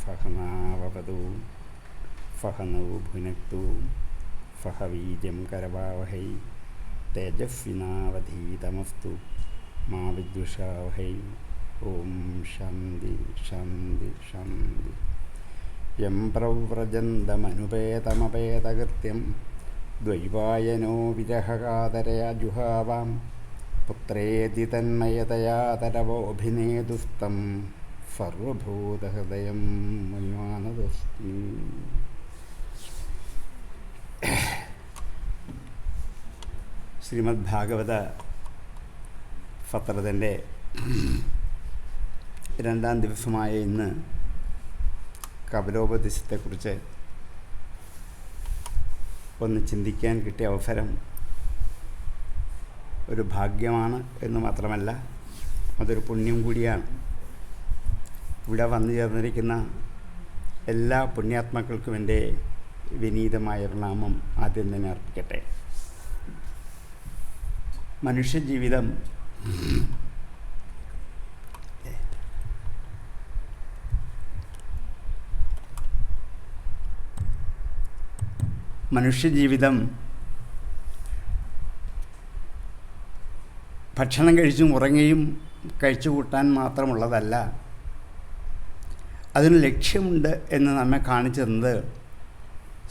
ഫഹനാവതു ഫഹനൗ ഭുനക്തു ഫഹവീര്യം കരവാവഹൈ തേജസ്വിനാവധീതമസ്തു മാ വിദ്വിഷാവഹൈ. ഓം ശാന്തി ശാന്തി ശാന്തി. യം പ്രവ്രജന്തമനുപേതമപേതകൃത്യം ദ്വൈപായനോ വിരഹകാതരയാ ജുഹാവാം പുത്രേതി തന്മയതയാ തരവോഭിനേതുസ്തം സർവഭൂതഹൃദയം മന്വാനതോസ്മി. ശ്രീമദ് ഭാഗവത ഫത്രത്തിൻ്റെ രണ്ടാം ദിവസമായ ഇന്ന് കപിലോപദേശത്തെക്കുറിച്ച് ഒന്ന് ചിന്തിക്കാൻ കിട്ടിയ അവസരം ഒരു ഭാഗ്യമാണ് എന്ന് മാത്രമല്ല, അതൊരു പുണ്യം കൂടിയാണ്. ഇവിടെ വന്നു ചേർന്നിരിക്കുന്ന എല്ലാ പുണ്യാത്മാക്കൾക്കും എൻ്റെ വിനീതമായ പ്രണാമം ആദ്യം തന്നെ അർപ്പിക്കട്ടെ. മനുഷ്യജീവിതം ഭക്ഷണം കഴിച്ചും ഉറങ്ങിയും കഴിച്ചു കൂട്ടാൻ മാത്രമുള്ളതല്ല. അതിന് ലക്ഷ്യമുണ്ട് എന്ന് നമ്മെ കാണിച്ചു തന്നത്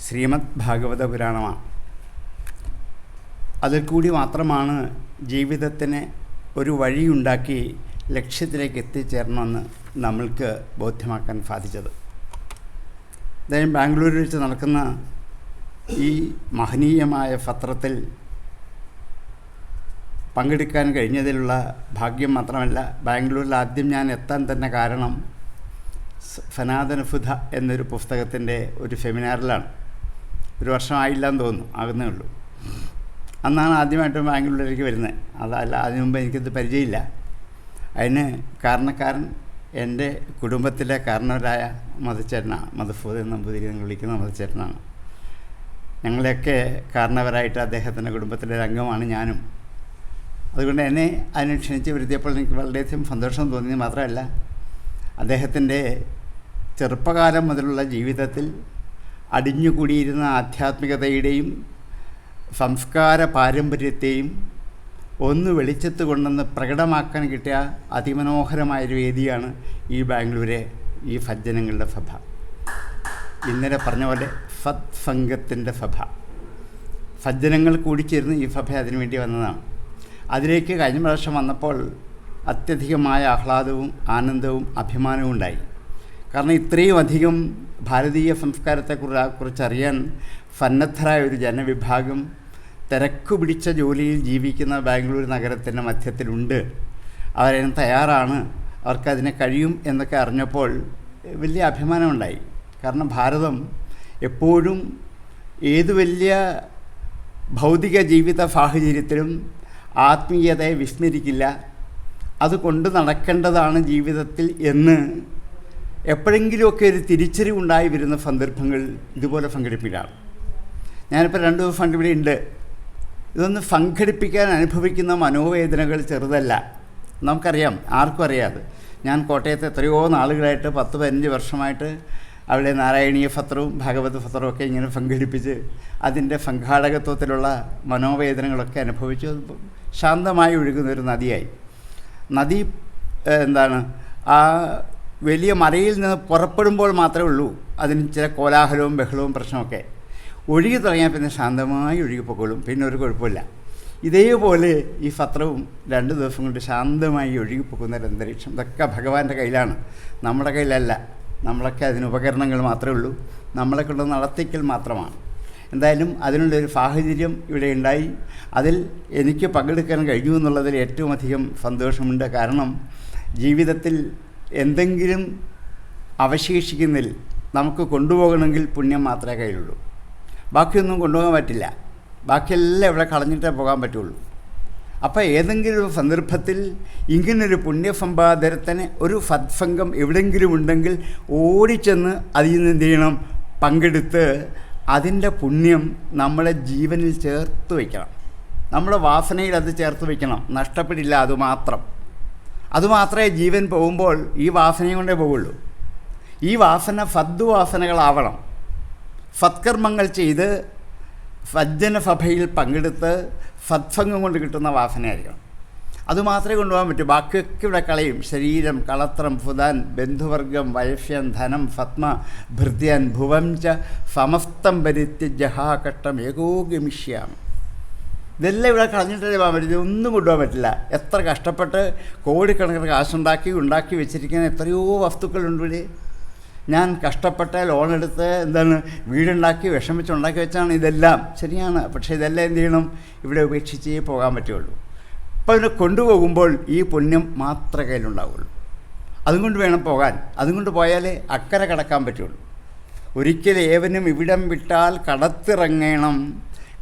ശ്രീമദ് ഭാഗവത പുരാണമാണ്. അതിൽ കൂടി മാത്രമാണ് ജീവിതത്തിന് ഒരു വഴിയുണ്ടാക്കി ലക്ഷ്യത്തിലേക്ക് എത്തിച്ചേരണമെന്ന് നമ്മൾക്ക് ബോധ്യമാക്കാൻ സാധിച്ചത്. അതായത് ബാംഗ്ലൂരിൽ വെച്ച് നടക്കുന്ന ഈ മഹനീയമായ ഫത്രത്തിൽ പങ്കെടുക്കാൻ കഴിഞ്ഞതിലുള്ള ഭാഗ്യം മാത്രമല്ല, ബാംഗ്ലൂരിൽ ആദ്യം ഞാൻ എത്താൻ തന്നെ കാരണം സനാതനസുധ എന്നൊരു പുസ്തകത്തിൻ്റെ ഒരു സെമിനാറിലാണ്. ഒരു വർഷമായില്ലെന്ന് തോന്നുന്നു, ആകുന്നേ ഉള്ളൂ. അന്നാണ് ആദ്യമായിട്ട് ബാംഗ്ലൂരിലേക്ക് വരുന്നത്. അതല്ല, അതിനു മുമ്പ് എനിക്കത് പരിചയമില്ല. അതിന് കാരണക്കാരൻ എൻ്റെ കുടുംബത്തിലെ കാരണവരായ മധുച്ചേട്ടനാണ്. മധുസൂദൻ നമ്പൂതിരി എന്ന് വിളിക്കുന്ന മധുച്ചേട്ടനാണ്. ഞങ്ങളെയൊക്കെ കാരണവരായിട്ട് അദ്ദേഹത്തിൻ്റെ കുടുംബത്തിലെ ഒരു അംഗമാണ് ഞാനും. അതുകൊണ്ട് എന്നെ അതിനെ ക്ഷണിച്ച് വരുത്തിയപ്പോൾ എനിക്ക് വളരെയധികം സന്തോഷം തോന്നിയത് മാത്രമല്ല, അദ്ദേഹത്തിൻ്റെ ചെറുപ്പകാലം മുതലുള്ള ജീവിതത്തിൽ അടിഞ്ഞുകൂടിയിരുന്ന ആധ്യാത്മികതയുടെയും സംസ്കാര പാരമ്പര്യത്തെയും ഒന്ന് വെളിച്ചത്ത് കൊണ്ടുവന്ന് പ്രകടമാക്കാൻ കിട്ടിയ അതിമനോഹരമായൊരു വേദിയാണ് ഈ ബാംഗ്ലൂരെ ഈ സജ്ജനങ്ങളുടെ സഭ. ഇന്നലെ പറഞ്ഞ പോലെ സത്സംഗത്തിൻ്റെ സഭ. സജ്ജനങ്ങൾ കൂടിച്ചേർന്ന് ഈ സഭ അതിനുവേണ്ടി വന്നതാണ്. അതിലേക്ക് കഴിഞ്ഞ പ്രാവശ്യം വന്നപ്പോൾ അത്യധികമായ ആഹ്ലാദവും ആനന്ദവും അഭിമാനവും ഉണ്ടായി. കാരണം ഇത്രയും അധികം ഭാരതീയ സംസ്കാരത്തെക്കുറിച്ചറിയാൻ സന്നദ്ധരായ ഒരു ജനവിഭാഗം തിരക്കു പിടിച്ച ജോലിയിൽ ജീവിക്കുന്ന ബാംഗ്ലൂർ നഗരത്തിൻ്റെ മധ്യത്തിലുണ്ട്. അവരതിന് തയ്യാറാണ്, അവർക്കതിനെ കഴിയും എന്നൊക്കെ അറിഞ്ഞപ്പോൾ വലിയ അഭിമാനമുണ്ടായി. കാരണം ഭാരതം എപ്പോഴും ഏതു വലിയ ഭൗതിക ജീവിത സാഹചര്യത്തിലും ആത്മീയതയെ വിസ്മരിക്കില്ല. അത് കൊണ്ട് നടക്കേണ്ടതാണ് ജീവിതത്തിൽ എന്ന് എപ്പോഴെങ്കിലുമൊക്കെ ഒരു തിരിച്ചറിവുണ്ടായി വരുന്ന സന്ദർഭങ്ങൾ ഇതുപോലെ സംഘടിപ്പിക്കുകയാണ്. ഞാനിപ്പോൾ 2 ദിവസം ഇവിടെ ഉണ്ട്. ഇതൊന്ന് സംഘടിപ്പിക്കാൻ അനുഭവിക്കുന്ന മനോവേദനകൾ ചെറുതല്ല. നമുക്കറിയാം, ആർക്കും അറിയാതെ. ഞാൻ കോട്ടയത്ത് എത്രയോ നാളുകളായിട്ട് 10-15 വർഷമായിട്ട് അവിടെ നാരായണീയ ഫത്രവും ഭാഗവത ഫത്രവും ഒക്കെ ഇങ്ങനെ സംഘടിപ്പിച്ച് അതിൻ്റെ സംഘാടകത്വത്തിലുള്ള മനോവേദനകളൊക്കെ അനുഭവിച്ചു. ശാന്തമായി ഒഴുകുന്നൊരു നദിയായി. നദി ആ വലിയ മലയിൽ നിന്ന് പുറപ്പെടുമ്പോൾ മാത്രമേ ഉള്ളൂ അതിന് ചില കോലാഹലവും ബഹളവും പ്രശ്നമൊക്കെ. ഒഴുകി തുടങ്ങിയാൽ പിന്നെ ശാന്തമായി ഒഴുകിപ്പോക്കോളും, പിന്നെ ഒരു കുഴപ്പമില്ല. ഇതേപോലെ ഈ ഫത്രവും 2 ദിവസം കൊണ്ട് ശാന്തമായി ഒഴുകിപ്പോക്കുന്ന ഒരു അന്തരീക്ഷം. ഇതൊക്കെ ഭഗവാന്റെ കയ്യിലാണ്, നമ്മുടെ കയ്യിലല്ല. നമ്മളൊക്കെ അതിന് ഉപകരണങ്ങൾ മാത്രമേ ഉള്ളൂ, നമ്മളെ കൊണ്ട് നടത്തിക്കൽ മാത്രമാണ്. എന്തായാലും അതിനുള്ളൊരു സാഹചര്യം ഇവിടെ ഉണ്ടായി. അതിൽ എനിക്ക് പങ്കെടുക്കാൻ കഴിഞ്ഞു എന്നുള്ളതിൽ ഏറ്റവും അധികം സന്തോഷമുണ്ട്. കാരണം ജീവിതത്തിൽ എന്തെങ്കിലും അവശേഷിക്കുന്നതിൽ നമുക്ക് കൊണ്ടുപോകണമെങ്കിൽ പുണ്യം മാത്രമേ കയ്യിലുള്ളൂ. ബാക്കിയൊന്നും കൊണ്ടുപോകാൻ പറ്റില്ല. ബാക്കിയെല്ലാം ഇവിടെ കളഞ്ഞിട്ടേ പോകാൻ പറ്റുള്ളൂ. അപ്പോൾ ഏതെങ്കിലും ഒരു സന്ദർഭത്തിൽ ഇങ്ങനൊരു പുണ്യസമ്പാദനത്തിന് ഒരു സത്സംഗം എവിടെയെങ്കിലും ഉണ്ടെങ്കിൽ ഓടിച്ചെന്ന് അതിൽ നിന്ന് എന്ത് ചെയ്യണം, പങ്കെടുത്ത് അതിൻ്റെ പുണ്യം നമ്മളെ ജീവനിൽ ചേർത്ത് വയ്ക്കണം. നമ്മുടെ വാസനയിൽ അത് ചേർത്ത് വയ്ക്കണം, നഷ്ടപ്പെടില്ല. അതുമാത്രം അതുമാത്രമേ ജീവൻ പോകുമ്പോൾ ഈ വാസനയും കൊണ്ടേ പോവുള്ളൂ. ഈ വാസന ഫദ്വാസനകളാവണം. സത്കർമ്മങ്ങൾ ചെയ്ത് സജ്ജനസഭയിൽ പങ്കെടുത്ത് സത്സംഗം കൊണ്ട് കിട്ടുന്ന വാസനയായിരിക്കണം. അതുമാത്രമേ കൊണ്ടുപോകാൻ പറ്റൂ. ബാക്കിയൊക്കെ ഇവിടെ കളയും. ശരീരം, കളത്രം, ഫുദാൻ, ബന്ധുവർഗം, വൈശ്യൻ, ധനം, ഫത്മ, ഭൃത്യൻ, ഭുവം ച സമസ്തം പരിത്യജഹാകഷ്ടം ഏകോഗമിഷ്യാമി. ഇതെല്ലാം ഇവിടെ കളഞ്ഞിട്ടേ പോകാൻ പറ്റില്ല. ഒന്നും കൊണ്ടുപോകാൻ പറ്റില്ല. എത്ര കഷ്ടപ്പെട്ട് കോടിക്കണക്കിന് കാശുണ്ടാക്കി വെച്ചിരിക്കുന്ന എത്രയോ വസ്തുക്കളുണ്ട് ഇവിടെ. ഞാൻ കഷ്ടപ്പെട്ട് ലോണെടുത്ത് വീടുണ്ടാക്കി വിഷമിച്ചുണ്ടാക്കി വെച്ചാണ് ഇതെല്ലാം. ശരിയാണ്. പക്ഷേ ഇതെല്ലാം എന്ത് ചെയ്യണം? ഇവിടെ ഉപേക്ഷിച്ചേ പോകാൻ പറ്റുള്ളൂ. അപ്പോൾ അതിനെ കൊണ്ടുപോകുമ്പോൾ ഈ പുണ്യം മാത്രമേ കയ്യിലുണ്ടാവുള്ളൂ. അതുകൊണ്ട് വേണം പോകാൻ. അതുകൊണ്ട് പോയാലേ അക്കരെ കടക്കാൻ പറ്റുള്ളൂ. ഒരിക്കൽ ഏവനും ഇവിടം വിട്ടാൽ കടത്തിറങ്ങണം,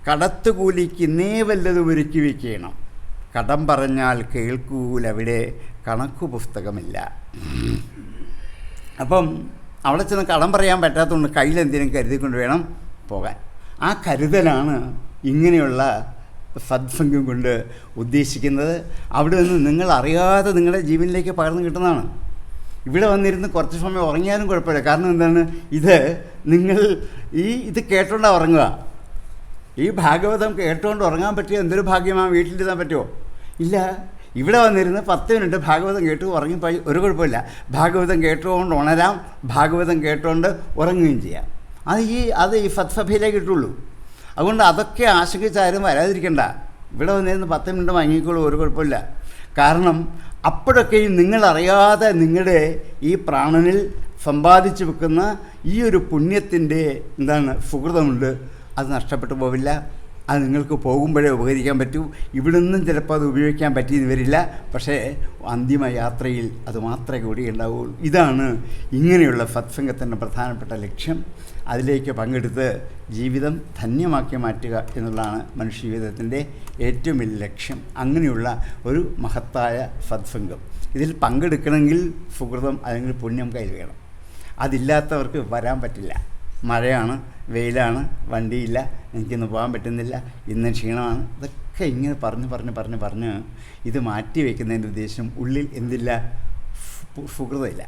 കടത്തുകൂലിക്ക് ഇന്നേ വല്ലതും ഒരുക്കി വയ്ക്കണം, കടം പറഞ്ഞാൽ കേൾക്കൂലവിടെ കണക്കു പുസ്തകമില്ല. അപ്പം അവിടെ ചെന്ന് കടം പറയാൻ പറ്റാത്തതുകൊണ്ട് കയ്യിലെന്തെങ്കിലും കരുതിക്കൊണ്ട് വേണം പോകാൻ. ആ കരുതലാണ് ഇങ്ങനെയുള്ള സത്സംഗം കൊണ്ട് ഉദ്ദേശിക്കുന്നത്. അവിടെ നിന്ന് നിങ്ങൾ അറിയാതെ നിങ്ങളുടെ ജീവനിലേക്ക് പകർന്നു കിട്ടുന്നതാണ്. ഇവിടെ വന്നിരുന്ന് കുറച്ച് സമയം ഉറങ്ങിയാലും കുഴപ്പമില്ല. കാരണം എന്താണ്? നിങ്ങൾ ഇത് കേട്ടോണ്ടാണ് ഉറങ്ങുക. ഈ ഭാഗവതം കേട്ടുകൊണ്ട് ഉറങ്ങാൻ പറ്റിയ എന്തൊരു ഭാഗ്യമാണ്. വീട്ടിലിരുന്നാൽ പറ്റുമോ? ഇല്ല. ഇവിടെ വന്നിരുന്ന് 10 മിനിറ്റ് ഭാഗവതം കേട്ടു ഉറങ്ങിപ്പോയി ഒരു കുഴപ്പമില്ല. ഭാഗവതം കേട്ടുകൊണ്ട് ഉണരാം, ഭാഗവതം കേട്ടുകൊണ്ട് ഉറങ്ങുകയും ചെയ്യാം. അത് ഈ സത്സഭയിലേ കിട്ടുള്ളൂ. അതുകൊണ്ട് അതൊക്കെ ആശങ്കിച്ചാരും വരാതിരിക്കണ്ട. ഇവിടെ വന്നിരുന്ന് 10 മിനിറ്റ് വാങ്ങിക്കോളൂ, ഒരു കുഴപ്പമില്ല. കാരണം അപ്പോഴൊക്കെയും നിങ്ങളറിയാതെ നിങ്ങളുടെ ഈ പ്രാണനിൽ സമ്പാദിച്ചു വെക്കുന്ന ഈ ഒരു പുണ്യത്തിൻ്റെ സുഹൃതമുണ്ട്. അത് നഷ്ടപ്പെട്ടു പോവില്ല. അത് നിങ്ങൾക്ക് പോകുമ്പോഴേ ഉപകരിക്കാൻ പറ്റൂ. ഇവിടെ നിന്നും ചിലപ്പോൾ അത് ഉപയോഗിക്കാൻ പറ്റിയെന്ന് വരില്ല. പക്ഷേ അന്തിമ യാത്രയിൽ അത് മാത്രമേ കൂടി ഉണ്ടാവുകയുള്ളൂ. ഇതാണ് ഇങ്ങനെയുള്ള സത്സംഗത്തിൻ്റെ പ്രധാനപ്പെട്ട ലക്ഷ്യം. അതിലേക്ക് പങ്കെടുത്ത് ജീവിതം ധന്യമാക്കി മാറ്റുക എന്നുള്ളതാണ് മനുഷ്യജീവിതത്തിൻ്റെ ഏറ്റവും വലിയ ലക്ഷ്യം. അങ്ങനെയുള്ള ഒരു മഹത്തായ സത്സംഗം. ഇതിൽ പങ്കെടുക്കണമെങ്കിൽ സുഹൃതം അല്ലെങ്കിൽ പുണ്യം കയ്യിൽ വേണം. അതില്ലാത്തവർക്ക് വരാൻ പറ്റില്ല. മഴയാണ്, വെയിലാണ്, വണ്ടിയില്ല, എനിക്കിന്ന് പോകാൻ പറ്റുന്നില്ല, ഇന്ന് ക്ഷീണമാണ്. ഇതൊക്കെ ഇങ്ങനെ പറഞ്ഞ് ഇത് മാറ്റി വയ്ക്കുന്നതിൻ്റെ ഉദ്ദേശം ഉള്ളിൽ എന്തില്ല? സുഹൃതമില്ല.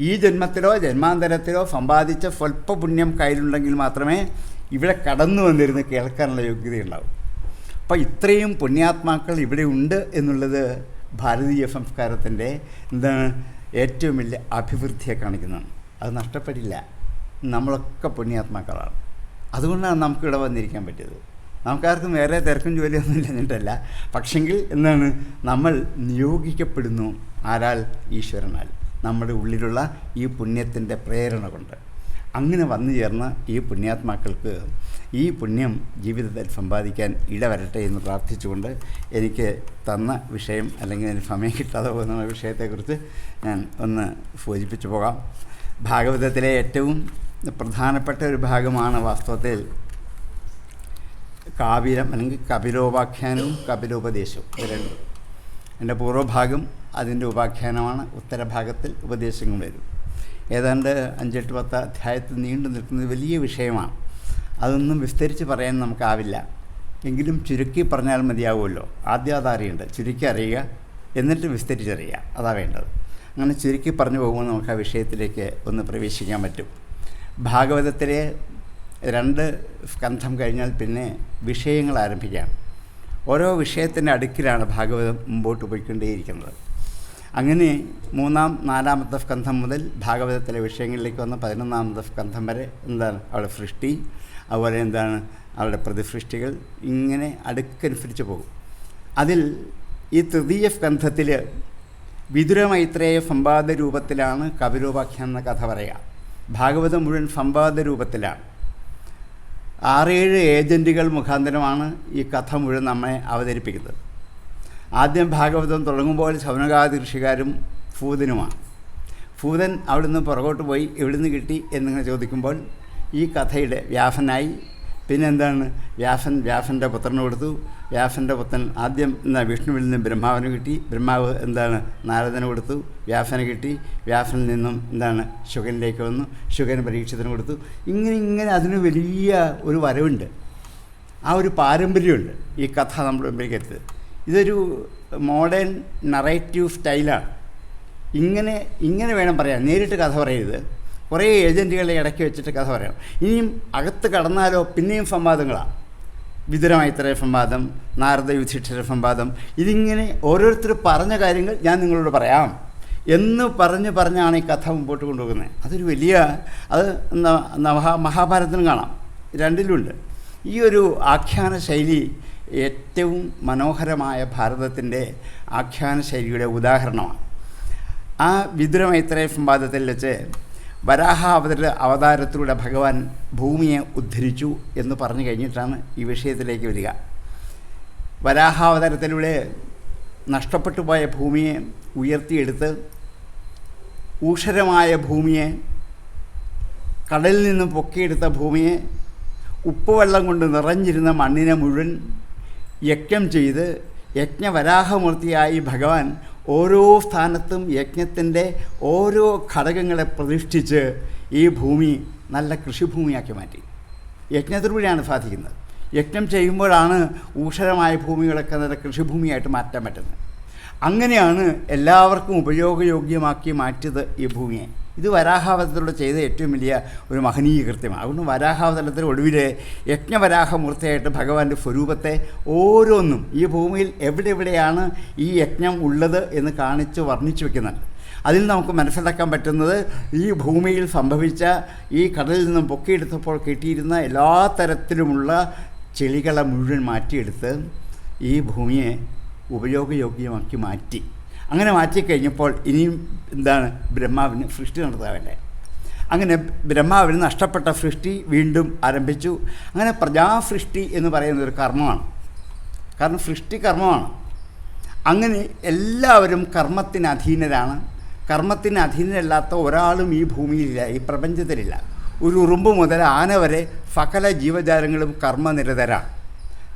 ഈ ജന്മത്തിലോ ജന്മാന്തരത്തിലോ സമ്പാദിച്ച സ്വല്പ പുണ്യം കയ്യിലുണ്ടെങ്കിൽ മാത്രമേ ഇവിടെ കടന്നു വന്നിരുന്ന് കേൾക്കാനുള്ള യോഗ്യതയുണ്ടാവും. അപ്പോൾ ഇത്രയും പുണ്യാത്മാക്കൾ ഇവിടെ ഉണ്ട് എന്നുള്ളത് ഭാരതീയ സംസ്കാരത്തിൻ്റെ ഏറ്റവും വലിയ അഭിവൃദ്ധിയെ കാണിക്കുന്നതാണ്. അത് നഷ്ടപ്പെടില്ല. നമ്മളൊക്കെ പുണ്യാത്മാക്കളാണ്. അതുകൊണ്ടാണ് നമുക്കിവിടെ വന്നിരിക്കാൻ പറ്റിയത്. നമുക്കാർക്കും വേറെ തിരക്കും ജോലിയൊന്നും ഇല്ലെന്നിട്ടല്ല. പക്ഷെങ്കിൽ നമ്മൾ നിയോഗിക്കപ്പെടുന്നു. ആരാൽ? ഈശ്വരനാൽ. നമ്മുടെ ഉള്ളിലുള്ള ഈ പുണ്യത്തിൻ്റെ പ്രേരണ കൊണ്ട്. അങ്ങനെ വന്നു ചേർന്ന ഈ പുണ്യാത്മാക്കൾക്ക് ഈ പുണ്യം ജീവിതത്തിൽ സമ്പാദിക്കാൻ ഇടവരട്ടെ എന്ന് പ്രാർത്ഥിച്ചുകൊണ്ട് എനിക്ക് തന്ന വിഷയം, അല്ലെങ്കിൽ എനിക്ക് സമയം കിട്ടാതെ പോകുന്ന വിഷയത്തെക്കുറിച്ച് ഞാൻ ഒന്ന് സൂചിപ്പിച്ചു പോകാം. ഭാഗവതത്തിലെ ഏറ്റവും പ്രധാനപ്പെട്ട ഒരു ഭാഗമാണ് വാസ്തവത്തിൽ കാവ്യം, അല്ലെങ്കിൽ കപിലോപാഖ്യാനവും കപിലോപദേശവും. ഇത് രണ്ടും. എൻ്റെ പൂർവ്വഭാഗം അതിൻ്റെ ഉപാഖ്യാനമാണ്. ഉത്തരഭാഗത്തിൽ ഉപദേശങ്ങൾ വരും. ഏതാണ്ട് 5-8-10 അധ്യായത്തിൽ നീണ്ടു നിൽക്കുന്ന വലിയ വിഷയമാണ്. അതൊന്നും വിസ്തരിച്ച് പറയാൻ നമുക്കാവില്ല. എങ്കിലും ചുരുക്കി പറഞ്ഞാൽ മതിയാവുമല്ലോ. ആദ്യം അതറിയേണ്ടത് ചുരുക്കി അറിയുക, എന്നിട്ട് വിസ്തരിച്ചറിയുക. അതാണ് വേണ്ടത്. അങ്ങനെ ചുരുക്കി പറഞ്ഞു പോകുമ്പോൾ നമുക്ക് ആ വിഷയത്തിലേക്ക് ഒന്ന് പ്രവേശിക്കാൻ പറ്റും. ഭാഗവതത്തിലെ 2 സ്കന്ധം കഴിഞ്ഞാൽ പിന്നെ വിഷയങ്ങൾ ആരംഭിക്കാം. ഓരോ വിഷയത്തിൻ്റെ അടുക്കിലാണ് ഭാഗവതം മുമ്പോട്ട് പോയിക്കൊണ്ടേയിരിക്കുന്നത്. അങ്ങനെ 3-4 സ്കന്ധം മുതൽ ഭാഗവതത്തിലെ വിഷയങ്ങളിലേക്ക് വന്ന 11 സ്കന്ധം വരെ അവളുടെ സൃഷ്ടി, അതുപോലെ അവളുടെ പ്രതിസൃഷ്ടികൾ, ഇങ്ങനെ അടുക്കനുസരിച്ച് പോകും. അതിൽ ഈ തൃതീയ സ്കന്ധത്തിൽ വിതുരമൈത്രേയ സംവാദ രൂപത്തിലാണ് കപിലോപാഖ്യാനം എന്ന കഥ പറയുക. ഭാഗവതം മുഴുവൻ സംവാദ രൂപത്തിലാണ്. 6-7 ഏജൻറ്റുകൾ മുഖാന്തരമാണ് ഈ കഥ മുഴുവൻ നമ്മെ അവതരിപ്പിക്കുന്നത്. ആദ്യം ഭാഗവതം തുടങ്ങുമ്പോൾ ശൗനകാദി ഋഷികാരും ഭൂതനുമാണ്. ഭൂതൻ അവിടുന്ന് പുറകോട്ട് പോയി എവിടുന്ന് കിട്ടി എന്നിങ്ങനെ ചോദിക്കുമ്പോൾ ഈ കഥയുടെ വ്യാസനായി. പിന്നെ വ്യാസൻ്റെ പുത്രന് കൊടുത്തു. വ്യാസൻ്റെ പുത്രൻ ആദ്യം വിഷ്ണുവിൽ നിന്ന് ബ്രഹ്മാവിന് കിട്ടി. ബ്രഹ്മാവ് നാരദന് കൊടുത്തു. വ്യാസന് കിട്ടി. വ്യാസനിൽ നിന്നും ശുഗനിലേക്ക് വന്നു. ശുഗൻ പരീക്ഷത്തിന് കൊടുത്തു. ഇങ്ങനെ അതിന് വലിയ ഒരു വരവുണ്ട്. ആ ഒരു പാരമ്പര്യമുണ്ട് ഈ കഥ നമ്മുടെ മുമ്പിലേക്ക് എത്തുന്നത്. ഇതൊരു മോഡേൺ നറേറ്റീവ് സ്റ്റൈലാണ്. ഇങ്ങനെ വേണം പറയാൻ. നേരിട്ട് കഥ പറയരുത്. കുറേ ഏജൻറ്റുകളെ ഇടയ്ക്ക് വെച്ചിട്ട് കഥ പറയണം. ഇനിയും അകത്ത് കടന്നാലോ പിന്നെയും സംവാദങ്ങളാണ്. വിതുരമൈത്രേയ സംവാദം, നാരദ യുധിഷ്ഠിര സംവാദം. ഇതിങ്ങനെ ഓരോരുത്തർ പറഞ്ഞ കാര്യങ്ങൾ ഞാൻ നിങ്ങളോട് പറയാം എന്ന് പറഞ്ഞാണ് ഈ കഥ മുമ്പോട്ട് കൊണ്ടുപോകുന്നത്. അതൊരു വലിയ അത് മഹാഭാരതത്തിനും കാണാം, രണ്ടിലുമുണ്ട്. ഈ ഒരു ആഖ്യാന ശൈലി ഏറ്റവും മനോഹരമായ ഭാരതത്തിൻ്റെ ആഖ്യാന ശൈലിയുടെ ഉദാഹരണമാണ്. ആ വിതുരമൈത്രേയ സംവാദത്തിൽ വെച്ച് വരാഹ അവതാരത്തിലൂടെ ഭഗവാൻ ഭൂമിയെ ഉദ്ധരിച്ചു എന്ന് പറഞ്ഞു കഴിഞ്ഞിട്ടാണ് ഈ വിഷയത്തിലേക്ക് വരിക. വരാഹാവതാരത്തിലൂടെ നഷ്ടപ്പെട്ടു പോയ ഭൂമിയെ ഉയർത്തിയെടുത്ത് ഊഷരമായ ഭൂമിയെ, കടലിൽ നിന്നും പൊക്കിയെടുത്ത ഭൂമിയെ, ഉപ്പുവെള്ളം കൊണ്ട് നിറഞ്ഞിരുന്ന മണ്ണിനെ മുഴുവൻ യജ്ഞം ചെയ്ത് യജ്ഞവരാഹമൂർത്തിയായി ഭഗവാൻ ഓരോ സ്ഥാനത്തും യജ്ഞത്തിൻ്റെ ഓരോ ഘടകങ്ങളെ പ്രതിഷ്ഠിച്ച് ഈ ഭൂമി നല്ല കൃഷിഭൂമിയാക്കി മാറ്റി. യജ്ഞത്തിലൂടെയാണ് സാധിക്കുന്നത്. യജ്ഞം ചെയ്യുമ്പോഴാണ് ഊഷരമായ ഭൂമികളൊക്കെ നല്ല കൃഷിഭൂമിയായിട്ട് മാറ്റാൻ പറ്റുന്നത്. അങ്ങനെയാണ് എല്ലാവർക്കും ഉപയോഗയോഗ്യമാക്കി മാറ്റിയത് ഈ ഭൂമിയെ. ഇത് വരാഹാവതത്തിലൂടെ ചെയ്ത ഏറ്റവും വലിയ ഒരു മഹനീയ കൃത്യമാണ്. അതുകൊണ്ട് വരാഹാവതലത്തിൽ ഒടുവിൽ യജ്ഞവരാഹമൂർത്തിയായിട്ട് ഭഗവാന്റെ സ്വരൂപത്തെ ഓരോന്നും ഈ ഭൂമിയിൽ എവിടെയാണ് ഈ യജ്ഞം ഉള്ളത് എന്ന് കാണിച്ച് വർണ്ണിച്ചു വയ്ക്കുന്നുണ്ട്. അതിൽ നമുക്ക് മനസ്സിലാക്കാൻ പറ്റുന്നത് ഈ ഭൂമിയിൽ സംഭവിച്ച ഈ കടലിൽ നിന്നും പൊക്കിയെടുത്തപ്പോൾ കിട്ടിയിരുന്ന എല്ലാ തരത്തിലുമുള്ള ചെളികളെ മുഴുവൻ മാറ്റിയെടുത്ത് ഈ ഭൂമിയെ ഉപയോഗയോഗ്യമാക്കി മാറ്റി. അങ്ങനെ മാറ്റിക്കഴിഞ്ഞപ്പോൾ ഇനിയും എന്താണ്, ബ്രഹ്മാവിന് സൃഷ്ടി നടത്താവല്ലേ. അങ്ങനെ ബ്രഹ്മാവിന് നഷ്ടപ്പെട്ട സൃഷ്ടി വീണ്ടും ആരംഭിച്ചു. അങ്ങനെ പ്രജാസൃഷ്ടി എന്ന് പറയുന്നതൊരു കർമ്മമാണ്. കാരണം സൃഷ്ടി കർമ്മമാണ്. അങ്ങനെ എല്ലാവരും കർമ്മത്തിന് അധീനരാണ്. കർമ്മത്തിന് അധീനരല്ലാത്ത ഒരാളും ഈ ഭൂമിയിലില്ല, ഈ പ്രപഞ്ചത്തിലില്ല. ഒരു ഉറുമ്പ് മുതൽ ആന വരെ സകല ജീവജാലങ്ങളും കർമ്മനിരതരാണ്.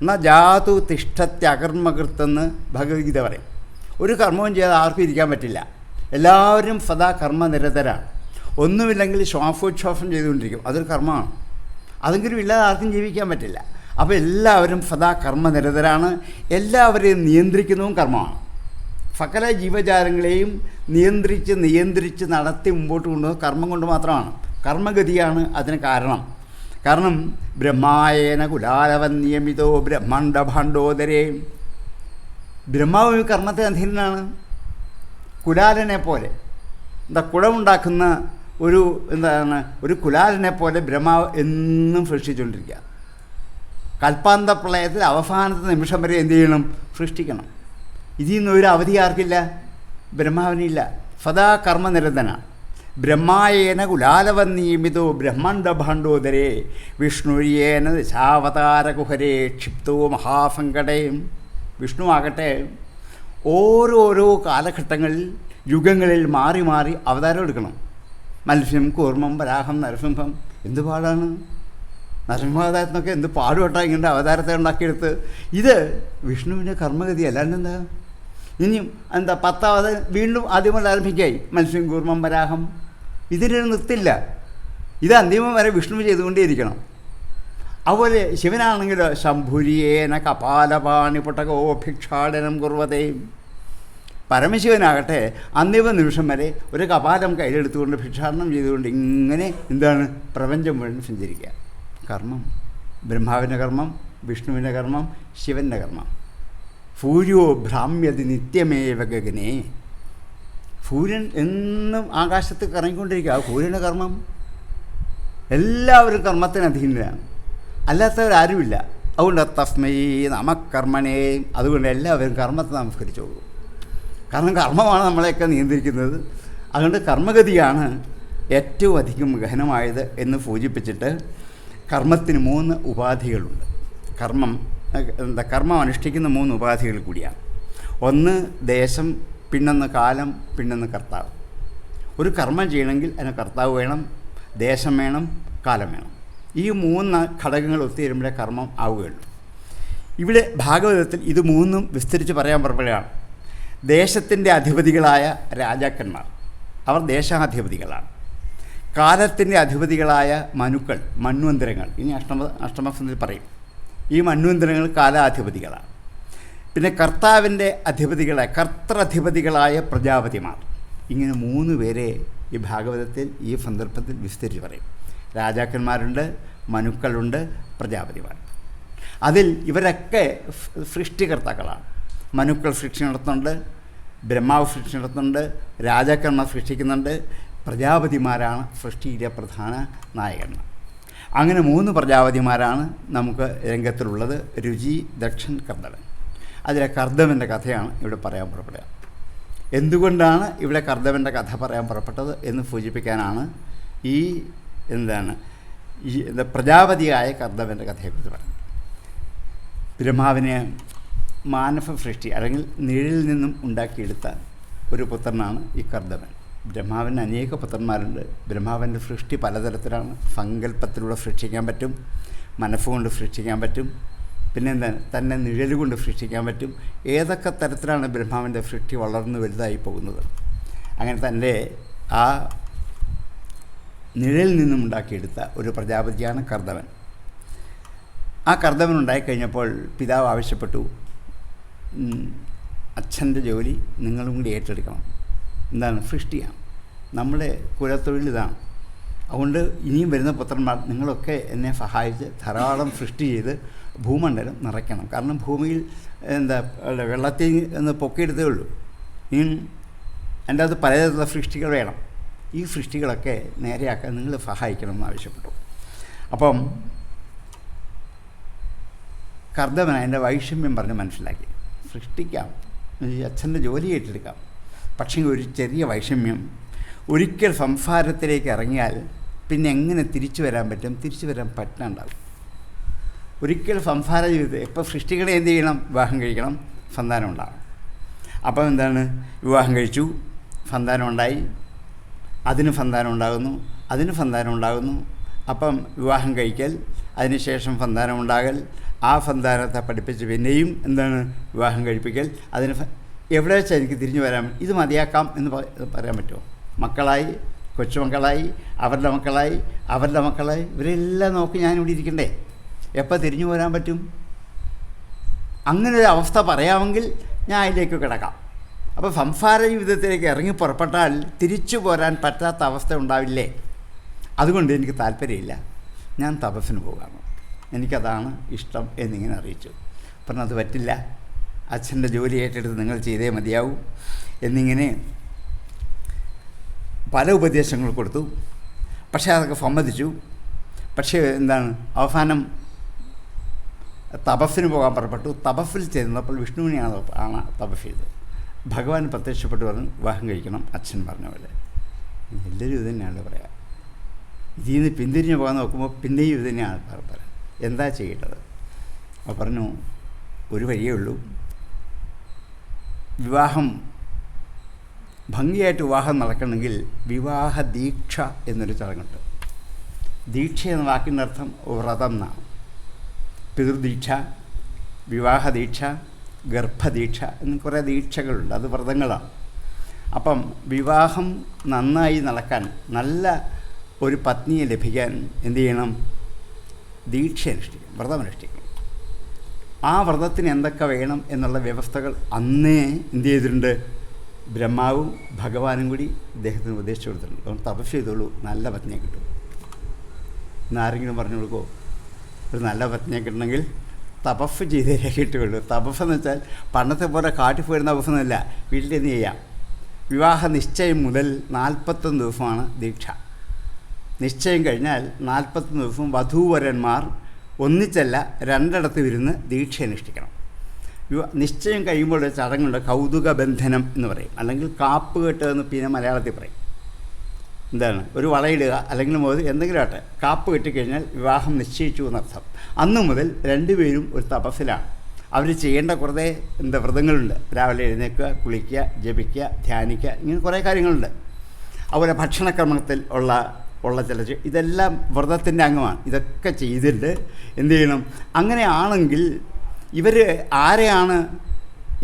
എന്നാൽ ജാതു തിഷ്ഠത്യകർമ്മകൃത്തെന്ന് ഭഗവത്ഗീത പറയും. ഒരു കർമ്മവും ചെയ്യാതെ ആർക്കും ഇരിക്കാൻ പറ്റില്ല. എല്ലാവരും സദാ കർമ്മനിരതരാണ്. ഒന്നുമില്ലെങ്കിൽ ശ്വാസോച്ഛ്വാസം ചെയ്തുകൊണ്ടിരിക്കും, അതൊരു കർമ്മമാണ്. അതെങ്കിലും ഇല്ലാതെ ആർക്കും ജീവിക്കാൻ പറ്റില്ല. അപ്പോൾ എല്ലാവരും സദാ കർമ്മനിരതരാണ്. എല്ലാവരെയും നിയന്ത്രിക്കുന്നതും കർമ്മമാണ്. സകല ജീവജാലങ്ങളെയും നിയന്ത്രിച്ച് നടത്തി മുമ്പോട്ട് കൊണ്ടുപോകുന്നത് കർമ്മം കൊണ്ട് മാത്രമാണ്. കർമ്മഗതിയാണ് അതിന് കാരണം. കാരണം ബ്രഹ്മായേന കുലാലവൻ നിയമിതോ ബ്രഹ്മാണ്ഡഭാണ്ഡോദരേ. ബ്രഹ്മാവ് കർമ്മത്തെ അധീനനാണ്. കുലാലനെ പോലെ, കുളമുണ്ടാക്കുന്ന ഒരു കുലാലനെ പോലെ ബ്രഹ്മാവ് എന്നും സൃഷ്ടിച്ചുകൊണ്ടിരിക്കുക. കൽപ്പാന്ത പ്രളയത്തിൽ അവസാനത്തെ നിമിഷം വരെ എന്ത് ചെയ്യണം? സൃഷ്ടിക്കണം. ഇതിൽ നിന്ന് ഒരു അവധി ആർക്കില്ല? ബ്രഹ്മാവിനില്ല. സദാ കർമ്മനിരതനാണ്. ബ്രഹ്മായേന കുലാലവൻ നിയമിതോ ബ്രഹ്മാണ്ഡഭാണ്ഡോദരേ വിഷ്ണുര്യേന ദശാവതാരകുഹരേ ക്ഷിപ്തോ മഹാസങ്കടേ. വിഷ്ണു ആകട്ടെ ഓരോരോ കാലഘട്ടങ്ങളിൽ യുഗങ്ങളിൽ മാറി മാറി അവതാരം എടുക്കണം. മത്സ്യം, കൂർമ്മം, വരാഹം, നരസിംഹം. എന്ത് പാടാണ്! നരസിംഹാവതാരത്തിനൊക്കെ എന്ത് പാടുപെട്ടാൽ ഇങ്ങനെ അവതാരത്തെ ഉണ്ടാക്കിയെടുത്ത്. ഇത് വിഷ്ണുവിൻ്റെ കർമ്മഗതി. അല്ലാണ്ടെന്താ? ഇനിയും എന്താ 10ാമത് വീണ്ടും ആദ്യമല്ല ആരംഭിക്കായി. മത്സ്യം, കൂർമ്മം, വരാഹം. ഇതിനൊരു നിർത്തില്ല. ഇത് അന്തിമം വരെ വിഷ്ണു ചെയ്തുകൊണ്ടേയിരിക്കണം. അതുപോലെ ശിവനാണെങ്കിലോ ശംഭുരിയേന കപാലപാണി പുട്ടകോ ഭിക്ഷാടനം കുർവതേ. പരമശിവനാകട്ടെ അന്തിമ നിമിഷം വരെ ഒരു കപാലം കയ്യിലെടുത്തുകൊണ്ട് ഭിക്ഷാടനം ചെയ്തുകൊണ്ട് ഇങ്ങനെ എന്താണ് പ്രപഞ്ചം മുഴുവൻ സഞ്ചരിക്കുക. കർമ്മം. ബ്രഹ്മാവിൻ്റെ കർമ്മം, വിഷ്ണുവിൻ്റെ കർമ്മം, ശിവൻ്റെ കർമ്മം. സൂര്യോ ഭ്രാമ്യതി നിത്യമേവ ഗഗനേ. സൂര്യൻ എന്നും ആകാശത്ത് കറങ്ങിക്കൊണ്ടിരിക്കുക. ആ സൂര്യൻ്റെ കർമ്മം. എല്ലാവരും കർമ്മത്തിന് അധീനരാണ്, അല്ലാത്തവരാരുമില്ല. അതുകൊണ്ട് തസ്മൈ നമകർമ്മണേ. അതുകൊണ്ട് എല്ലാവരും കർമ്മത്തെ നമസ്കരിച്ചോളൂ. കാരണം കർമ്മമാണ് നമ്മളെയൊക്കെ നിയന്ത്രിക്കുന്നത്. അതുകൊണ്ട് കർമ്മഗതിയാണ് ഏറ്റവും അധികം ഗഹനമായത് എന്ന് സൂചിപ്പിച്ചിട്ട് കർമ്മത്തിന് 3 ഉപാധികളുണ്ട്. കർമ്മം അനുഷ്ഠിക്കുന്ന 3 ഉപാധികൾ കൂടിയാണ്. ഒന്ന് ദേശം, പിന്നൊന്ന് കാലം, പിന്നൊന്ന് കർത്താവ്. ഒരു കർമ്മം ചെയ്യണമെങ്കിൽ അതിന് കർത്താവ് വേണം, ദേശം വേണം, കാലം വേണം. ഈ 3 ഘടകങ്ങൾ ഒത്തുചേരുമ്പോഴേ കർമ്മം ആവുകയുള്ളൂ. ഇവിടെ ഭാഗവതത്തിൽ ഇത് 3ഉം വിസ്തരിച്ച് പറയാൻ പുറപ്പെടുകയാണ്. ദേശത്തിൻ്റെ അധിപതികളായ രാജാക്കന്മാർ, അവർ ദേശാധിപതികളാണ്. കാലത്തിൻ്റെ അധിപതികളായ മനുക്കൾ, മന്വന്തരങ്ങൾ, ഇനി അഷ്ടമസന്ധത്തിൽ പറയും. ഈ മന്വന്തരങ്ങൾ കാലാധിപതികളാണ്. പിന്നെ കർത്താവിൻ്റെ കർത്തൃധിപതികളായ പ്രജാപതിമാർ. ഇങ്ങനെ 3 പേരെ ഈ ഭാഗവതത്തിൽ ഈ സന്ദർഭത്തിൽ വിസ്തരിച്ച് പറയും. രാജാക്കന്മാരുണ്ട്, മനുക്കളുണ്ട്, പ്രജാപതിമാർ. അതിൽ ഇവരൊക്കെ സൃഷ്ടികർത്താക്കളാണ്. മനുക്കൾ സൃഷ്ടി നടത്തുന്നുണ്ട്, ബ്രഹ്മാവ് സൃഷ്ടി നടത്തുന്നുണ്ട്, രാജാക്കന്മാർ സൃഷ്ടിക്കുന്നുണ്ട്, പ്രജാപതിമാരാണ് സൃഷ്ടിയിലെ പ്രധാന നായകന്മാർ. അങ്ങനെ 3 പ്രജാപതിമാരാണ് നമുക്ക് രംഗത്തിലുള്ളത്: രുചി, ദക്ഷൻ, കർദമൻ. അതിലെ കർദമൻ്റെ കഥയാണ് ഇവിടെ പറയാൻ പുറപ്പെടുക. എന്തുകൊണ്ടാണ് ഇവിടെ കർദമൻ്റെ കഥ പറയാൻ പുറപ്പെട്ടത് എന്ന് സൂചിപ്പിക്കാനാണ് ഈ പ്രജാപതിയായ കർദമൻ്റെ കഥയെക്കുറിച്ച് പറയുന്നത്. ബ്രഹ്മാവിനെ മാനവ സൃഷ്ടി അല്ലെങ്കിൽ നിഴലിൽ നിന്നും ഉണ്ടാക്കിയെടുത്ത ഒരു പുത്രനാണ് ഈ കർദമൻ. ബ്രഹ്മാവിന് അനേക പുത്രന്മാരുണ്ട്. ബ്രഹ്മാവിൻ്റെ സൃഷ്ടി പലതരത്തിലാണ്. സങ്കല്പത്തിലൂടെ സൃഷ്ടിക്കാൻ പറ്റും, മനസ്സുകൊണ്ട് സൃഷ്ടിക്കാൻ പറ്റും, പിന്നെ തന്നെ നിഴലുകൊണ്ട് സൃഷ്ടിക്കാൻ പറ്റും. ഏതൊക്കെ തരത്തിലാണ് ബ്രഹ്മാവിൻ്റെ സൃഷ്ടി വളർന്നു വലുതായി പോകുന്നത്. അങ്ങനെ തൻ്റെ ആ നിഴലിൽ നിന്നും ഉണ്ടാക്കിയെടുത്ത ഒരു പ്രജാപതിയാണ് കർദമൻ. ആ കർദമൻ ഉണ്ടായിക്കഴിഞ്ഞപ്പോൾ പിതാവ് ആവശ്യപ്പെട്ടു, അച്ഛൻ്റെ ജോലി നിങ്ങളും കൂടി ഏറ്റെടുക്കണം. സൃഷ്ടിയാണ്. നമ്മുടെ കുലത്തൊഴിൽ ഇതാണ്. അതുകൊണ്ട് ഇനിയും വരുന്ന പുത്രന്മാർ നിങ്ങളൊക്കെ എന്നെ സഹായിച്ച് ധാരാളം സൃഷ്ടി ചെയ്ത് ഭൂമണ്ഡലം നിറയ്ക്കണം. കാരണം ഭൂമിയിൽ വെള്ളത്തിൽ ഒന്ന് പൊക്കിയെടുത്തേ ഉള്ളൂ. ഇനി എൻ്റെ അത് പലതരത്തിലുള്ള സൃഷ്ടികൾ വേണം. ഈ സൃഷ്ടികളൊക്കെ നേരെയാക്കാൻ നിങ്ങൾ സഹായിക്കണം എന്ന് ആവശ്യപ്പെട്ടു. അപ്പം കർദമൻ അതിൻ്റെ വൈഷമ്യം പറഞ്ഞ് മനസ്സിലാക്കി. സൃഷ്ടിക്കാം, അച്ഛൻ്റെ ജോലി ഏറ്റെടുക്കാം. പക്ഷേ ഒരു ചെറിയ വൈഷമ്യം, ഒരിക്കൽ സംസാരത്തിലേക്ക് ഇറങ്ങിയാൽ പിന്നെ എങ്ങനെ തിരിച്ചു വരാൻ പറ്റും? തിരിച്ചു വരാൻ പറ്റാണ്ടാവും. ഒരിക്കൽ സംസാര ജീവിതത്തിൽ ഇപ്പോൾ സൃഷ്ടികളെ എന്ത് ചെയ്യണം? വിവാഹം കഴിക്കണം, സന്താനം ഉണ്ടാകും. അപ്പം വിവാഹം കഴിച്ചു, സന്താനം ഉണ്ടായി, അതിന് സന്താനം ഉണ്ടാകുന്നു, അതിന് സന്താനം ഉണ്ടാകുന്നു. അപ്പം വിവാഹം കഴിക്കൽ, അതിനുശേഷം സന്താനം ഉണ്ടാകൽ, ആ സന്താനത്തെ പഠിപ്പിച്ച് പിന്നെയും വിവാഹം കഴിപ്പിക്കൽ. അതിന് എവിടെ വെച്ചാൽ എനിക്ക് തിരിഞ്ഞു വരാൻ ഇത് മതിയാക്കാം എന്ന് പറയാൻ പറ്റുമോ? മക്കളായി, കൊച്ചുമക്കളായി, അവരുടെ മക്കളായി, അവരുടെ മക്കളായി, ഇവരെല്ലാം നോക്കി ഞാനിവിടെ ഇരിക്കണ്ടേ? എപ്പോൾ തിരിഞ്ഞു പോരാൻ പറ്റും? അങ്ങനൊരു അവസ്ഥ പറയാമെങ്കിൽ ഞാൻ അതിലേക്ക് കിടക്കാം. അപ്പോൾ സംസാര ജീവിതത്തിലേക്ക് ഇറങ്ങി പുറപ്പെട്ടാൽ തിരിച്ചു പോരാൻ പറ്റാത്ത അവസ്ഥ ഉണ്ടാവില്ലേ? അതുകൊണ്ട് എനിക്ക് താല്പര്യമില്ല, ഞാൻ തപസ്സിന് പോകാമോ, എനിക്കതാണ് ഇഷ്ടം എന്നിങ്ങനെ അറിയിച്ചു. പറഞ്ഞത് അത് പറ്റില്ല, അച്ഛൻ്റെ ജോലി ഏറ്റെടുത്ത് നിങ്ങൾ ചെയ്തേ മതിയാവൂ എന്നിങ്ങനെ പല ഉപദേശങ്ങൾ കൊടുത്തു. പക്ഷേ അതൊക്കെ സമ്മതിച്ചു. പക്ഷേ അവസാനം തപസ്സിന് പോകാൻ പുറപ്പെട്ടു. തപസ്സിൽ ചെന്നപ്പോൾ വിഷ്ണുവിനെയാണ് തപസ് ചെയ്തത്. ഭഗവാൻ പ്രത്യക്ഷപ്പെട്ടു പറഞ്ഞു, വിവാഹം കഴിക്കണം അച്ഛൻ പറഞ്ഞ പോലെ. എല്ലാവരും ഇത് തന്നെയാണ് പറയാം. ഇതിൽ നിന്ന് പിന്തിരിഞ്ഞ് പോകാൻ നോക്കുമ്പോൾ പിന്നെയും ഇത് തന്നെയാണ് പറയാം. എന്താ ചെയ്യേണ്ടത്? അപ്പോൾ പറഞ്ഞു, ഒരു വഴിയേ ഉള്ളൂ. ഭംഗിയായിട്ട് വിവാഹം നടക്കണമെങ്കിൽ വിവാഹ ദീക്ഷ എന്നൊരു ചടങ്ങുണ്ട്. ദീക്ഷ എന്ന വാക്കിൻ്റെ അർത്ഥം വ്രതം എന്നാണ്. പിതൃദീക്ഷ, വിവാഹദീക്ഷ, ഗർഭദീക്ഷ എന്ന് കുറേ ദീക്ഷകളുണ്ട്. അത് വ്രതങ്ങളാണ്. അപ്പം വിവാഹം നന്നായി നടക്കാൻ, നല്ല ഒരു പത്നിയെ ലഭിക്കാൻ എന്ത് ചെയ്യണം? ദീക്ഷ അനുഷ്ഠിക്കണം, വ്രതം അനുഷ്ഠിക്കണം. ആ വ്രതത്തിന് എന്തൊക്കെ വേണം എന്നുള്ള വ്യവസ്ഥകൾ അന്നേ എന്ത് ചെയ്തിട്ടുണ്ട്? ബ്രഹ്മാവും ഭഗവാനും കൂടി ഇദ്ദേഹത്തിന് ഉപദേശിച്ചു കൊടുത്തിട്ടുണ്ട്. അതുകൊണ്ട് തപസ് ചെയ്തോളൂ, നല്ല പത്നിയെ കിട്ടും. ഇന്ന് ആരെങ്കിലും പറഞ്ഞു കൊടുക്കുമോ? ഒരു നല്ല പത്നിയെ കിട്ടണമെങ്കിൽ തപസ് ചെയ്തേ കിട്ടുകയുള്ളൂ. തപസ് എന്ന് വെച്ചാൽ പണ്ടത്തെ പോലെ കാട്ടിപ്പോയിരുന്ന തപസ്സൊന്നുമില്ല, വീട്ടിൽ നിന്ന് ചെയ്യാം. വിവാഹ നിശ്ചയം മുതൽ 41 ദിവസമാണ് ദീക്ഷ. നിശ്ചയം കഴിഞ്ഞാൽ 41 ദിവസവും വധൂവരന്മാർ ഒന്നിച്ചല്ല 2 ഇടത്ത് ഇരുന്ന് ദീക്ഷ അനുഷ്ഠിക്കണം. നിശ്ചയം കഴിയുമ്പോൾ ഒരു ചടങ്ങുണ്ട്, കൗതുക ബന്ധനം എന്ന് പറയും, അല്ലെങ്കിൽ കാപ്പ് കെട്ടുക എന്ന് പിന്നെ മലയാളത്തിൽ പറയും. ഒരു വളയിടുക അല്ലെങ്കിൽ എന്തെങ്കിലും ആട്ടെ, കാപ്പ് കെട്ടിക്കഴിഞ്ഞാൽ വിവാഹം നിശ്ചയിച്ചു എന്നർത്ഥം. അന്നു മുതൽ 2 പേരും ഒരു തപസ്സിലാണ്. അവർ ചെയ്യേണ്ട കുറേ വ്രതങ്ങളുണ്ട്. രാവിലെ എഴുന്നേൽക്കുക, കുളിക്കുക, ജപിക്കുക, ധ്യാനിക്കുക, ഇങ്ങനെ കുറേ കാര്യങ്ങളുണ്ട്. അതുപോലെ ഭക്ഷണക്രമത്തിൽ ഉള്ള ചില ഇതെല്ലാം വ്രതത്തിൻ്റെ അംഗമാണ്. ഇതൊക്കെ ചെയ്തിട്ട് എന്ത് ചെയ്യണം? അങ്ങനെയാണെങ്കിൽ ഇവർ ആരെയാണ്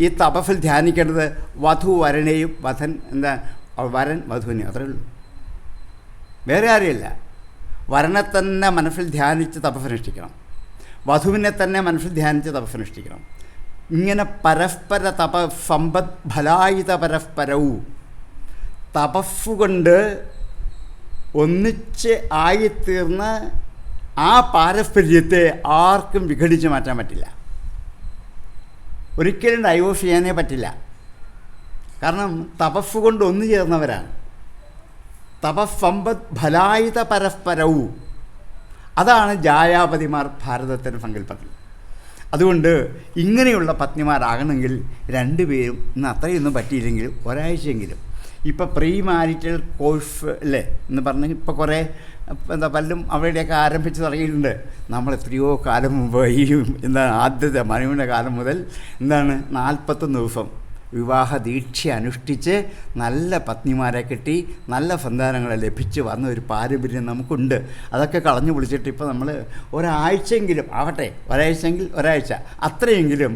ഈ തപസ്സിൽ ധ്യാനിക്കേണ്ടത്? വധുവരനെയും വരൻ വധുവിനെയും, അത്രയേ ഉള്ളൂ. വേറെ ആരെയല്ല. വരനെ തന്നെ മനസ്സിൽ ധ്യാനിച്ച് തപസ്സനുഷ്ഠിക്കണം, വധുവിനെ തന്നെ മനസ്സിൽ ധ്യാനിച്ച് തപസ്സനുഷ്ഠിക്കണം. ഇങ്ങനെ പരസ്പര സമ്പദ് ഫലായുധ പരസ്പരവും തപസ്സുകൊണ്ട് ഒന്നിച്ച് ആയിത്തീർന്ന ആ പാരസ്പര്യത്തെ ആർക്കും വിഘടിച്ച് മാറ്റാൻ പറ്റില്ല. ഒരിക്കലും ഡൈവോഴ്സ് ചെയ്യാനേ പറ്റില്ല. കാരണം തപസ്സുകൊണ്ട് ഒന്നു ചേർന്നവരാണ്. തപസ്സമ്പദ് ഫലായുധ പരസ്പരവും, അതാണ് ജായാപതിമാർ ഭാരതത്തിൻ്റെ സങ്കല്പത്തിൽ. അതുകൊണ്ട് ഇങ്ങനെയുള്ള പത്നിമാരാകണമെങ്കിൽ രണ്ടുപേരും ഇന്ന് അത്രയൊന്നും പറ്റിയില്ലെങ്കിലും ഒരാഴ്ചയെങ്കിലും ഇപ്പോൾ പ്രീ മാരിറ്റൽ കോഴ്സ് അല്ലേ എന്ന് പറഞ്ഞ് ഇപ്പോൾ കുറേ പലരും അവിടെയൊക്കെ ആരംഭിച്ച് തുടങ്ങിയിട്ടുണ്ട്. നമ്മൾ എത്രയോ കാലം മുമ്പ് എന്താണ് ആദ്യത്തെ മനുവിൻ്റെ കാലം മുതൽ 41 ദിവസം വിവാഹ ദീക്ഷ അനുഷ്ഠിച്ച് നല്ല പത്നിമാരെ കിട്ടി നല്ല സന്താനങ്ങളെ ലഭിച്ച് വന്ന ഒരു പാരമ്പര്യം നമുക്കുണ്ട്. അതൊക്കെ കളഞ്ഞു പൊളിച്ചിട്ട് ഇപ്പോൾ നമ്മൾ ഒരാഴ്ചയെങ്കിലും ആവട്ടെ, ഒരാഴ്ച അത്രയെങ്കിലും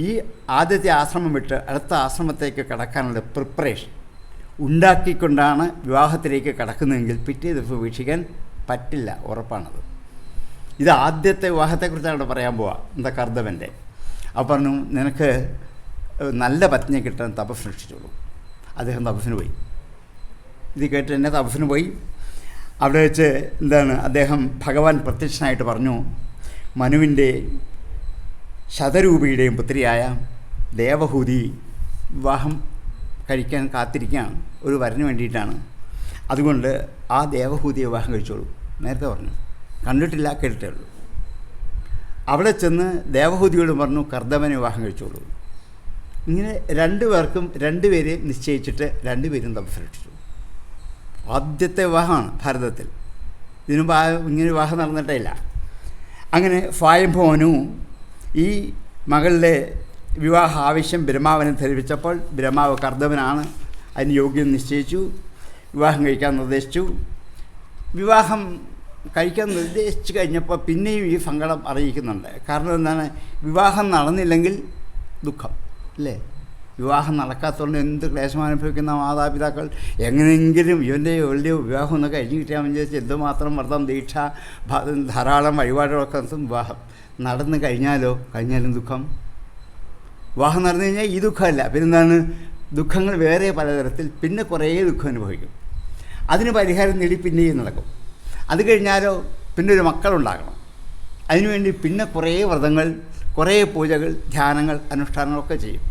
ഈ ആദ്യത്തെ ആശ്രമം വിട്ട് അടുത്ത ആശ്രമത്തേക്ക് കടക്കാനുള്ള പ്രിപ്പറേഷൻ ഉണ്ടാക്കിക്കൊണ്ടാണ് വിവാഹത്തിലേക്ക് കടക്കുന്നതെങ്കിൽ പിറ്റേ ദിവസം വീക്ഷിക്കാൻ പറ്റില്ല, ഉറപ്പാണത്. ഇത് ആദ്യത്തെ വിവാഹത്തെക്കുറിച്ചാണ് ഇവിടെ പറയാൻ പോവുക, കർദവൻ്റെ. അപ്പോൾ പറഞ്ഞു, നിനക്ക് നല്ല പത്നിയെ കിട്ടാൻ തപസ് സൃഷ്ടിച്ചോളൂ. അദ്ദേഹം തപസ്സിന് പോയി. ഇത് കേട്ട് തന്നെ തപസ്സിന് പോയി. അവിടെ വെച്ച് അദ്ദേഹം ഭഗവാൻ പ്രത്യക്ഷനായിട്ട് പറഞ്ഞു, മനുവിൻ്റെ ശതരൂപിയുടെയും പുത്രിയായ ദേവഹൂതി വിവാഹം കഴിക്കാൻ കാത്തിരിക്കുകയാണ്, ഒരു വരന് വേണ്ടിയിട്ടാണ്. അതുകൊണ്ട് ആ ദേവഹൂതിയെ വിവാഹം കഴിച്ചോളൂ. നേരത്തെ പറഞ്ഞു, കണ്ടിട്ടില്ല, കേട്ടിട്ടേ ഉള്ളൂ. അവിടെ ചെന്ന് ദേവഹൂതിയോട് പറഞ്ഞു, കർദവനെ വിവാഹം കഴിച്ചോളൂ. ഇങ്ങനെ രണ്ടുപേരെ നിശ്ചയിച്ചിട്ട് രണ്ടുപേരും തപസ്സനുഷ്ഠിച്ചു. ആദ്യത്തെ വിവാഹമാണ് ഭാരതത്തിൽ. ഇതിനുമുമ്പ് ഇങ്ങനെ വിവാഹം നടന്നിട്ടേ ഇല്ല. അങ്ങനെ സ്വയംഭവനു ഈ മകളുടെ വിവാഹ ആവശ്യം ബ്രഹ്മാവിനെ ധരിപ്പിച്ചപ്പോൾ ബ്രഹ്മാവ് കർദവനാണ്, അതിന് യോഗ്യം നിശ്ചയിച്ചു, വിവാഹം കഴിക്കാൻ നിർദ്ദേശിച്ചു. വിവാഹം കഴിക്കാൻ നിർദ്ദേശിച്ചു കഴിഞ്ഞപ്പോൾ പിന്നെയും ഈ സങ്കടം അറിയിക്കുന്നുണ്ട്. കാരണം എന്താണ്, വിവാഹം നടന്നില്ലെങ്കിൽ ദുഃഖം അല്ലേ? വിവാഹം നടക്കാത്തതുകൊണ്ട് എന്ത് ക്ലേശം അനുഭവിക്കുന്ന മാതാപിതാക്കൾ. എങ്ങനെയെങ്കിലും ഇവൻ്റെയോ ഇവളുടെയോ വിവാഹം ഒന്ന് കഴിഞ്ഞ് കിട്ടിയാൽ വിചാരിച്ച് എന്തുമാത്രം വ്രതം, ദീക്ഷ, ധാരാളം വഴിപാടുകളൊക്കെ നടത്തും. വിവാഹം നടന്നു കഴിഞ്ഞാലും ദുഃഖം. വിവാഹം നടന്നു കഴിഞ്ഞാൽ ഈ ദുഃഖമല്ല, പിന്നെന്താണ്, ദുഃഖങ്ങൾ വേറെ പലതരത്തിൽ. പിന്നെ കുറേ ദുഃഖം അനുഭവിക്കും. അതിന് പരിഹാരം നേടി പിന്നെയും നടക്കും. അത് കഴിഞ്ഞാലോ പിന്നെ ഒരു മക്കളുണ്ടാകണം. അതിനുവേണ്ടി പിന്നെ കുറേ വ്രതങ്ങൾ, കുറേ പൂജകൾ, ധ്യാനങ്ങൾ, അനുഷ്ഠാനങ്ങളൊക്കെ ചെയ്യും.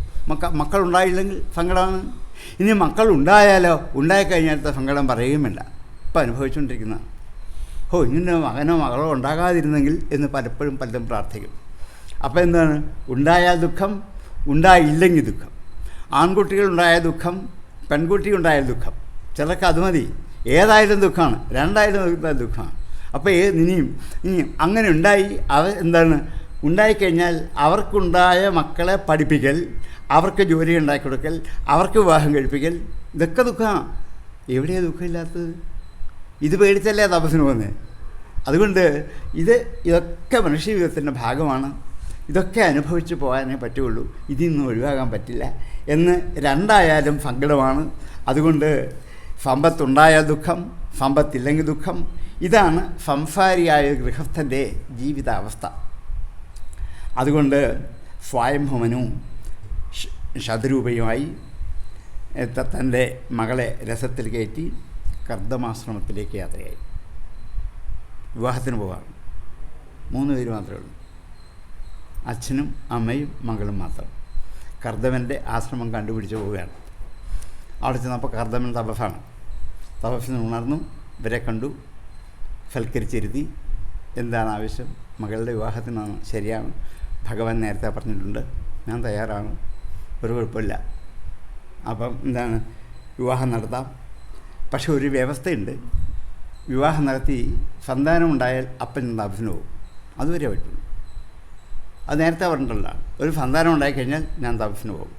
മക്കളുണ്ടായില്ലെങ്കിൽ സങ്കടമാണ്. ഇനി മക്കളുണ്ടായാലോ, ഉണ്ടായിക്കഴിഞ്ഞാലത്തെ സങ്കടം പറയുകയും വേണ്ട. ഇപ്പം അനുഭവിച്ചുകൊണ്ടിരിക്കുന്ന ഇങ്ങനെ മകനോ മകളോ ഉണ്ടാകാതിരുന്നെങ്കിൽ എന്ന് പലപ്പോഴും പലരും പ്രാർത്ഥിക്കും. അപ്പോൾ എന്താണ്, ഉണ്ടായാൽ ദുഃഖം, ഉണ്ടായില്ലെങ്കിൽ ദുഃഖം. ആൺകുട്ടികളുണ്ടായ ദുഃഖം, പെൺകുട്ടി ദുഃഖം. ചിലർക്ക് അത് മതി, ഏതായാലും ദുഃഖമാണ്, രണ്ടായാലും ദുഃഖമാണ്. അപ്പോൾ ഇനിയും അങ്ങനെ ഉണ്ടായിക്കഴിഞ്ഞാൽ അവർക്കുണ്ടായ മക്കളെ പഠിപ്പിക്കൽ, അവർക്ക് ജോലി ഉണ്ടാക്കി കൊടുക്കൽ, അവർക്ക് വിവാഹം കഴിപ്പിക്കൽ, ഇതൊക്കെ ദുഃഖമാണ്. എവിടെയാണ് ദുഃഖമില്ലാത്തത്? ഇത് പേടിച്ചല്ലേ തപസ്സിന് പോകുന്നത്. അതുകൊണ്ട് ഇതൊക്കെ മനുഷ്യജീവിതത്തിൻ്റെ ഭാഗമാണ്. ഇതൊക്കെ അനുഭവിച്ച് പോകാനേ പറ്റുള്ളൂ. ഇതിൽ നിന്ന് ഒഴിവാകാൻ പറ്റില്ല എന്ന് രണ്ടായാലും സങ്കടമാണ്. അതുകൊണ്ട് സമ്പത്തുണ്ടായാൽ ദുഃഖം, സമ്പത്തില്ലെങ്കിൽ ദുഃഖം. ഇതാണ് സംസാരിയായ ഗൃഹസ്ഥൻ്റെ ജീവിതാവസ്ഥ. അതുകൊണ്ട് സ്വയംഭവനും ശതരൂപയുമായി തൻ്റെ മകളെ രസത്തിൽ കയറ്റി കർദമാശ്രമത്തിലേക്ക് യാത്രയായി. വിവാഹത്തിന് പോകാം. 3 പേര് മാത്രമേ ഉള്ളൂ, അച്ഛനും അമ്മയും മകളും മാത്രം. കർദവൻ്റെ ആശ്രമം കണ്ടുപിടിച്ച് പോവുകയാണ്. അവിടെ ചെന്നപ്പോൾ കർദവൻ തപസ്സിന് ഉണർന്നു. ഇവരെ കണ്ടു, സൽക്കരിച്ചിരുത്തി. എന്താണ് ആവശ്യം? മകളുടെ വിവാഹത്തിനാണ്. ശരിയാണ്, ഭഗവാൻ നേരത്തെ പറഞ്ഞിട്ടുണ്ട്, ഞാൻ തയ്യാറാണ്, ഒരു കുഴപ്പമില്ല. അപ്പം വിവാഹം നടത്താം. പക്ഷെ ഒരു വ്യവസ്ഥയുണ്ട്. വിവാഹം നടത്തി സന്താനമുണ്ടായാൽ അപ്പൻ തപസ്സിന് പോകും. അതുവരെ പറ്റുള്ളൂ. അത് നേരത്തെ പറഞ്ഞിട്ടുള്ളതാണ്. ഒരു സന്താനം ഉണ്ടായിക്കഴിഞ്ഞാൽ ഞാൻ തപസ്സിന് പോകും.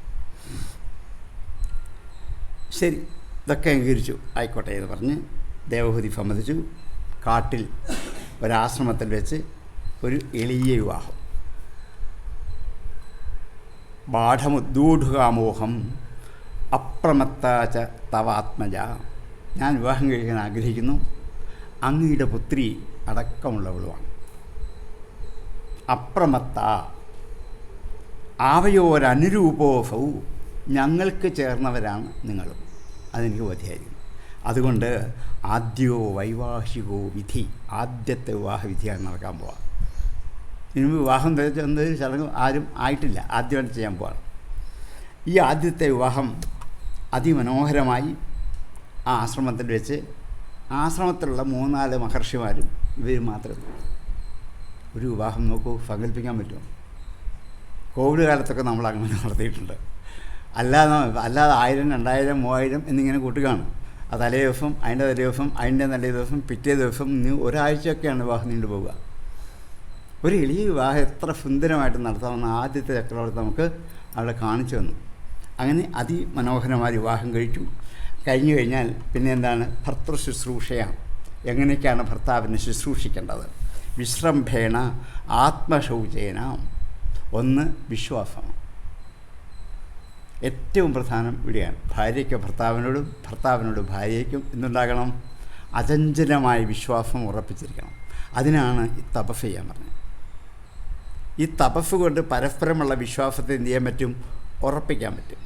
ശരി, ഇതൊക്കെ അംഗീകരിച്ചു. ആയിക്കോട്ടെ എന്ന് പറഞ്ഞ് ദേവഹൂതി സമ്മതിച്ചു. കാട്ടിൽ ഒരാശ്രമത്തിൽ വെച്ച് ഒരു എളിയ വിവാഹം. ബാഠമുദ്ദൂഢുകാമോഹം അപ്രമത്താച തവാത്മജ. ഞാൻ വിവാഹം കഴിക്കാൻ ആഗ്രഹിക്കുന്നു, അങ്ങയുടെ പുത്രി അടക്കമുള്ളവളുമാണ്. അപ്രമത്ത, ആവയോരനുരൂപോഭൗ, ഞങ്ങൾക്ക് ചേർന്നവരാണ് നിങ്ങളും. അതെനിക്ക് ബോധ്യമായിരിക്കും. അതുകൊണ്ട് ആദ്യോ വൈവാഹികോ വിധി, ആദ്യത്തെ വിവാഹവിധിയാണ് നടക്കാൻ പോവുക. ഇനി വിവാഹം എന്നൊരു ചടങ്ങ് ആരും ആയിട്ടില്ല, ആദ്യമായിട്ട് ചെയ്യാൻ പോവാണ്. ഈ ആദ്യത്തെ വിവാഹം അതിമനോഹരമായി ആ ആശ്രമത്തിൽ വെച്ച്, ആശ്രമത്തിലുള്ള 3-4 മഹർഷിമാരും ഇവർ മാത്രമേ ഒരു വിവാഹം നോക്കൂ, സങ്കല്പിക്കാൻ പറ്റുമോ? കോവിഡ് കാലത്തൊക്കെ നമ്മൾ അങ്ങനെ നടത്തിയിട്ടുണ്ട്. അല്ലാതെ 1000, 2000, 3000 എന്നിങ്ങനെ കൂട്ടുകയാണ്. അത് തലേ ദിവസം, അതിൻ്റെ തലേ ദിവസം, അതിൻ്റെ തലേ ദിവസം, പിറ്റേ ദിവസം, ഒരാഴ്ചയൊക്കെയാണ് വിവാഹം നീണ്ടു പോവുക. ഒരു എളിയ വിവാഹം എത്ര സുന്ദരമായിട്ട് നടത്താമെന്ന് ആദ്യത്തെ ചക്രവർത്തി നമുക്ക് അവിടെ കാണിച്ചു തന്നു. അങ്ങനെ അതിമനോഹരമായ വിവാഹം കഴിച്ചു. കഴിഞ്ഞു കഴിഞ്ഞാൽ പിന്നെ എന്താണ്? ഭർത്തൃ ശുശ്രൂഷയാണ്. എങ്ങനെയൊക്കെയാണ് ഭർത്താവിനെ ശുശ്രൂഷിക്കേണ്ടത്? വിശ്രംഭേണ ആത്മശൗചേന. ഒന്ന് വിശ്വാസമാണ്, ഏറ്റവും പ്രധാനം ഇവിടെയാണ്. ഭാര്യയ്ക്ക് ഭർത്താവിനോടും, ഭർത്താവിനോട് ഭാര്യയ്ക്കും എന്തുണ്ടാകണം? അചഞ്ചലമായ വിശ്വാസം ഉറപ്പിച്ചിരിക്കണം. അതിനാണ് ഈ തപസ് ചെയ്യാൻ പറഞ്ഞത്. ഈ തപസ് കൊണ്ട് പരസ്പരമുള്ള വിശ്വാസത്തെ എന്ത് ചെയ്യാൻ പറ്റും? ഉറപ്പിക്കാൻ പറ്റും.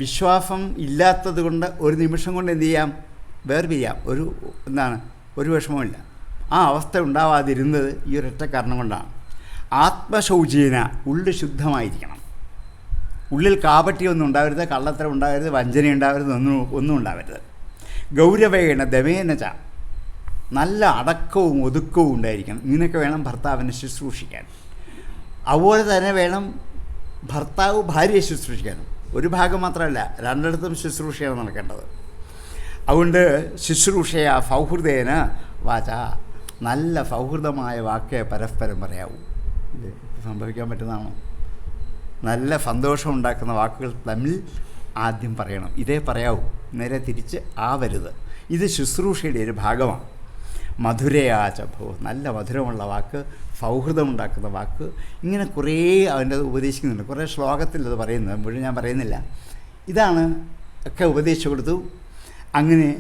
വിശ്വാസം ഇല്ലാത്തത് കൊണ്ട് ഒരു നിമിഷം കൊണ്ട് എന്ത് ചെയ്യാം? വേർപിരിയാം. ഒരു വിഷമവുമില്ല. ആ അവസ്ഥ ഉണ്ടാവാതിരുന്നത് ഈ ഒരൊറ്റ കാരണം കൊണ്ടാണ്. ആത്മശൗചീന, ഉള്ളിൽ ശുദ്ധമായിരിക്കണം. ഉള്ളിൽ കാപട്യമൊന്നും ഉണ്ടാവരുത്, കള്ളത്തരം ഉണ്ടാവരുത്, വഞ്ചന ഉണ്ടാവരുത്, ഒന്നും ഉണ്ടാവരുത്. ഗൗരവേണ ദമേനച, നല്ല അടക്കവും ഒതുക്കവും ഉണ്ടായിരിക്കണം. ഇങ്ങനെയൊക്കെ വേണം ഭർത്താവിനെ ശുശ്രൂഷിക്കാൻ. അതുപോലെ തന്നെ വേണം ഭർത്താവ് ഭാര്യയെ ശുശ്രൂഷിക്കാനും. ഒരു ഭാഗം മാത്രമല്ല, രണ്ടിടത്തും ശുശ്രൂഷയാണ് നടക്കേണ്ടത്. അതുകൊണ്ട് ശുശ്രൂഷയ സൗഹൃദേന വാച, നല്ല സൗഹൃദമായ വാക്കേ പരസ്പരം പറയാവൂ. ഇത് സംഭവിക്കാൻ പറ്റുന്നതാണോ? നല്ല സന്തോഷം ഉണ്ടാക്കുന്ന വാക്കുകൾ തമ്മിൽ ആദ്യം പറയണം. ഇതേ പറയാവൂ, നേരെ തിരിച്ച് ആവരുത്. ഇത് ശുശ്രൂഷയുടെ ഒരു ഭാഗമാണ്. മധുരയാചഭോ, നല്ല മധുരമുള്ള വാക്ക്, സൗഹൃദമുണ്ടാക്കുന്ന വാക്ക്, ഇങ്ങനെ കുറേ അവൻ്റെ ഉപദേശിക്കുന്നുണ്ട്. കുറേ ശ്ലോകത്തിൽ അത് പറയുന്നത് മുഴുവൻ ഞാൻ പറയുന്നില്ല. ഇതാണ് ഒക്കെ ഉപദേശിച്ചു കൊടുത്തു. അങ്ങനെ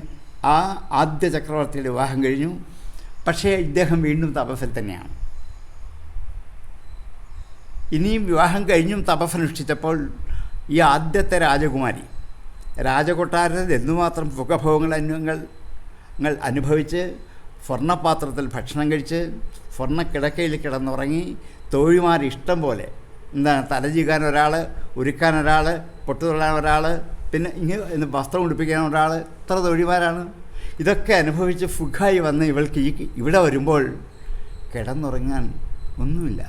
ആ ആദ്യ ചക്രവർത്തിയുടെ വിവാഹം കഴിഞ്ഞു. പക്ഷേ ഇദ്ദേഹം വീണ്ടും തപസ്സിൽ തന്നെയാണ്. ഇനിയും വിവാഹം കഴിഞ്ഞും തപസ്സനുഷ്ഠിച്ചപ്പോൾ ഈ ആദ്യത്തെ രാജകുമാരി രാജകൊട്ടാരത്തിൽ എന്തുമാത്രം സുഖഭോഗങ്ങൾ അനുഭവിച്ച്, സ്വർണ്ണപാത്രത്തിൽ ഭക്ഷണം കഴിച്ച്, സ്വർണ്ണക്കിടക്കയിൽ കിടന്നുറങ്ങി, തോഴിമാർ ഇഷ്ടം പോലെ തലചീകാൻ ഒരാൾ, ഉരുക്കാൻ ഒരാൾ, പൊട്ടുതൊള്ളാൻ ഒരാൾ, പിന്നെ ഇങ്ങനെ വസ്ത്രം ഉടുപ്പിക്കാൻ ഒരാൾ, ഇത്ര തോഴിമാരാണ്. ഇതൊക്കെ അനുഭവിച്ച് സുഖമായി വന്ന് ഇവൾക്ക് ഇവിടെ വരുമ്പോൾ കിടന്നുറങ്ങാൻ ഒന്നുമില്ല.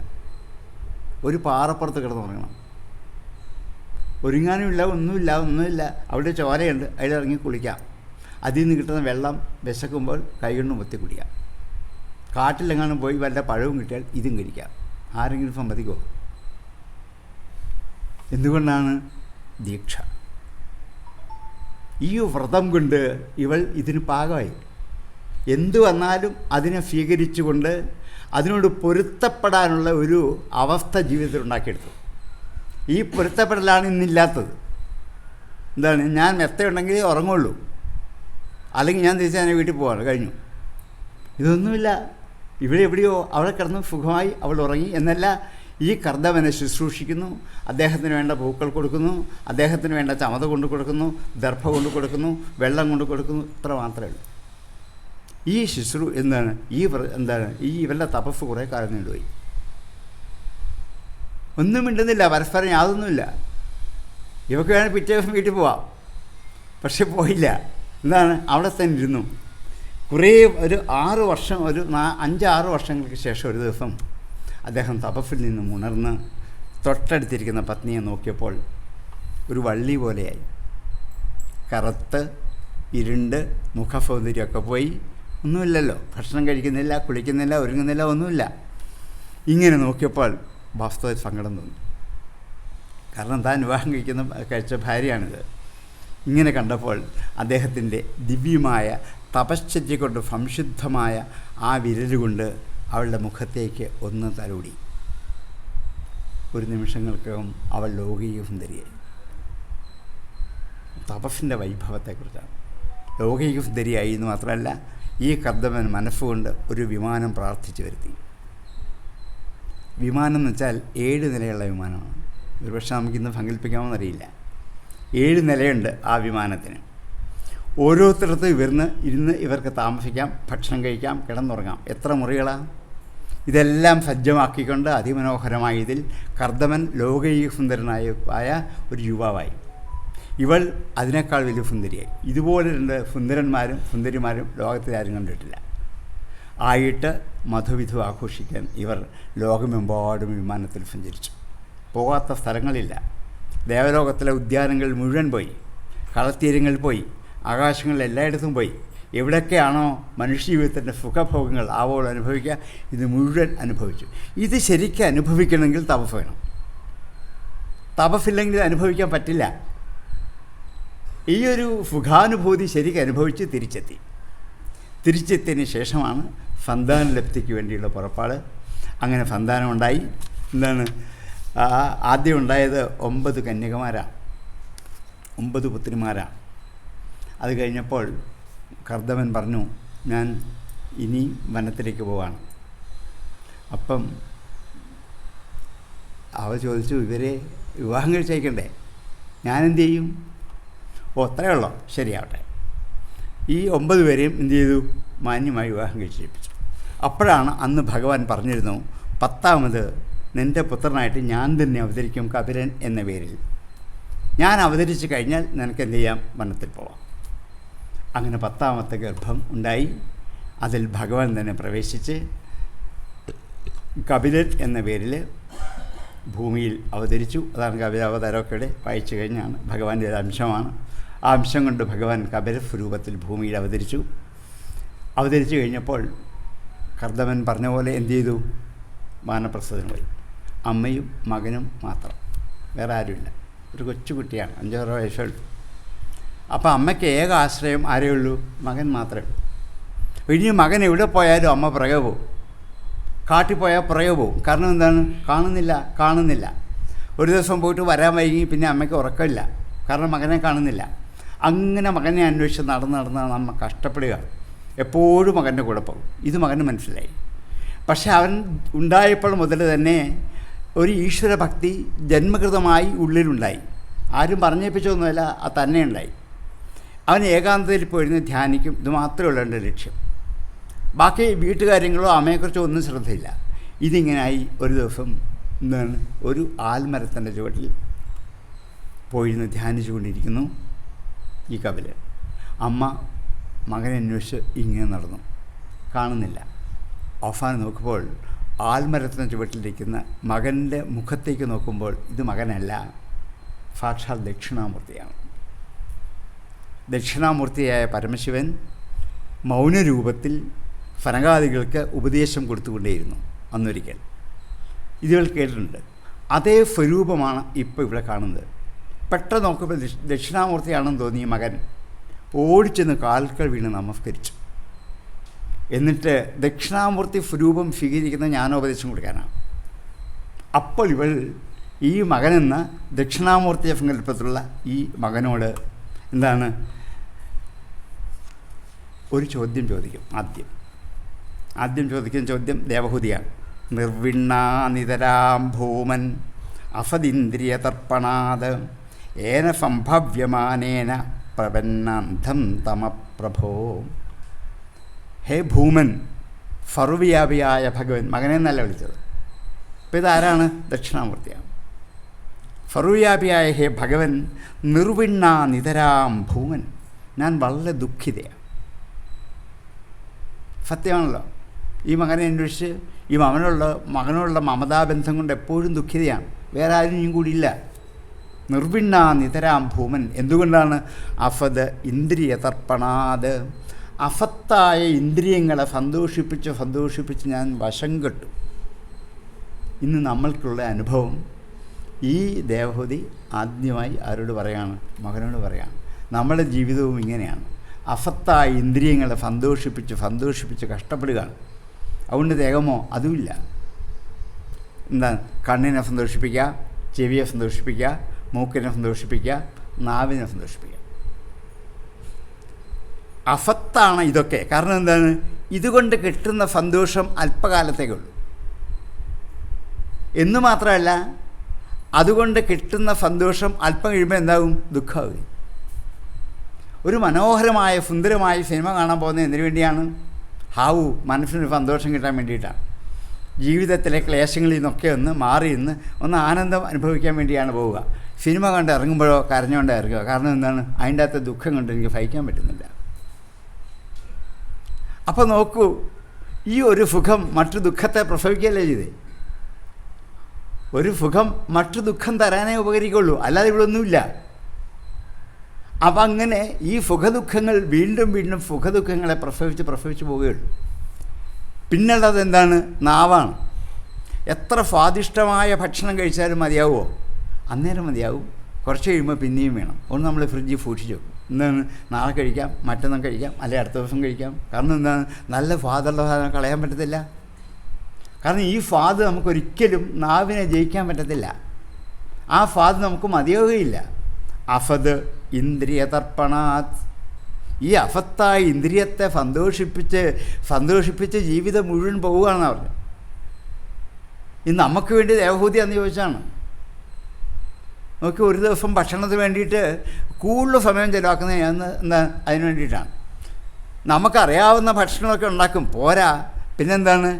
ഒരു പാറപ്പുറത്ത് കിടന്നുറങ്ങണം. ഒരുങ്ങാനുമില്ല, ഒന്നുമില്ല. അവിടെ ചോരയുണ്ട്, അതിലിറങ്ങി കുളിക്കാം. അതിൽ നിന്ന് കിട്ടുന്ന വെള്ളം വിശക്കുമ്പോൾ കൈകൊണ്ട് മുത്തി കുടിക്കാം. കാട്ടിലെങ്ങാനും പോയി വല്ല പഴവും കിട്ടിയാൽ ഇതും കഴിക്കാം. ആരെങ്കിലും സമ്മതിക്കുമോ? എന്തുകൊണ്ടാണ്? ദീക്ഷ. ഈ വ്രതം കൊണ്ട് ഇവൾ ഇതിന് പാകമായി. എന്തു വന്നാലും അതിനെ സ്വീകരിച്ചുകൊണ്ട് അതിനോട് പൊരുത്തപ്പെടാനുള്ള ഒരു അവസ്ഥ ജീവിതത്തിൽ ഉണ്ടാക്കിയെടുത്തു. ഈ പൊരുത്തപ്പെടലാണ് ഇന്നില്ലാത്തത്. എന്താണ്? ഞാൻ മെത്തയുണ്ടെങ്കിൽ ഉറങ്ങുള്ളൂ, അല്ലെങ്കിൽ ഞാൻ തിരിച്ച് തന്നെ വീട്ടിൽ പോവാണ്, കഴിഞ്ഞു. ഇതൊന്നുമില്ല. ഇവിടെ എവിടെയോ അവിടെ കിടന്ന് സുഖമായി അവൾ ഉറങ്ങി എന്നല്ല. ഈ കർദ്ദവനെ ശുശ്രൂഷിക്കുന്നു, അദ്ദേഹത്തിന് വേണ്ട പൂക്കൾ കൊടുക്കുന്നു, അദ്ദേഹത്തിന് വേണ്ട ചമത കൊണ്ട് കൊടുക്കുന്നു, ദർഭ കൊണ്ട് കൊടുക്കുന്നു, വെള്ളം കൊണ്ട് കൊടുക്കുന്നു, ഇത്ര മാത്രമേ ഉള്ളൂ. ഈ ഈ ഇവരുടെ തപസ് കുറേ കാലം നീണ്ടുപോയി. ഒന്നും മിണ്ടുന്നില്ല, പരസ്പരം യാതൊന്നുമില്ല. ഇവർക്ക് വേണമെങ്കിൽ പിറ്റേ ദിവസം വീട്ടിൽ പോവാം, പക്ഷെ പോയില്ല. അവിടെ തന്നെ ഇരുന്നു. കുറേ ഒരു 6 വർഷം, ഒരു 5-6 വർഷങ്ങൾക്ക് ശേഷം ഒരു ദിവസം അദ്ദേഹം തപസ്സിൽ നിന്നും ഉണർന്ന് തൊട്ടടുത്തിരിക്കുന്ന പത്നിയെ നോക്കിയപ്പോൾ ഒരു വള്ളി പോലെയായി. കറുത്ത് ഇരുണ്ട്, മുഖസൗന്ദര്യമൊക്കെ പോയി. ഒന്നുമില്ലല്ലോ, ഭക്ഷണം കഴിക്കുന്നില്ല, കുളിക്കുന്നില്ല, ഒരുങ്ങുന്നില്ല, ഒന്നുമില്ല. ഇങ്ങനെ നോക്കിയപ്പോൾ വാസ്തവത്തിൽ സങ്കടം തോന്നി. കാരണം താൻ വിവാഹം കഴിച്ച ഭാര്യയാണിത്. ഇങ്ങനെ കണ്ടപ്പോൾ അദ്ദേഹത്തിൻ്റെ ദിവ്യമായ തപശ്ചര്യ കൊണ്ട് സംശുദ്ധമായ ആ വിരലുകൊണ്ട് അവളുടെ മുഖത്തേക്ക് ഒന്ന് തലോടി. ഒരു നിമിഷങ്ങൾക്കകം അവൾ ലൗകിക സുന്ദരിയായി. തപസ്സിൻ്റെ വൈഭവത്തെക്കുറിച്ചാണ്. ലൗകിക സുന്ദരിയായി എന്ന് മാത്രമല്ല, ഈ കർദ്ദവൻ മനസ്സുകൊണ്ട് ഒരു വിമാനം പ്രാർത്ഥിച്ചു വരുത്തി. വിമാനം എന്ന് വെച്ചാൽ 7 നിലയുള്ള വിമാനമാണ്. ഒരുപക്ഷെ നമുക്കിന്ന് സങ്കല്പിക്കാമെന്നറിയില്ല. 7 നിലയുണ്ട് ആ വിമാനത്തിന്. ഓരോരുത്തരത്തും ഇരുന്ന് ഇവർക്ക് താമസിക്കാം, ഭക്ഷണം കഴിക്കാം, കിടന്നുറങ്ങാം. എത്ര മുറികളാണ്! ഇതെല്ലാം സജ്ജമാക്കിക്കൊണ്ട് അതിമനോഹരമായ ഇതിൽ കർദമൻ ലോകൈക സുന്ദരനായ ഒരു യുവാവായി. ഇവൾ അതിനേക്കാൾ വലിയ സുന്ദരിയായി. ഇതുപോലെ 2 സുന്ദരന്മാരും സുന്ദരിമാരും ലോകത്തിൽ ആരും കണ്ടിട്ടില്ല. ആയിട്ട് മധുവിധു ആഘോഷിക്കാൻ ഇവർ ലോകമെമ്പാടും വിമാനത്തിൽ സഞ്ചരിച്ചു. പോകാത്ത സ്ഥലങ്ങളില്ല. ദേവലോകത്തിലെ ഉദ്യാനങ്ങൾ മുഴുവൻ പോയി, കളത്തീരങ്ങളിൽ പോയി, ആകാശങ്ങളിൽ എല്ലായിടത്തും പോയി. എവിടെയൊക്കെയാണോ മനുഷ്യജീവിതത്തിൻ്റെ സുഖഭോഗങ്ങൾ ആവോളം അനുഭവിക്കുക, ഇത് മുഴുവൻ അനുഭവിച്ചു. ഇത് ശരിക്കും അനുഭവിക്കണമെങ്കിൽ തപസ് വേണം. തപസ്സില്ലെങ്കിൽ അനുഭവിക്കാൻ പറ്റില്ല. ഈ ഒരു സുഖാനുഭൂതി ശരിക്കും അനുഭവിച്ച് തിരിച്ചെത്തിയതിന് ശേഷമാണ് സന്താനലബ്ധിക്ക് വേണ്ടിയുള്ള പുറപ്പാട്. അങ്ങനെ സന്താനമുണ്ടായി. ആദ്യം ഉണ്ടായത് 9 കന്യകമാരാണ്, 9 പുത്രിമാരാണ്. അത് കഴിഞ്ഞപ്പോൾ കർദമൻ പറഞ്ഞു, ഞാൻ ഇനി വനത്തിലേക്ക് പോവാണ്. അപ്പം അവ ചോദിച്ചു, ഇവരെ വിവാഹം കഴിച്ചയക്കണ്ടേ, ഞാനെന്ത് ചെയ്യും? അത്രയേ ഉള്ളോ, ശരിയാവട്ടെ. ഈ 9 പേരെയും എന്ത് ചെയ്തു? മാന്യമായി വിവാഹം കഴിച്ചിരിപ്പിച്ചു. അപ്പോഴാണ് അന്ന് ഭഗവാൻ പറഞ്ഞിരുന്നു, 10ാമത് നിൻ്റെ പുത്രനായിട്ട് ഞാൻ തന്നെ അവതരിക്കും, കപിലൻ എന്ന പേരിൽ. ഞാൻ അവതരിച്ച് കഴിഞ്ഞാൽ നിനക്ക് എന്ത് ചെയ്യാം? വനത്തിൽ പോവാം. അങ്ങനെ 10ാമത്തെ ഗർഭം ഉണ്ടായി. അതിൽ ഭഗവാൻ തന്നെ പ്രവേശിച്ച് കപിലൻ എന്ന പേരിൽ ഭൂമിയിൽ അവതരിച്ചു. അതാണ് കപിലാവതാരമൊക്കെ വായിച്ചു കഴിഞ്ഞാണ്. ഭഗവാന്റെ ഒരു അംശമാണ്. ആ അംശം കൊണ്ട് ഭഗവാൻ കപില സ്വരൂപത്തിൽ ഭൂമിയിൽ അവതരിച്ചു കഴിഞ്ഞപ്പോൾ കർദമൻ പറഞ്ഞ പോലെ എന്ത് ചെയ്തു? വാനപ്രസ്ഥത്തിന് പോയി. അമ്മയും മകനും മാത്രം, വേറെ ആരുമില്ല. ഒരു കൊച്ചുകുട്ടിയാണ്, 5-6 വയസ്സുള്ളൂ. അപ്പോൾ അമ്മയ്ക്ക് ഏക ആശ്രയം ആരേ ഉള്ളൂ? മകൻ മാത്രമേ. ഇനി മകൻ എവിടെ പോയാലും അമ്മ പുറകെ പോവും, കാട്ടിൽ പോയാൽ പുറകെ പോവും. കാരണം എന്താണ്? കാണുന്നില്ല. ഒരു ദിവസം പോയിട്ട് വരാൻ വൈകി, പിന്നെ അമ്മയ്ക്ക് ഉറക്കമില്ല, കാരണം മകനെ കാണുന്നില്ല. അങ്ങനെ മകനെ അന്വേഷിച്ച് നടന്ന് അമ്മ കഷ്ടപ്പെടുക. എപ്പോഴും മകൻ്റെ കൂടെ പോകും. ഇത് മകന് മനസ്സിലായി. പക്ഷെ അവൻ ഉണ്ടായപ്പോൾ മുതൽ തന്നെ ഒരു ഈശ്വരഭക്തി ജന്മകൃതമായി ഉള്ളിലുണ്ടായി. ആരും പറഞ്ഞേപ്പിച്ചൊന്നുമല്ല, അത് തന്നെ ഉണ്ടായി. അവൻ ഏകാന്തതയിൽ പോയിരുന്ന് ധ്യാനിക്കും. ഇത് മാത്രമേ ഉള്ളൂ എൻ്റെ ലക്ഷ്യം. ബാക്കി വീട്ടുകാര്യങ്ങളോ അമ്മയെക്കുറിച്ചോ ഒന്നും ശ്രദ്ധയില്ല. ഇതിങ്ങനായി ഒരു ദിവസം ഒരു ആൽമരത്തിൻ്റെ ചുവട്ടിൽ പോയിരുന്ന് ധ്യാനിച്ചു കൊണ്ടിരിക്കുന്നു ഈ കപിലൻ. അമ്മ മകനെ അന്വേഷിച്ച് ഇങ്ങനെ നടന്നു, കാണുന്നില്ല. അവസാനം നോക്കുമ്പോൾ ആൽമരത്തിന് ചുവട്ടിലിരിക്കുന്ന മകൻ്റെ മുഖത്തേക്ക് നോക്കുമ്പോൾ ഇത് മകനല്ല, സാക്ഷാൽ ദക്ഷിണാമൂർത്തിയാണ്. ദക്ഷിണാമൂർത്തിയായ പരമശിവൻ മൗനരൂപത്തിൽ സനകാദികൾക്ക് ഉപദേശം കൊടുത്തുകൊണ്ടേയിരുന്നു അന്നൊരിക്കൽ. ഇതുകൾ കേട്ടിട്ടുണ്ട്. അതേ സ്വരൂപമാണ് ഇപ്പോൾ ഇവിടെ കാണുന്നത്. പെട്ടെന്ന് നോക്കുമ്പോൾ ദക്ഷിണാമൂർത്തിയാണെന്ന് തോന്നിയ മകൻ ഓടിച്ചെന്ന് കാൽക്കൽ വീണ് നമസ്കരിച്ചു. എന്നിട്ട് ദക്ഷിണാമൂർത്തി സ്വരൂപം സ്വീകരിക്കുന്ന ജ്ഞാനോപദേശം കൊടുക്കാനാണ്. അപ്പോൾ ഇവൾ ഈ മകനെന്ന ദക്ഷിണാമൂർത്തി സങ്കല്പത്തിലുള്ള ഈ മകനോട് എന്താണ് ഒരു ചോദ്യം ചോദിക്കും. ആദ്യം ചോദിക്കുന്ന ചോദ്യം ദേവഹൂതിയാണ്. നിർവിണ്ണാനിതരാം ഭൂമൻ അഫദിന്ദ്രിയ തർപ്പണാത് ഏന സംഭവ്യമാനേന പ്രപന്നാന്ധം തമപ്രഭോ. ഹേ ഭൂമൻ, സർവ്വവ്യാപിയായ ഭഗവൻ, മകനെ നല്ല വിളിച്ചത്. അപ്പോൾ ഇതാരാണ്? ദക്ഷിണാമൂർത്തിയാണ്. സർവ്വവ്യാപിയായ ഹേ ഭഗവൻ, നിർവിണ്ണാനിതരാം ഭൂമൻ, ഞാൻ വളരെ ദുഃഖിതയാണ്. സത്യമാണല്ലോ. ഈ മകനെ അന്വേഷിച്ച് ഈ മകനോടുള്ള മമതാബന്ധം കൊണ്ട് എപ്പോഴും ദുഃഖിതയാണ്. വേറെ ആരും കൂടിയില്ല. നിർവിണ്ണാനിതരാം ഭൂമൻ. എന്തുകൊണ്ടാണ്? അഫത് ഇന്ദ്രിയ തർപ്പണാത്, അഫത്തായ ഇന്ദ്രിയങ്ങളെ സന്തോഷിപ്പിച്ച് ഞാൻ വശം കെട്ടു. ഇന്ന് നമ്മൾക്കുള്ള അനുഭവം ഈ ദേവഹൂതി ആദ്യമായി ആരോട് പറയാണ്? മകനോട് പറയാണ്. നമ്മുടെ ജീവിതവും ഇങ്ങനെയാണ്. അഫത്തായ ഇന്ദ്രിയങ്ങളെ സന്തോഷിപ്പിച്ച് കഷ്ടപ്പെടുകയാണ്. അതുകൊണ്ട് ദേഹമോ അതുമില്ല. എന്താണ്? കണ്ണിനെ സന്തോഷിപ്പിക്കുക, ചെവിയെ സന്തോഷിപ്പിക്കുക, മൂക്കിനെ സന്തോഷിപ്പിക്കുക, നാവിനെ സന്തോഷിപ്പിക്കുക. അഫത്താണ് ഇതൊക്കെ. കാരണം എന്താണ്? ഇതുകൊണ്ട് കിട്ടുന്ന സന്തോഷം അല്പകാലത്തേക്കുള്ളൂ. എന്ന് മാത്രമല്ല, അതുകൊണ്ട് കിട്ടുന്ന സന്തോഷം അല്പം കഴിയുമ്പോൾ എന്താകും? ദുഃഖമാകും. ഒരു മനോഹരമായ സുന്ദരമായ സിനിമ കാണാൻ പോകുന്നത് എന്തിനു വേണ്ടിയാണ്? മനസ്സിന് സന്തോഷം കിട്ടാൻ വേണ്ടിയിട്ടാണ്. ജീവിതത്തിലെ ക്ലേശങ്ങളിൽ നിന്നൊക്കെ ഒന്ന് മാറി ഒന്ന് ആനന്ദം അനുഭവിക്കാൻ വേണ്ടിയാണ് പോവുക. സിനിമ കണ്ട് ഇറങ്ങുമ്പോഴോ കരഞ്ഞുകൊണ്ട് ഇറങ്ങുക. കാരണം എന്താണ്? അതിൻ്റെ അകത്ത് ദുഃഖം കൊണ്ട് എനിക്ക് സഹിക്കാൻ പറ്റുന്നില്ല. അപ്പോൾ നോക്കൂ, ഈ ഒരു സുഖം മറ്റു ദുഃഖത്തെ പ്രസവിക്കുകയല്ലേ ചെയ്തേ? ഒരു സുഖം മറ്റു ദുഃഖം തരാനേ ഉപകരിക്കുള്ളൂ, അല്ലാതെ ഇവിടെ ഒന്നുമില്ല. അപ്പം അങ്ങനെ ഈ സുഖദുഃഖങ്ങൾ വീണ്ടും വീണ്ടും സുഖദുഃഖങ്ങളെ പ്രസവിച്ച് പോവുകയുള്ളൂ. പിന്നുള്ളത് എന്താണ്? നാവാണ്. എത്ര സ്വാദിഷ്ടമായ ഭക്ഷണം കഴിച്ചാലും മതിയാവുമോ? അന്നേരം മതിയാവും. കുറച്ച് കഴിയുമ്പോൾ പിന്നെയും വേണം. ഒന്ന് നമ്മൾ ഫ്രിഡ്ജിൽ സൂക്ഷിച്ച് വെക്കും. എന്താണ്? നാളെ കഴിക്കാം, മറ്റന്നാൾ കഴിക്കാം, അല്ലെങ്കിൽ അടുത്ത ദിവസം കഴിക്കാം. കാരണം എന്താണ്? നല്ല സ്വാദുള്ള സാധനം കളയാൻ പറ്റത്തില്ല. കാരണം ഈ സ്വാദ് നമുക്കൊരിക്കലും നാവിനെ ജയിക്കാൻ പറ്റത്തില്ല. ആ സ്വാദ് നമുക്ക് മതിയാവുകയില്ല. അഫദ് ഇന്ദ്രിയതർപ്പണാത്. ഈ അഫത്തായ ഇന്ദ്രിയത്തെ സന്തോഷിപ്പിച്ച് ജീവിതം മുഴുവൻ പോവുകയാണെന്ന് പറഞ്ഞു. ഇത് നമുക്ക് വേണ്ടി ദേവഹൂതി എന്ന് ചോദിച്ചാണ്. നമുക്ക് ഒരു ദിവസം ഭക്ഷണത്തിന് വേണ്ടിയിട്ട് കൂടുതൽ സമയം ചിലവാക്കുന്നത് എന്താ? അതിന് വേണ്ടിയിട്ടാണ്. നമുക്കറിയാവുന്ന ഭക്ഷണമൊക്കെ ഉണ്ടാക്കും, പോരാ. പിന്നെന്താണ്?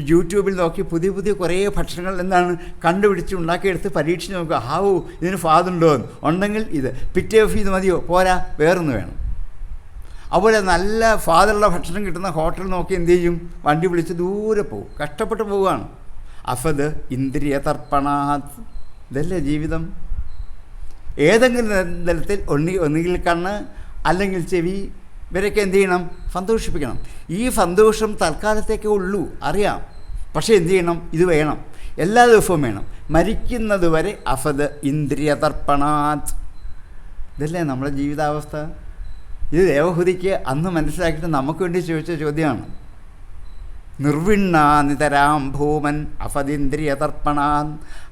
യൂട്യൂബിൽ നോക്കി പുതിയ കുറേ ഭക്ഷണങ്ങൾ എന്താണ് കണ്ടുപിടിച്ച് ഉണ്ടാക്കിയെടുത്ത് പരീക്ഷിച്ച് നോക്കുക. ഇതിന് സ്വാദുണ്ടോ എന്ന്. ഉണ്ടെങ്കിൽ ഇത്, പിറ്റേ ദിവസം ഇത് മതിയോ? പോരാ, വേറൊന്ന് വേണം. അതുപോലെ നല്ല സ്വാദുള്ള ഭക്ഷണം കിട്ടുന്ന ഹോട്ടൽ നോക്കി എന്ത് ചെയ്യും? വണ്ടി വിളിച്ച് ദൂരെ പോകും, കഷ്ടപ്പെട്ട് പോവുകയാണ്. അഫദ് ഇന്ദ്രിയ തർപ്പണാത്. ഇതല്ലേ ജീവിതം? ഏതെങ്കിലും തരത്തിൽ ഒന്നുകിൽ കണ്ണ് അല്ലെങ്കിൽ ചെവി, ഇവരൊക്കെ എന്ത് ചെയ്യണം? സന്തോഷിപ്പിക്കണം. ഈ സന്തോഷം തൽക്കാലത്തേക്കേ ഉള്ളൂ, അറിയാം. പക്ഷേ എന്ത് ചെയ്യണം? ഇത് വേണം, എല്ലാ ദിവസവും വേണം, മരിക്കുന്നത് വരെ. അഫദ് ഇന്ദ്രിയ തർപ്പണാത്. ഇതല്ലേ നമ്മുടെ ജീവിതാവസ്ഥ? ഇത് ദേവഹൂതിക്ക് അന്ന് മനസ്സിലാക്കിയിട്ട് നമുക്ക് വേണ്ടി ചോദിച്ച ചോദ്യമാണ്. നിർവിണ്ണാനിതരാം ഭൂമൻ അഫദിന്ദ്രിയ തർപ്പണാൻ.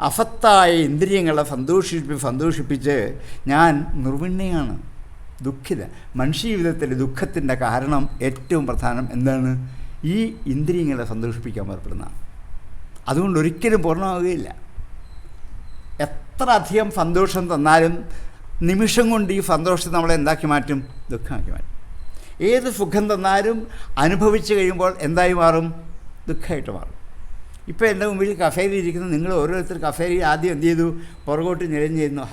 അഫത്തായ ഇന്ദ്രിയങ്ങളെ സന്തോഷിപ്പിച്ച് ഞാൻ നിർവിണ്ണയാണ്, ദുഃഖിത. മനുഷ്യ ജീവിതത്തിൽ ദുഃഖത്തിൻ്റെ കാരണം ഏറ്റവും പ്രധാനം എന്താണ്? ഈ ഇന്ദ്രിയങ്ങളെ സന്തോഷിപ്പിക്കാൻ പുറപ്പെടുന്നതാണ്. അതുകൊണ്ട് ഒരിക്കലും പൂർണ്ണമാവുകയില്ല. എത്ര അധികം സന്തോഷം തന്നാലും നിമിഷം കൊണ്ട് ഈ സന്തോഷത്തെ നമ്മളെ എന്താക്കി മാറ്റും? ദുഃഖമാക്കി മാറ്റും. ഏത് സുഖം തന്നാലും അനുഭവിച്ച് കഴിയുമ്പോൾ എന്തായി മാറും? ദുഃഖമായിട്ട് മാറും. ഇപ്പോൾ എൻ്റെ മുമ്പിൽ കഫേരിയിരിക്കുന്ന നിങ്ങൾ ഓരോരുത്തർ കഫേരി ആദ്യം എന്ത് ചെയ്തു? പുറകോട്ട് ഞെരിഞ്ഞിരുന്നു.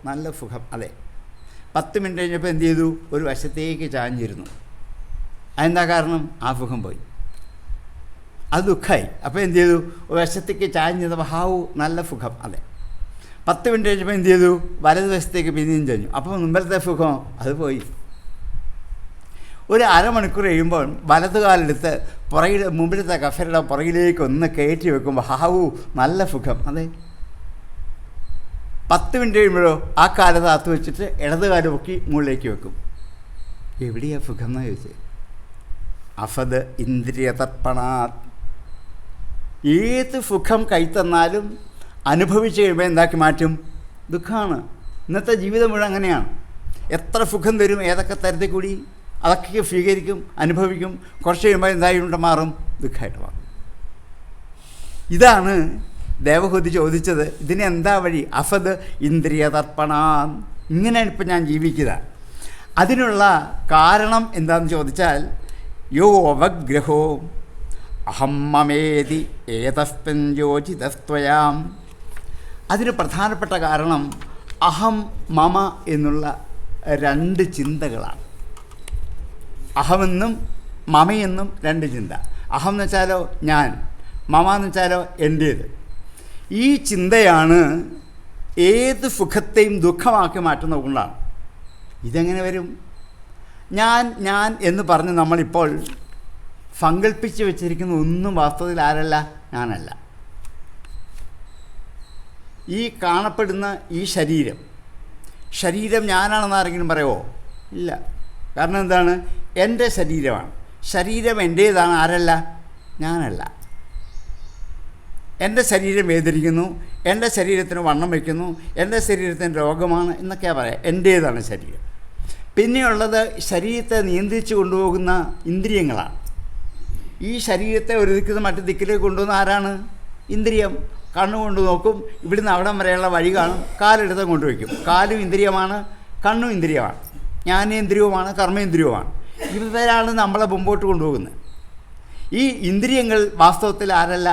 നല്ല സുഖം. അതെ, 10 മിനിറ്റ് കഴിഞ്ഞപ്പോൾ എന്ത് ചെയ്തു? ഒരു വശത്തേക്ക് ചാഞ്ഞിരുന്നു. അതെന്താ കാരണം? ആ സുഖം പോയി, അത് ദുഃഖമായി. അപ്പോൾ എന്ത് ചെയ്തു? ഒരു വശത്തേക്ക് ചാഞ്ഞപ്പോൾ നല്ല സുഖം. അതെ, 10 മിനിറ്റ് കഴിഞ്ഞപ്പോൾ എന്ത് ചെയ്തു? വലതുവശത്തേക്ക് പിന്നെയും ചാഞ്ഞു. അപ്പോൾ മുമ്പത്തെ സുഖം അത് പോയി. ഒരു അരമണിക്കൂർ കഴിയുമ്പോൾ വലതുകാലെടുത്ത് മുമ്പിലത്തെ കഫേരയുടെ പുറകിലേക്ക് ഒന്ന് കയറ്റി വെക്കുമ്പോൾ നല്ല സുഖം. അതെ, 10 മിനിറ്റ് കഴിയുമ്പോഴോ ആ കാലത്ത് അകത്ത് വെച്ചിട്ട് ഇടതുകാല് പൊക്കി മുകളിലേക്ക് വെക്കും. എവിടെയാണ് സുഖം എന്ന് ചോദിച്ചത്? അഫദ് ഇന്ദ്രിയ തർപ്പണാത്. ഏത് സുഖം കൈത്തന്നാലും അനുഭവിച്ച് കഴിയുമ്പോൾ എന്താക്കി മാറ്റും? ദുഃഖമാണ്. ഇന്നത്തെ ജീവിതം മുഴുവൻ അങ്ങനെയാണ്. എത്ര സുഖം തരും, ഏതൊക്കെ തരത്തിൽ കൂടി അതൊക്കെ സ്വീകരിക്കും, അനുഭവിക്കും. കുറച്ച് കഴിയുമ്പോൾ എന്തായിട്ട് മാറും? ദുഃഖമായിട്ട് മാറും. ഇതാണ് ദേവഹൂതി ചോദിച്ചത്. ഇതിനെന്താ വഴി? അഫദ് ഇന്ദ്രിയ തർപ്പണാൻ. ഇങ്ങനെയാണ് ഇപ്പം ഞാൻ ജീവിക്കുക. അതിനുള്ള കാരണം എന്താണെന്ന് ചോദിച്ചാൽ, യോ അവഗ്രഹോ അഹം മമേതി ഏതസ്മിൻ യോജിതസ്ത്വയാം. അതിന് പ്രധാനപ്പെട്ട കാരണം അഹം മമ എന്നുള്ള 2 ചിന്തകളാണ്. അഹമെന്നും മമയെന്നും 2 ചിന്ത. അഹം എന്ന് വെച്ചാലോ ഞാൻ, മമ എന്ന് വെച്ചാലോ എൻ്റേത്. ഈ ചിന്തയാണ് ഏത് സുഖത്തെയും ദുഃഖമാക്കി മാറ്റുന്നതുകൊണ്ടാണ്. ഇതെങ്ങനെ വരും? ഞാൻ എന്ന് പറഞ്ഞ് നമ്മളിപ്പോൾ സങ്കല്പിച്ച് വെച്ചിരിക്കുന്ന ഒന്നും വാസ്തവത്തിൽ ആരല്ല? ഞാനല്ല. ഈ കാണപ്പെടുന്ന ഈ ശരീരം ഞാനാണെന്ന് ആരെങ്കിലും പറയുമോ? ഇല്ല. കാരണം എന്താണ്? എൻ്റെ ശരീരമാണ്. ശരീരം എൻ്റേതാണ്, ആരല്ല? ഞാനല്ല. എൻ്റെ ശരീരം വേദനിക്കുന്നു, എൻ്റെ ശരീരത്തിന് വണ്ണം വയ്ക്കുന്നു, എൻ്റെ ശരീരത്തിന് രോഗമാണ് എന്നൊക്കെയാണ് പറയാം. എൻ്റേതാണ് ശരീരം. പിന്നെയുള്ളത് ശരീരത്തെ നിയന്ത്രിച്ച് കൊണ്ടുപോകുന്ന ഇന്ദ്രിയങ്ങളാണ്. ഈ ശരീരത്തെ ഒരു ദിക്കിൽ നിന്ന് മറ്റു ദിക്കിലേക്ക് കൊണ്ടുപോകുന്ന ആരാണ്? ഇന്ദ്രിയം. കണ്ണുകൊണ്ട് നോക്കും, ഇവിടുന്ന് അവിടം വരെയുള്ള വഴി കാണും, കാലെടുത്ത് കൊണ്ടുവയ്ക്കും. കാലും ഇന്ദ്രിയമാണ്, കണ്ണും ഇന്ദ്രിയമാണ്, ജ്ഞാനേന്ദ്രിയവുമാണ്, കർമ്മേന്ദ്രിയവുമാണ്. ഇവരാണ് നമ്മളെ മുമ്പോട്ട് കൊണ്ടുപോകുന്നത്. ഈ ഇന്ദ്രിയങ്ങൾ വാസ്തവത്തിൽ ആരല്ല?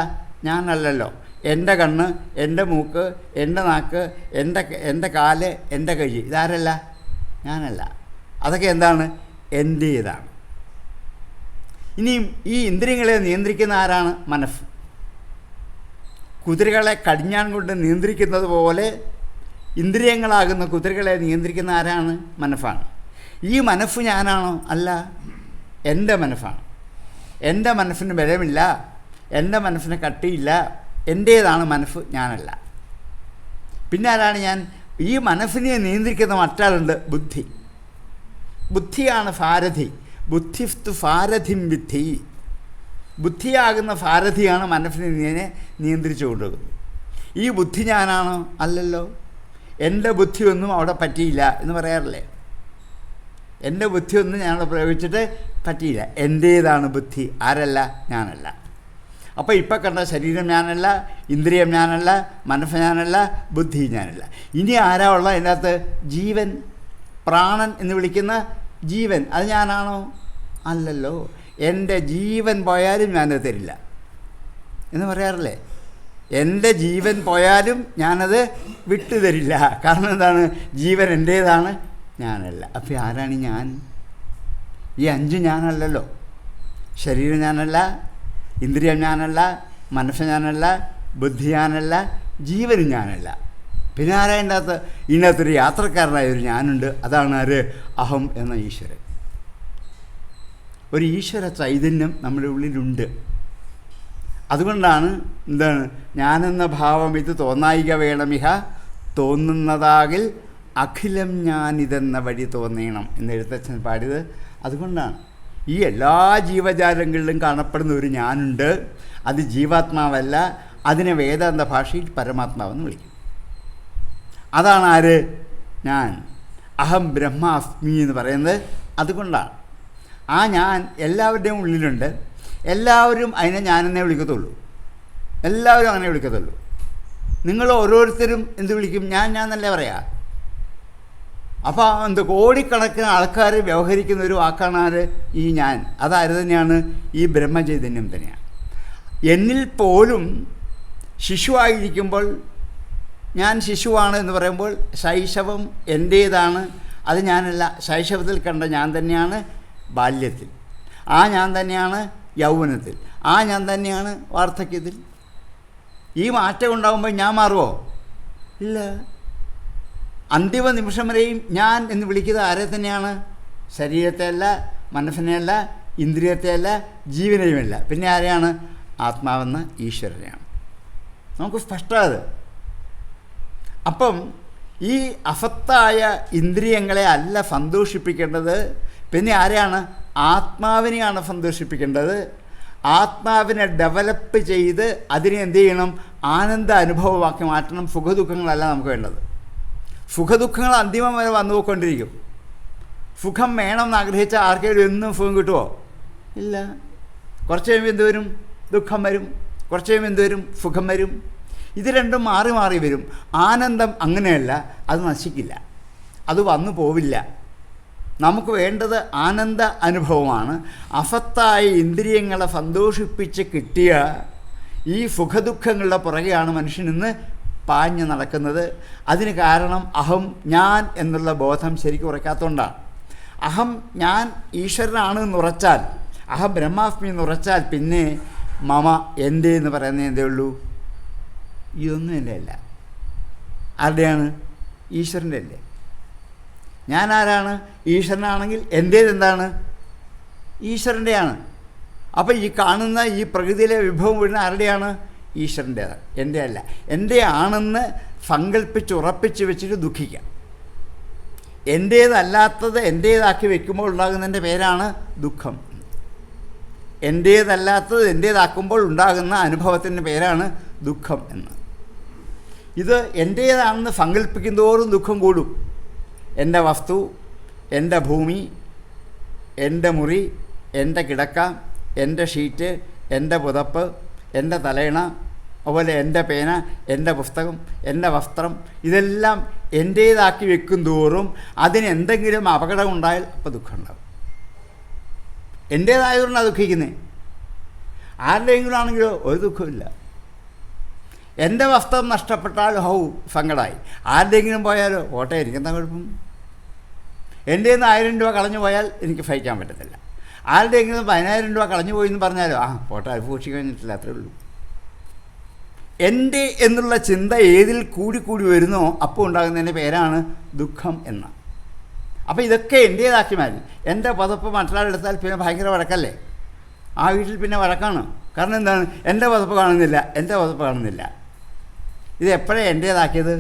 ഞാനല്ലല്ലോ. എൻ്റെ കണ്ണ്, എൻ്റെ മൂക്ക്, എൻ്റെ നാക്ക്, എൻ്റെ കാല്, എൻ്റെ കൈ, ഇതാരല്ല? ഞാനല്ല. അതൊക്കെ എന്താണ്? എൻ്റേതാണ്. ഇനിയും ഈ ഇന്ദ്രിയങ്ങളെ നിയന്ത്രിക്കുന്ന ആരാണ്? മനസ്സ്. കുതിരകളെ കടിഞ്ഞാൻ കൊണ്ട് നിയന്ത്രിക്കുന്നത് പോലെ ഇന്ദ്രിയങ്ങളാകുന്ന കുതിരകളെ നിയന്ത്രിക്കുന്ന ആരാണ്? മനസ്സാണ്. ഈ മനസ്സ് ഞാനാണോ? അല്ല, എൻ്റെ മനസ്സാണ്. എൻ്റെ മനസ്സിന് ബലമില്ല, എൻ്റെ മനസ്സിന് കട്ടിയില്ല, എൻ്റേതാണ് മനസ്സ്, ഞാനല്ല. പിന്നെ ആരാണ് ഞാൻ? ഈ മനസ്സിനെ നിയന്ത്രിക്കുന്ന മറ്റാളുണ്ട്, ബുദ്ധി. ബുദ്ധിയാണ് സാരഥി. ബുദ്ധിസ്തു സാരഥിം വിദ്ധി. ബുദ്ധിയാകുന്ന സാരഥിയാണ് മനസ്സിനെ നിയന്ത്രിച്ചു കൊണ്ടുപോകുന്നത്. ഈ ബുദ്ധി ഞാനാണോ? അല്ലല്ലോ. എൻ്റെ ബുദ്ധിയൊന്നും അവിടെ പറ്റിയില്ല എന്ന് പറയാറില്ലേ? എൻ്റെ ബുദ്ധിയൊന്നും ഞാനവിടെ പ്രയോഗിച്ചിട്ട് പറ്റിയില്ല. എൻ്റേതാണ് ബുദ്ധി, ആരല്ല? ഞാനല്ല. അപ്പോൾ ഇപ്പം കണ്ട ശരീരം ഞാനല്ല, ഇന്ദ്രിയം ഞാനല്ല, മനസ്സ് ഞാനല്ല, ബുദ്ധി ഞാനല്ല. ഇനി ആരാ ഉള്ള അതിൻ്റെ അകത്ത്? ജീവൻ, പ്രാണൻ എന്ന് വിളിക്കുന്ന ജീവൻ. അത് ഞാനാണോ? അല്ലല്ലോ. എൻ്റെ ജീവൻ പോയാലും ഞാനത് തരില്ല എന്ന് പറയാറില്ലേ? എൻ്റെ ജീവൻ പോയാലും ഞാനത് വിട്ടു തരില്ല. കാരണം എന്താണ്? ജീവൻ എൻ്റേതാണ്, ഞാനല്ല. അപ്പോൾ ആരാണ് ഞാൻ? ഈ അഞ്ച് ഞാനല്ലല്ലോ. ശരീരം ഞാനല്ല, ഇന്ദ്രിയം ഞാനല്ല, മനസ്സ് ഞാനല്ല, ബുദ്ധി ഞാനല്ല, ജീവനും ഞാനല്ല. പിന്നെ ആരാ ഇതിൻ്റെ അകത്ത്? ഇതിനകത്തൊരു യാത്രക്കാരനായൊരു ഞാനുണ്ട്. അതാണ് ആര്? അഹം എന്ന ഈശ്വരൻ. ഒരു ഈശ്വര ചൈതന്യം നമ്മുടെ ഉള്ളിലുണ്ട്. അതുകൊണ്ടാണ് എന്താണ്? ഞാനെന്ന ഭാവം ഇത് തോന്നായിക വേണമിഹ, തോന്നുന്നതാകിൽ അഖിലം ഞാനിതെന്ന വഴി തോന്നണം എന്ന് എഴുത്തച്ഛൻ പാടിയത് അതുകൊണ്ടാണ്. ഈ എല്ലാ ജീവജാലങ്ങളിലും കാണപ്പെടുന്ന ഒരു ഞാനുണ്ട്. അത് ജീവാത്മാവല്ല, അതിനെ വേദാന്ത ഭാഷയിൽ പരമാത്മാവെന്ന് വിളിക്കും. അതാണ് ആര്? ഞാൻ. അഹം ബ്രഹ്മാസ്മി എന്ന് പറയുന്നത് അതുകൊണ്ടാണ്. ആ ഞാൻ എല്ലാവരുടെയും ഉള്ളിലുണ്ട്. എല്ലാവരും അതിനെ ഞാനെന്നേ വിളിക്കത്തുള്ളൂ. എല്ലാവരും അങ്ങനെ വിളിക്കത്തുള്ളൂ. നിങ്ങൾ ഓരോരുത്തരും എന്ത് വിളിക്കും? ഞാൻ എന്നല്ലേ പറയാ. അപ്പോൾ കോടിക്കണക്കിന് ആൾക്കാർ വ്യവഹരിക്കുന്ന ഒരു വാക്കാണ് ആര്? ഈ ഞാൻ. അതാര് തന്നെയാണ്? ഈ ബ്രഹ്മചൈതന്യം തന്നെയാണ്. എന്നിൽ പോലും ശിശുവായിരിക്കുമ്പോൾ ഞാൻ ശിശുവാണ് എന്ന് പറയുമ്പോൾ ശൈശവം എൻ്റേതാണ്, അത് ഞാനല്ല. ശൈശവത്തിൽ കണ്ട ഞാൻ തന്നെയാണ് ബാല്യത്തിൽ, ആ ഞാൻ തന്നെയാണ് യൗവനത്തിൽ, ആ ഞാൻ തന്നെയാണ് വാർദ്ധക്യത്തിൽ. ഈ മാറ്റം ഉണ്ടാകുമ്പോൾ ഞാൻ മാറുമോ? ഇല്ല. അന്തിമ നിമിഷം വരെയും ഞാൻ എന്ന് വിളിക്കുന്നത് ആരെ തന്നെയാണ്? ശരീരത്തെയല്ല, മനസ്സിനെയല്ല, ഇന്ദ്രിയത്തെയല്ല, ജീവനെയുമല്ല. പിന്നെ ആരെയാണ്? ആത്മാവെന്ന ഈശ്വരനെയാണ്. നമുക്ക് സ്പഷ്ടമായത്. അപ്പം ഈ അസത്തായ ഇന്ദ്രിയങ്ങളെ അല്ല സന്തോഷിപ്പിക്കേണ്ടത്. പിന്നെ ആരെയാണ്? ആത്മാവിനെയാണ് സന്തോഷിപ്പിക്കേണ്ടത്. ആത്മാവിനെ ഡെവലപ്പ് ചെയ്ത് അതിനെ എന്ത് ചെയ്യണം? ആനന്ദ അനുഭവമാക്കി മാറ്റണം. സുഖദുഃഖങ്ങളല്ല നമുക്ക് വേണ്ടത്. സുഖദുഃഖങ്ങൾ അന്തിമം വരെ വന്നു പോയിക്കൊണ്ടിരിക്കും. സുഖം വേണമെന്ന് ആഗ്രഹിച്ച ആർക്കെങ്കിലും എന്നും സുഖം കിട്ടുമോ? ഇല്ല. കുറച്ച് കഴിയുമ്പോൾ എന്ത് വരും? ദുഃഖം വരും. കുറച്ച് കഴിയുമ്പോൾ എന്ത് വരും? സുഖം വരും. ഇത് രണ്ടും മാറി മാറി വരും. ആനന്ദം അങ്ങനെയല്ല, അത് നശിക്കില്ല, അത് വന്നു പോവില്ല. നമുക്ക് വേണ്ടത് ആനന്ദ അനുഭവമാണ്. അസത്തായ ഇന്ദ്രിയങ്ങളെ സന്തോഷിപ്പിച്ച് കിട്ടിയ ഈ സുഖദുഃഖങ്ങളുടെ പുറകെയാണ് മനുഷ്യൻ ഇന്ന് പാഞ്ഞ് നടക്കുന്നത്. അതിന് കാരണം അഹം ഞാൻ എന്നുള്ള ബോധം ശരിക്കും ഉറക്കാത്തതുകൊണ്ടാണ്. അഹം ഞാൻ ഈശ്വരനാണ് എന്നുറച്ചാൽ, അഹം ബ്രഹ്മാസ്മി എന്നുറച്ചാൽ പിന്നെ മമ എൻ്റെ എന്ന് പറയുന്നത് എന്തേ ഉള്ളൂ? ഇതൊന്നും എൻ്റെ അല്ല. ആരുടെയാണ്? ഈശ്വരൻ്റെ അല്ലേ. ഞാൻ ആരാണ്? ഈശ്വരനാണെങ്കിൽ എൻ്റേതെന്താണ്? ഈശ്വരൻ്റെയാണ്. അപ്പോൾ ഈ കാണുന്ന ഈ പ്രകൃതിയിലെ വിഭവം മുഴുവൻ ആരുടെയാണ്? ഈശ്വരൻ്റേതാണ്, എൻ്റെ അല്ല. എൻ്റെ ആണെന്ന് സങ്കല്പിച്ച് ഉറപ്പിച്ച് വെച്ചിട്ട് ദുഃഖിക്കാം. എൻ്റേതല്ലാത്തത് എൻ്റേതാക്കി വെക്കുമ്പോൾ ഉണ്ടാകുന്നതിൻ്റെ പേരാണ് ദുഃഖം. എൻ്റേതല്ലാത്തത് എൻ്റേതാക്കുമ്പോൾ ഉണ്ടാകുന്ന അനുഭവത്തിൻ്റെ പേരാണ് ദുഃഖം എന്ന്. ഇത് എൻ്റേതാണെന്ന് സങ്കല്പിക്കുന്തോറും ദുഃഖം കൂടും. എൻ്റെ വസ്തു, എൻ്റെ ഭൂമി, എൻ്റെ മുറി, എൻ്റെ കിടക്ക, എൻ്റെ ഷീറ്റ്, എൻ്റെ പുതപ്പ്, എൻ്റെ തലയിണ അതുപോലെ എൻ്റെ പേന, എൻ്റെ പുസ്തകം, എൻ്റെ വസ്ത്രം ഇതെല്ലാം എൻ്റേതാക്കി വെക്കും തോറും അതിനെന്തെങ്കിലും അപകടം ഉണ്ടായാൽ അപ്പോൾ ദുഃഖം ഉണ്ടാകും. എൻ്റേതായതുകൊണ്ടാണ് ദുഃഖിക്കുന്നത്. ആരുടെയെങ്കിലും ആണെങ്കിലോ ഒരു ദുഃഖമില്ല. എൻ്റെ വസ്ത്രം നഷ്ടപ്പെട്ടാൽ സങ്കടമായി. ആരുടെയെങ്കിലും പോയാലോ ഓട്ടെ, എനിക്കെന്താ കുഴപ്പം. എൻ്റെ നിന്ന് 1000 രൂപ കളഞ്ഞു പോയാൽ എനിക്ക് സഹിക്കാൻ പറ്റത്തില്ല. ആരുടെയെങ്കിലും 10,000 രൂപ കളഞ്ഞു പോയി എന്ന് പറഞ്ഞാലോ പോട്ടെ, അത് സൂക്ഷിച്ച് കഴിഞ്ഞിട്ടില്ല, അത്രേ ഉള്ളൂ. എൻ്റെ എന്നുള്ള ചിന്ത ഏതിൽ കൂടി വരുന്നോ അപ്പോൾ ഉണ്ടാകുന്നതിൻ്റെ പേരാണ് ദുഃഖം എന്ന. അപ്പോൾ ഇതൊക്കെ എൻ്റേതാക്കി മാറ്റി. എൻ്റെ പതപ്പ് മറ്റൊരാളെടുത്താൽ പിന്നെ ഭയങ്കര വഴക്കല്ലേ. ആ വീട്ടിൽ പിന്നെ വഴക്കാണ്. കാരണം എന്താണ്? എൻ്റെ പതപ്പ് കാണുന്നില്ല. ഇത് എപ്പോഴാണ് എൻ്റേതാക്കിയത്?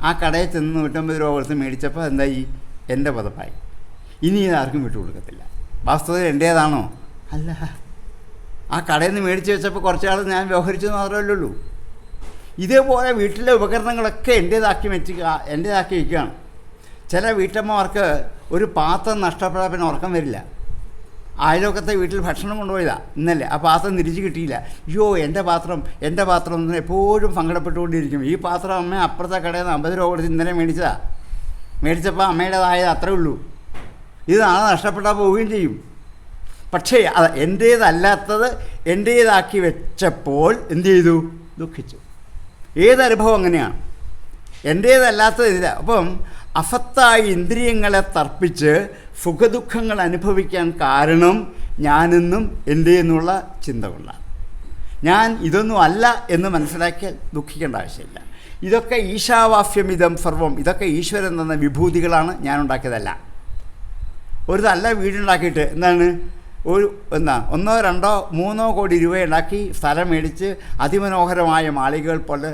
ആ കടയിൽ ചെന്ന് 150 രൂപ കൊടുത്ത് മേടിച്ചപ്പോൾ എന്തായി? എൻ്റെ പതപ്പായി. ഇനി ഇതാർക്കും വിട്ടു കൊടുക്കത്തില്ല. വാസ്തവത്തിൽ എൻ്റേതാണോ? അല്ല. ആ കടയിൽ നിന്ന് മേടിച്ച് വെച്ചപ്പോൾ കുറച്ച് നാൾ ഞാൻ വ്യവഹരിച്ചത് മാത്രമല്ലേ ഉള്ളൂ. ഇതേപോലെ വീട്ടിലെ ഉപകരണങ്ങളൊക്കെ എൻ്റേതാക്കി വയ്ക്കുകയാണ്. ചില വീട്ടമ്മമാർക്ക് ഒരു പാത്രം നഷ്ടപ്പെടാൻ പിന്നെ ഉറക്കം വരില്ല. അയൽവക്കത്തെ വീട്ടിൽ ഭക്ഷണം കൊണ്ടുപോയതാണ് ഇന്നലെ, ആ പാത്രം തിരിച്ച് കിട്ടിയില്ല. അയ്യോ എൻ്റെ പാത്രം എന്ന് എപ്പോഴും സങ്കടപ്പെട്ടുകൊണ്ടിരിക്കും. ഈ പാത്രം അമ്മ അപ്പുറത്തെ കടയിൽ നിന്ന് 50 രൂപ കൊടുത്ത് ഇന്നലെ മേടിച്ചപ്പോൾ അമ്മയുടേതായത് അത്രേ ഉള്ളൂ. ഇത് നാളെ നഷ്ടപ്പെട്ടാൽ പോവുകയും ചെയ്യും. പക്ഷേ അത് എൻ്റേതല്ലാത്തത് എൻ്റേതാക്കി വെച്ചപ്പോൾ എന്ത് ചെയ്തു? ദുഃഖിച്ചു. ഏതനുഭവം അങ്ങനെയാണ്. എൻ്റേതല്ലാത്തതില്ല. അപ്പം അഫത്തായ ഇന്ദ്രിയങ്ങളെ തർപ്പിച്ച് സുഖദുഃഖങ്ങൾ അനുഭവിക്കാൻ കാരണം ഞാനെന്നും എൻ്റെ എന്നുള്ള ചിന്ത കൊണ്ടാണ്. ഞാൻ ഇതൊന്നും അല്ല എന്ന് മനസ്സിലാക്കിയാൽ ദുഃഖിക്കേണ്ട ആവശ്യമില്ല. ഇതൊക്കെ ഈശാവാസ്യമിതം സർവം, ഇതൊക്കെ ഈശ്വരൻ തന്ന വിഭൂതികളാണ്, ഞാൻ ഉണ്ടാക്കിയതല്ല. ഒരു നല്ല വീടുണ്ടാക്കിയിട്ട് എന്താണ് ഒരു 1, 2, 3 കോടി രൂപ ഉണ്ടാക്കി സ്ഥലം മേടിച്ച് അതിമനോഹരമായ മാളികകൾ പോലെ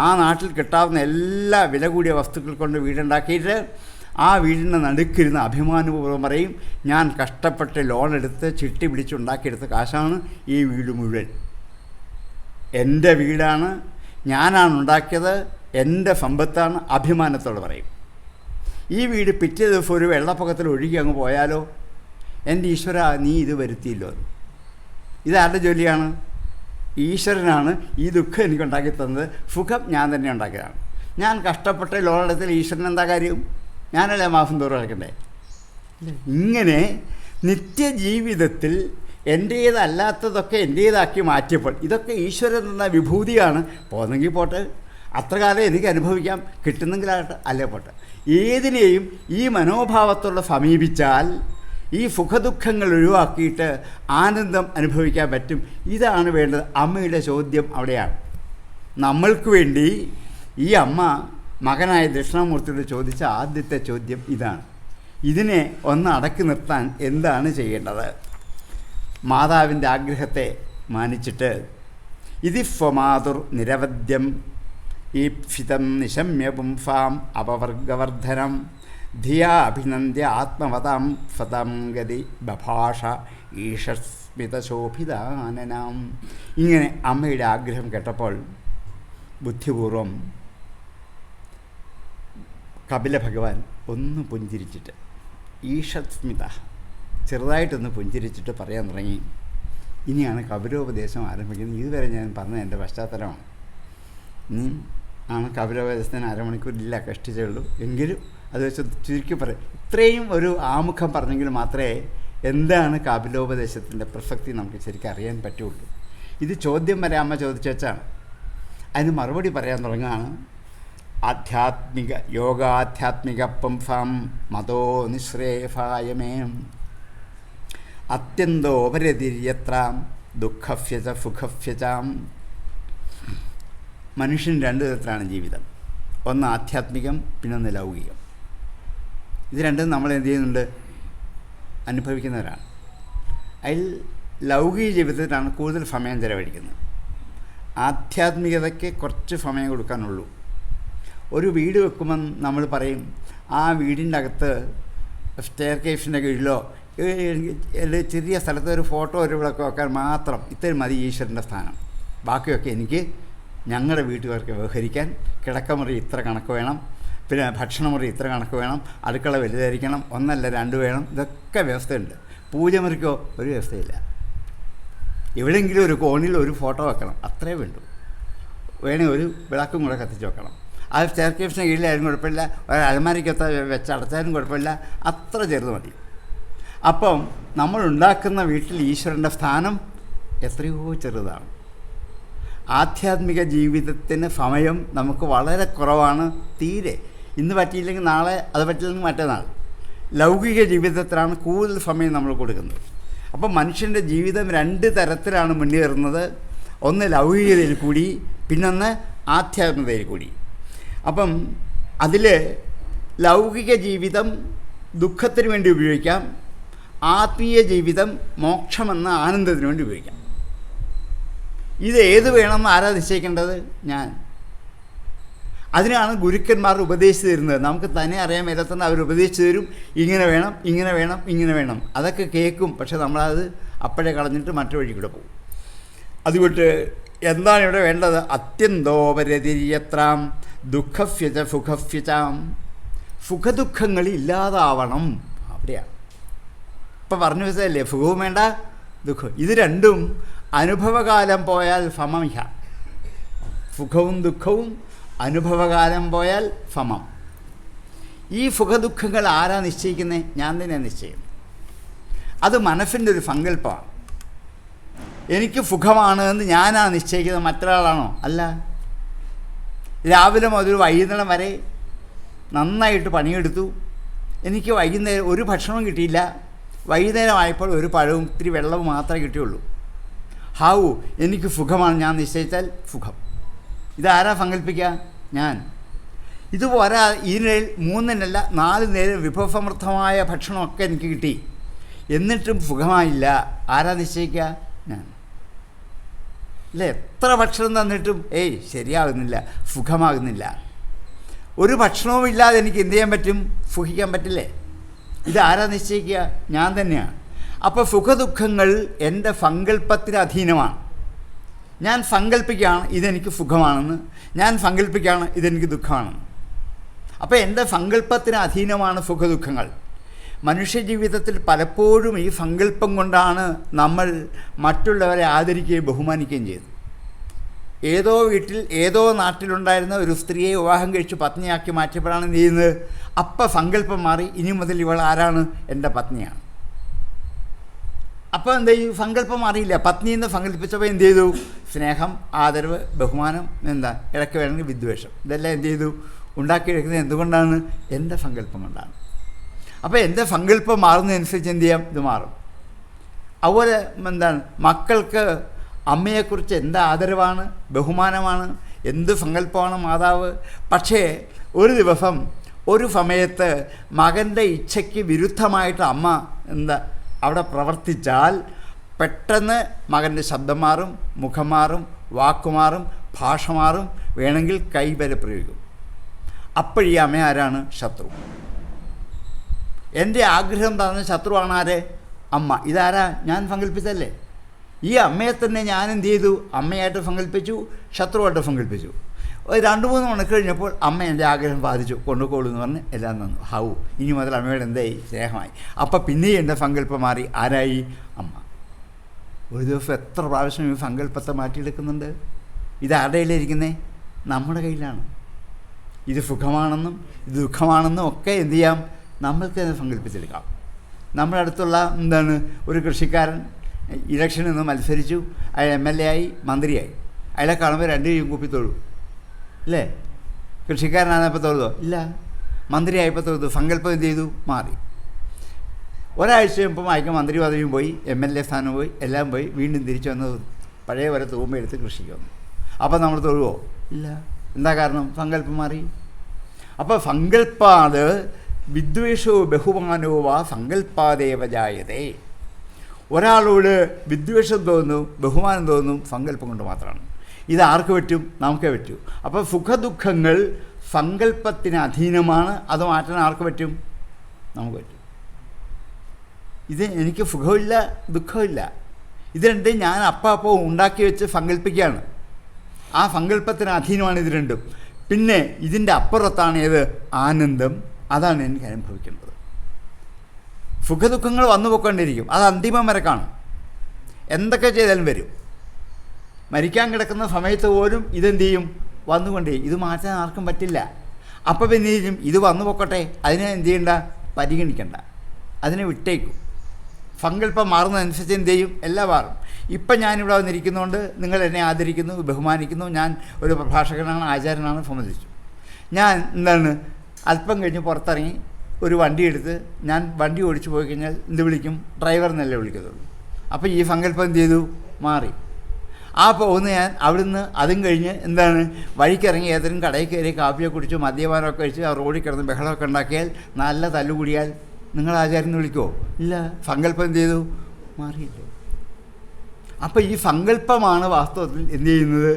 ആ നാട്ടിൽ കിട്ടാവുന്ന എല്ലാ വില കൂടിയ വസ്തുക്കൾ കൊണ്ട് വീടുണ്ടാക്കിയിട്ട് ആ വീടിൻ്റെ നടുക്കിരുന്ന് അഭിമാനപൂർവ്വം പറയും, ഞാൻ കഷ്ടപ്പെട്ട് ലോണെടുത്ത് ചിട്ടി പിടിച്ചുണ്ടാക്കിയെടുത്ത കാശാണ് ഈ വീട് മുഴുവൻ, എൻ്റെ വീടാണ്, ഞാനാണ് ഉണ്ടാക്കിയത്, എൻ്റെ സമ്പത്താണ്, അഭിമാനത്തോടെ പറയും. ഈ വീട് പിറ്റേ ദിവസം ഒരു വെള്ളപ്പൊക്കത്തിൽ ഒഴുകി അങ്ങ് പോയാലോ, എൻ്റെ ഈശ്വര നീ ഇത് വരുത്തിയില്ലോ. ഇതാരുടെ ജോലിയാണ്? ഈശ്വരനാണ് ഈ ദുഃഖം എനിക്കുണ്ടാക്കി തന്നത്. സുഖം ഞാൻ തന്നെ ഉണ്ടാക്കിയതാണ്. ഞാൻ കഷ്ടപ്പെട്ട് ലോണെടുത്തിൽ ഈശ്വരൻ എന്താ കാര്യം? ഞാനല്ലേ മാസം തോറും അടക്കണ്ടേ? ഇങ്ങനെ നിത്യജീവിതത്തിൽ എൻ്റേതല്ലാത്തതൊക്കെ എൻ്റേതാക്കി മാറ്റിയപ്പോൾ ഇതൊക്കെ ഈശ്വരൻ എന്ന വിഭൂതിയാണ്. പോന്നെങ്കിൽ പോട്ടെ, അത്ര കാലം എനിക്ക് അനുഭവിക്കാം, കിട്ടുന്നെങ്കിലാകട്ടെ, അല്ലേ പോട്ടെ. ഏതിനെയും ഈ മനോഭാവത്തോടെ സമീപിച്ചാൽ ഈ സുഖദുഃഖങ്ങൾ ഒഴിവാക്കിയിട്ട് ആനന്ദം അനുഭവിക്കാൻ പറ്റും. ഇതാണ് വേണ്ടത്. അമ്മയുടെ ചോദ്യം അവിടെയാണ്. നമ്മൾക്ക് വേണ്ടി ഈ അമ്മ മകനായ ദക്ഷിണാമൂർത്തിയോട് ചോദിച്ച ആദ്യത്തെ ചോദ്യം ഇതാണ്. ഇതിനെ ഒന്ന് അടക്കി നിർത്താൻ എന്താണ് ചെയ്യേണ്ടത്? മാതാവിൻ്റെ ആഗ്രഹത്തെ മാനിച്ചിട്ട് ഇതിഫ്വമാതുർ നിരവധ്യം ഈപ്സിതം നിശമ്യ പുംസാം അപവർഗവർദ്ധനം ധിയാഭിനന്ദ്യ ആത്മവതാം സ്വതം ഗതി ബഭാഷ ഈഷസ്മിതശോഭിതാനനാം. ഇങ്ങനെ അമ്മയുടെ ആഗ്രഹം കേട്ടപ്പോൾ ബുദ്ധിപൂർവം കപില ഭഗവാൻ ഒന്ന് പുഞ്ചിരിച്ചിട്ട്, ഈഷസ്മിത ചെറുതായിട്ടൊന്ന് പുഞ്ചിരിച്ചിട്ട് പറയാൻ തുടങ്ങി. ഇനിയാണ് കപിലോപദേശം ആരംഭിക്കുന്നത്. ഇതുവരെ ഞാൻ പറഞ്ഞ എൻ്റെ പശ്ചാത്തലമാണ്. ഇനി ആണ് കപിലോപദേശത്തിന് 1/2 മണിക്കൂറില്ല, കഷ്ടിച്ചേ ഉള്ളൂ. എങ്കിലും അത് വെച്ച് ചുരുക്കി പറയും. ഇത്രയും ഒരു ആമുഖം പറഞ്ഞെങ്കിൽ മാത്രമേ എന്താണ് കപിലോപദേശത്തിൻ്റെ പ്രസക്തി നമുക്ക് ശരിക്കും അറിയാൻ പറ്റുള്ളൂ. ഇത് ചോദ്യം വരെ അമ്മ ചോദിച്ചു വെച്ചാണ്. അതിന് മറുപടി പറയാൻ തുടങ്ങുകയാണ്. യോഗാധ്യാത്മിക പുംസാം മതോ നിശ്രേഫായമേ അത്യന്തോപരതിര്യത്രാം ദുഃഖഫ്യച സുഖഫ്യചാം. മനുഷ്യൻ 2 തരത്തിലാണ് ജീവിതം. ഒന്ന് ആധ്യാത്മികം, പിന്നെ ഒന്ന് ലൗകികം. ഇത് രണ്ടും നമ്മൾ എന്ത് ചെയ്യുന്നുണ്ട്? അനുഭവിക്കുന്നവരാണ്. അതിൽ ലൗകിക ജീവിതത്തിലാണ് കൂടുതൽ സമയം ചിലവഴിക്കുന്നത്. ആധ്യാത്മികതയ്ക്ക് കുറച്ച് സമയം കൊടുക്കാനുള്ളൂ. ഒരു വീട് വെക്കുമ്പം നമ്മൾ പറയും, ആ വീടിൻ്റെ അകത്ത് സ്റ്റെയർ കേസിൻ്റെ കീഴിലോ ചെറിയ സ്ഥലത്ത് ഒരു ഫോട്ടോ ഒരു വിളക്ക് വെക്കാൻ മാത്രം ഇത്രയും മതി ഈശ്വരൻ്റെ സ്ഥാനം. ബാക്കിയൊക്കെ എനിക്ക് ഞങ്ങളുടെ വീട്ടുകാർക്ക് വ്യവഹരിക്കാൻ കിടക്കമുറി ഇത്ര കണക്ക് വേണം, പിന്നെ ഭക്ഷണമുറി ഇത്ര കണക്ക് വേണം, അടുക്കള വലുതായിരിക്കണം, 1 അല്ല 2 വേണം. ഇതൊക്കെ വ്യവസ്ഥയുണ്ട്. പൂജമുറിക്കോ ഒരു വ്യവസ്ഥയില്ല. എവിടെയെങ്കിലും ഒരു കോണിൽ ഒരു ഫോട്ടോ വെക്കണം, അത്രേ വേണ്ടൂ. വേണേൽ ഒരു വിളക്കും കൂടെ കത്തിച്ച് വെക്കണം. ആ സ്റ്റെയർകേസിന് കീഴിലായാലും കുഴപ്പമില്ല, ഒരു അലമാരിക്കകത്ത് വെച്ച് അടച്ചാലും കുഴപ്പമില്ല, അത്ര ചെറുത് മതി. അപ്പം നമ്മളുണ്ടാക്കുന്ന വീട്ടിൽ ഈശ്വരൻ്റെ സ്ഥാനം എത്രയോ ചെറുതാണ്. ആധ്യാത്മിക ജീവിതത്തിന് സമയം നമുക്ക് വളരെ കുറവാണ്, തീരെ. ഇന്ന് പറ്റിയില്ലെങ്കിൽ നാളെ, അത് പറ്റിയില്ലെങ്കിൽ മറ്റന്നാൾ. ലൗകിക ജീവിതത്തിലാണ് കൂടുതൽ സമയം നമ്മൾ കൊടുക്കുന്നത്. അപ്പം മനുഷ്യൻ്റെ ജീവിതം 2 തരത്തിലാണ് മുന്നേറുന്നത്. ഒന്ന് ലൗകികതയിൽ കൂടി, പിന്നൊന്ന് ആധ്യാത്മികതയിൽ കൂടി. അപ്പം അതിൽ ലൗകിക ജീവിതം ദുഃഖത്തിന് വേണ്ടി ഉപയോഗിക്കാം, ആത്മീയ ജീവിതം മോക്ഷമെന്ന ആനന്ദത്തിന് വേണ്ടി ഉപയോഗിക്കാം. ഇത് ഏത് വേണമെന്ന് ആരാ നിശ്ചയിക്കേണ്ടത്? ഞാൻ. അതിനാണ് ഗുരുക്കന്മാർ ഉപദേശിച്ച് തരുന്നത്. നമുക്ക് തന്നെ അറിയാൻ മേലത്തന്നെ അവർ ഉപദേശിച്ച് തരും, ഇങ്ങനെ വേണം, ഇങ്ങനെ വേണം, ഇങ്ങനെ വേണം. അതൊക്കെ കേൾക്കും, പക്ഷെ നമ്മളത് അപ്പോഴേ കളഞ്ഞിട്ട് മറ്റു വഴി കൂടെ പോകും. അതുകൊണ്ട് എന്താണ് ഇവിടെ വേണ്ടത്? അത്യന്തോപരതിയത്രാം ദുഃഖഫ്യച സുഖഫ്യചാം. സുഖദുഃഖങ്ങൾ ഇല്ലാതാവണം, അവിടെയാണ്. ഇപ്പം പറഞ്ഞു വെച്ചതല്ലേ, സുഖവും വേണ്ട ദുഃഖം. ഇത് രണ്ടും അനുഭവകാലം പോയാൽ സമമിഹ. സുഖവും ദുഃഖവും അനുഭവകാലം പോയാൽ സമം. ഈ സുഖദുഃഖങ്ങൾ ആരാ നിശ്ചയിക്കുന്നത്? ഞാൻ തന്നെ നിശ്ചയിക്കുന്നത്. അത് മനസ്സിൻ്റെ ഒരു സങ്കല്പമാണ്. എനിക്ക് സുഖമാണ് എന്ന് ഞാനാ നിശ്ചയിക്കുന്നത്, മറ്റൊരാളാണോ? അല്ല. രാവിലെ മുതൽ വൈകുന്നേരം വരെ നന്നായിട്ട് പണിയെടുത്തു, എനിക്ക് വൈകുന്നേരം ഒരു ഭക്ഷണവും കിട്ടിയില്ല. വൈകുന്നേരമായപ്പോൾ ഒരു പഴവും ഇത്തിരി വെള്ളവും മാത്രമേ കിട്ടിയുള്ളൂ. ഹാവു, എനിക്ക് സുഖമാണ് ഞാൻ നിശ്ചയിച്ചാൽ സുഖം. ഇതാരാ സങ്കല്പിക്കുക? ഞാൻ. ഇതുപോലെ ഈ 3 അല്ല 4 നേരം വിഭവസമൃദ്ധമായ ഭക്ഷണമൊക്കെ എനിക്ക് കിട്ടി, എന്നിട്ടും സുഖമായില്ല. ആരാ നിശ്ചയിക്കുക? ഞാൻ. അല്ലേ? എത്ര ഭക്ഷണം തന്നിട്ടും ശരിയാകുന്നില്ല, സുഖമാകുന്നില്ല. ഒരു ഭക്ഷണവും ഇല്ലാതെ എനിക്ക് എന്ത് ചെയ്യാൻ പറ്റും? സുഖിക്കാൻ പറ്റില്ലേ? ഇതാരാ നിശ്ചയിക്കുക? ഞാൻ തന്നെയാണ്. അപ്പോൾ സുഖദുഃഖങ്ങൾ എൻ്റെ സങ്കല്പത്തിന് അധീനമാണ്. ഞാൻ സങ്കല്പിക്കുകയാണ് ഇതെനിക്ക് സുഖമാണെന്ന്, ഞാൻ സങ്കല്പിക്കുകയാണ് ഇതെനിക്ക് ദുഃഖമാണെന്ന്. അപ്പോൾ എൻ്റെ സങ്കല്പത്തിന് അധീനമാണ് സുഖദുഃഖങ്ങൾ. മനുഷ്യജീവിതത്തിൽ പലപ്പോഴും ഈ സങ്കല്പം കൊണ്ടാണ് നമ്മൾ മറ്റുള്ളവരെ ആദരിക്കുകയും ബഹുമാനിക്കുകയും ചെയ്തത്. ഏതോ വീട്ടിൽ ഏതോ നാട്ടിലുണ്ടായിരുന്ന ഒരു സ്ത്രീയെ വിവാഹം കഴിച്ച് പത്നിയാക്കി മാറ്റിയപ്പോഴാണ് എന്ത് ചെയ്യുന്നത്? അപ്പം സങ്കല്പം മാറി, ഇനി മുതൽ ഇവൾ ആരാണ്? എൻ്റെ പത്നിയാണ്. അപ്പോൾ എന്താ, ഈ സങ്കല്പം മാറിയില്ല. പത്നിയെന്ന് സങ്കല്പിച്ചപ്പോൾ എന്ത് ചെയ്തു? സ്നേഹം, ആദരവ്, ബഹുമാനം, എന്താ ഇടയ്ക്ക് വേണമെങ്കിൽ വിദ്വേഷം, ഇതെല്ലാം എന്ത് ചെയ്തു? ഉണ്ടാക്കിയെടുക്കുന്നത് എന്തുകൊണ്ടാണ്? എൻ്റെ സങ്കല്പം കൊണ്ടാണ്. അപ്പോൾ എൻ്റെ സങ്കല്പം മാറുന്നതനുസരിച്ച് എന്ത് ചെയ്യാം? ഇത് മാറും. അതുപോലെ എന്താണ്, മക്കൾക്ക് അമ്മയെക്കുറിച്ച് എന്ത് ആദരവാണ്, ബഹുമാനമാണ്, എന്ത് സങ്കല്പമാണ് മാതാവ്. പക്ഷേ ഒരു ദിവസം ഒരു സമയത്ത് മകൻ്റെ ഇച്ഛയ്ക്ക് വിരുദ്ധമായിട്ട് അമ്മ അവിടെ പ്രവർത്തിച്ചാൽ പെട്ടെന്ന് മകൻ്റെ ശബ്ദം മാറും, മുഖം മാറും, വാക്കുമാറും, ഭാഷ മാറും, വേണമെങ്കിൽ കൈ വരെ പ്രയോഗിക്കും. അപ്പോഴീ അമ്മ ആരാണ്? ശത്രു. എൻ്റെ ആഗ്രഹം തന്ന ശത്രുവാണ് ആര്? അമ്മ. ഇതാരാ? ഞാൻ സങ്കല്പിച്ചല്ലേ. ഈ അമ്മയെ തന്നെ ഞാൻ എന്ത് ചെയ്തു? അമ്മയായിട്ട് സങ്കല്പിച്ചു, ശത്രുവായിട്ട് സങ്കല്പിച്ചു. 2-3 മണിക്കൂർ കഴിഞ്ഞപ്പോൾ അമ്മ എൻ്റെ ആഗ്രഹം ബാധിച്ചു, കൊണ്ടുപോകുള്ളൂ എന്ന് പറഞ്ഞ് എല്ലാം തന്നു. ഹാവു, ഇനി മുതൽ അമ്മയോട് എന്തായി? സ്നേഹമായി. അപ്പം പിന്നെയും എൻ്റെ സങ്കല്പം മാറി. ആരായി? അമ്മ. ഒരു ദിവസം എത്ര പ്രാവശ്യം ഈ സങ്കല്പത്തെ മാറ്റിയെടുക്കുന്നുണ്ട്? ഇത് ആരുടെ കയ്യിലിരിക്കുന്നേ? നമ്മുടെ കയ്യിലാണ്. ഇത് സുഖമാണെന്നും ഇത് ദുഃഖമാണെന്നും ഒക്കെ എന്ത് ചെയ്യാം? നമ്മൾക്ക് തന്നെ സങ്കല്പിച്ചെടുക്കാം. നമ്മുടെ അടുത്തുള്ള ഒരു കൃഷിക്കാരൻ ഇലക്ഷനിൽ നിന്ന് മത്സരിച്ചു, അയാൾ MLA ആയി, മന്ത്രിയായി. അയാളെ കാണുമ്പോൾ 2 കൈയും കൂപ്പി തൊഴു, അല്ലേ? കൃഷിക്കാരനാണപ്പോൾ തൊഴുതോ? ഇല്ല. മന്ത്രിയായപ്പോൾ തൊഴുതു. സങ്കല്പം എന്ത് ചെയ്തു? മാറി. ഒരാഴ്ച കഴിയുമ്പോൾ അയക്ക് മന്ത്രി പദവിയും പോയി, MLA സ്ഥാനം പോയി, എല്ലാം പോയി. വീണ്ടും തിരിച്ചു വന്ന് പഴയ പോലെ തൂമ്പെടുത്ത് കൃഷിക്ക് വന്നു. അപ്പോൾ നമ്മൾ തൊഴുവോ? ഇല്ല. എന്താ കാരണം? സങ്കല്പം മാറി. അപ്പോൾ സങ്കല്പാത് വിദ്വേഷോ ബഹുമാനോ വാ സങ്കല്പാദേവ ജായതേ. ഒരാളോട് വിദ്വേഷം തോന്നുന്നു, ബഹുമാനം തോന്നും, സങ്കല്പം കൊണ്ട് മാത്രമാണ്. ഇത് ആർക്ക് പറ്റും? നമുക്കേ പറ്റൂ. അപ്പോൾ സുഖദുഃഖങ്ങൾ സങ്കല്പത്തിന് അധീനമാണ്. അത് മാറ്റാൻ ആർക്ക് പറ്റും? നമുക്ക് പറ്റും. ഇത് എനിക്ക് സുഖമില്ല, ദുഃഖമില്ല, ഇത് രണ്ടും ഞാൻ അപ്പോൾ ഉണ്ടാക്കി വെച്ച് സങ്കല്പിക്കുകയാണ്. ആ സങ്കല്പത്തിന് അധീനമാണ് ഇത് രണ്ടും. പിന്നെ ഇതിൻ്റെ അപ്പുറത്താണ് ഏത്? ആനന്ദം. അതാണ് എനിക്ക് അനുഭവിക്കേണ്ടത്. സുഖദുഃഖങ്ങൾ വന്നു പോയിക്കൊണ്ടിരിക്കും. അത് അന്തിമം വരെ കാണും. എന്തൊക്കെ ചെയ്താലും വരും. മരിക്കാൻ കിടക്കുന്ന സമയത്ത് പോലും ഇതെന്ത് ചെയ്യും, വന്നുകൊണ്ടേ. ഇത് മാറ്റാൻ ആർക്കും പറ്റില്ല. അപ്പോൾ പിന്നെ ഇത് വന്നു പൊക്കട്ടെ, അതിനെ എന്ത് ചെയ്യണ്ട, പരിഗണിക്കണ്ട, അതിനെ വിട്ടേക്കും. സങ്കല്പം മാറുന്നതനുസരിച്ച് എന്ത് ചെയ്യും, എല്ലാം മാറും. ഇപ്പം ഞാനിവിടെ വന്നിരിക്കുന്നതുകൊണ്ട് നിങ്ങൾ എന്നെ ആദരിക്കുന്നു, ബഹുമാനിക്കുന്നു, ഞാൻ ഒരു പ്രഭാഷകനാണ്, ആചാര്യനാണ്, സമ്മതിച്ചു. ഞാൻ എന്താണ് അല്പം കഴിഞ്ഞ് പുറത്തിറങ്ങി ഒരു വണ്ടി എടുത്ത് ഞാൻ വണ്ടി ഓടിച്ചു പോയി കഴിഞ്ഞാൽ എന്ത് വിളിക്കും, ഡ്രൈവർ എന്നല്ലേ വിളിക്കത്തുള്ളൂ. അപ്പോൾ ഈ സങ്കല്പം എന്ത് ചെയ്തു, മാറി. ആ പോകുന്ന ഞാൻ അവിടുന്ന് അതും കഴിഞ്ഞ് എന്താണ് വഴിക്കിറങ്ങി ഏതെങ്കിലും കടയിൽ കയറി കാപ്പിയൊക്കെ കുടിച്ചു മദ്യപാനമൊക്കെ കഴിച്ച് ആ റോഡിൽ കിടന്ന് ബഹളമൊക്കെ ഉണ്ടാക്കിയാൽ, നല്ല തല്ലുകൂടിയാൽ നിങ്ങൾ ആചാര്യനെ വിളിക്കുമോ? ഇല്ല. സങ്കല്പം എന്ത് ചെയ്തു, മാറിയില്ല. അപ്പോൾ ഈ സങ്കല്പമാണ് വാസ്തവത്തിൽ എന്ത് ചെയ്യുന്നത്,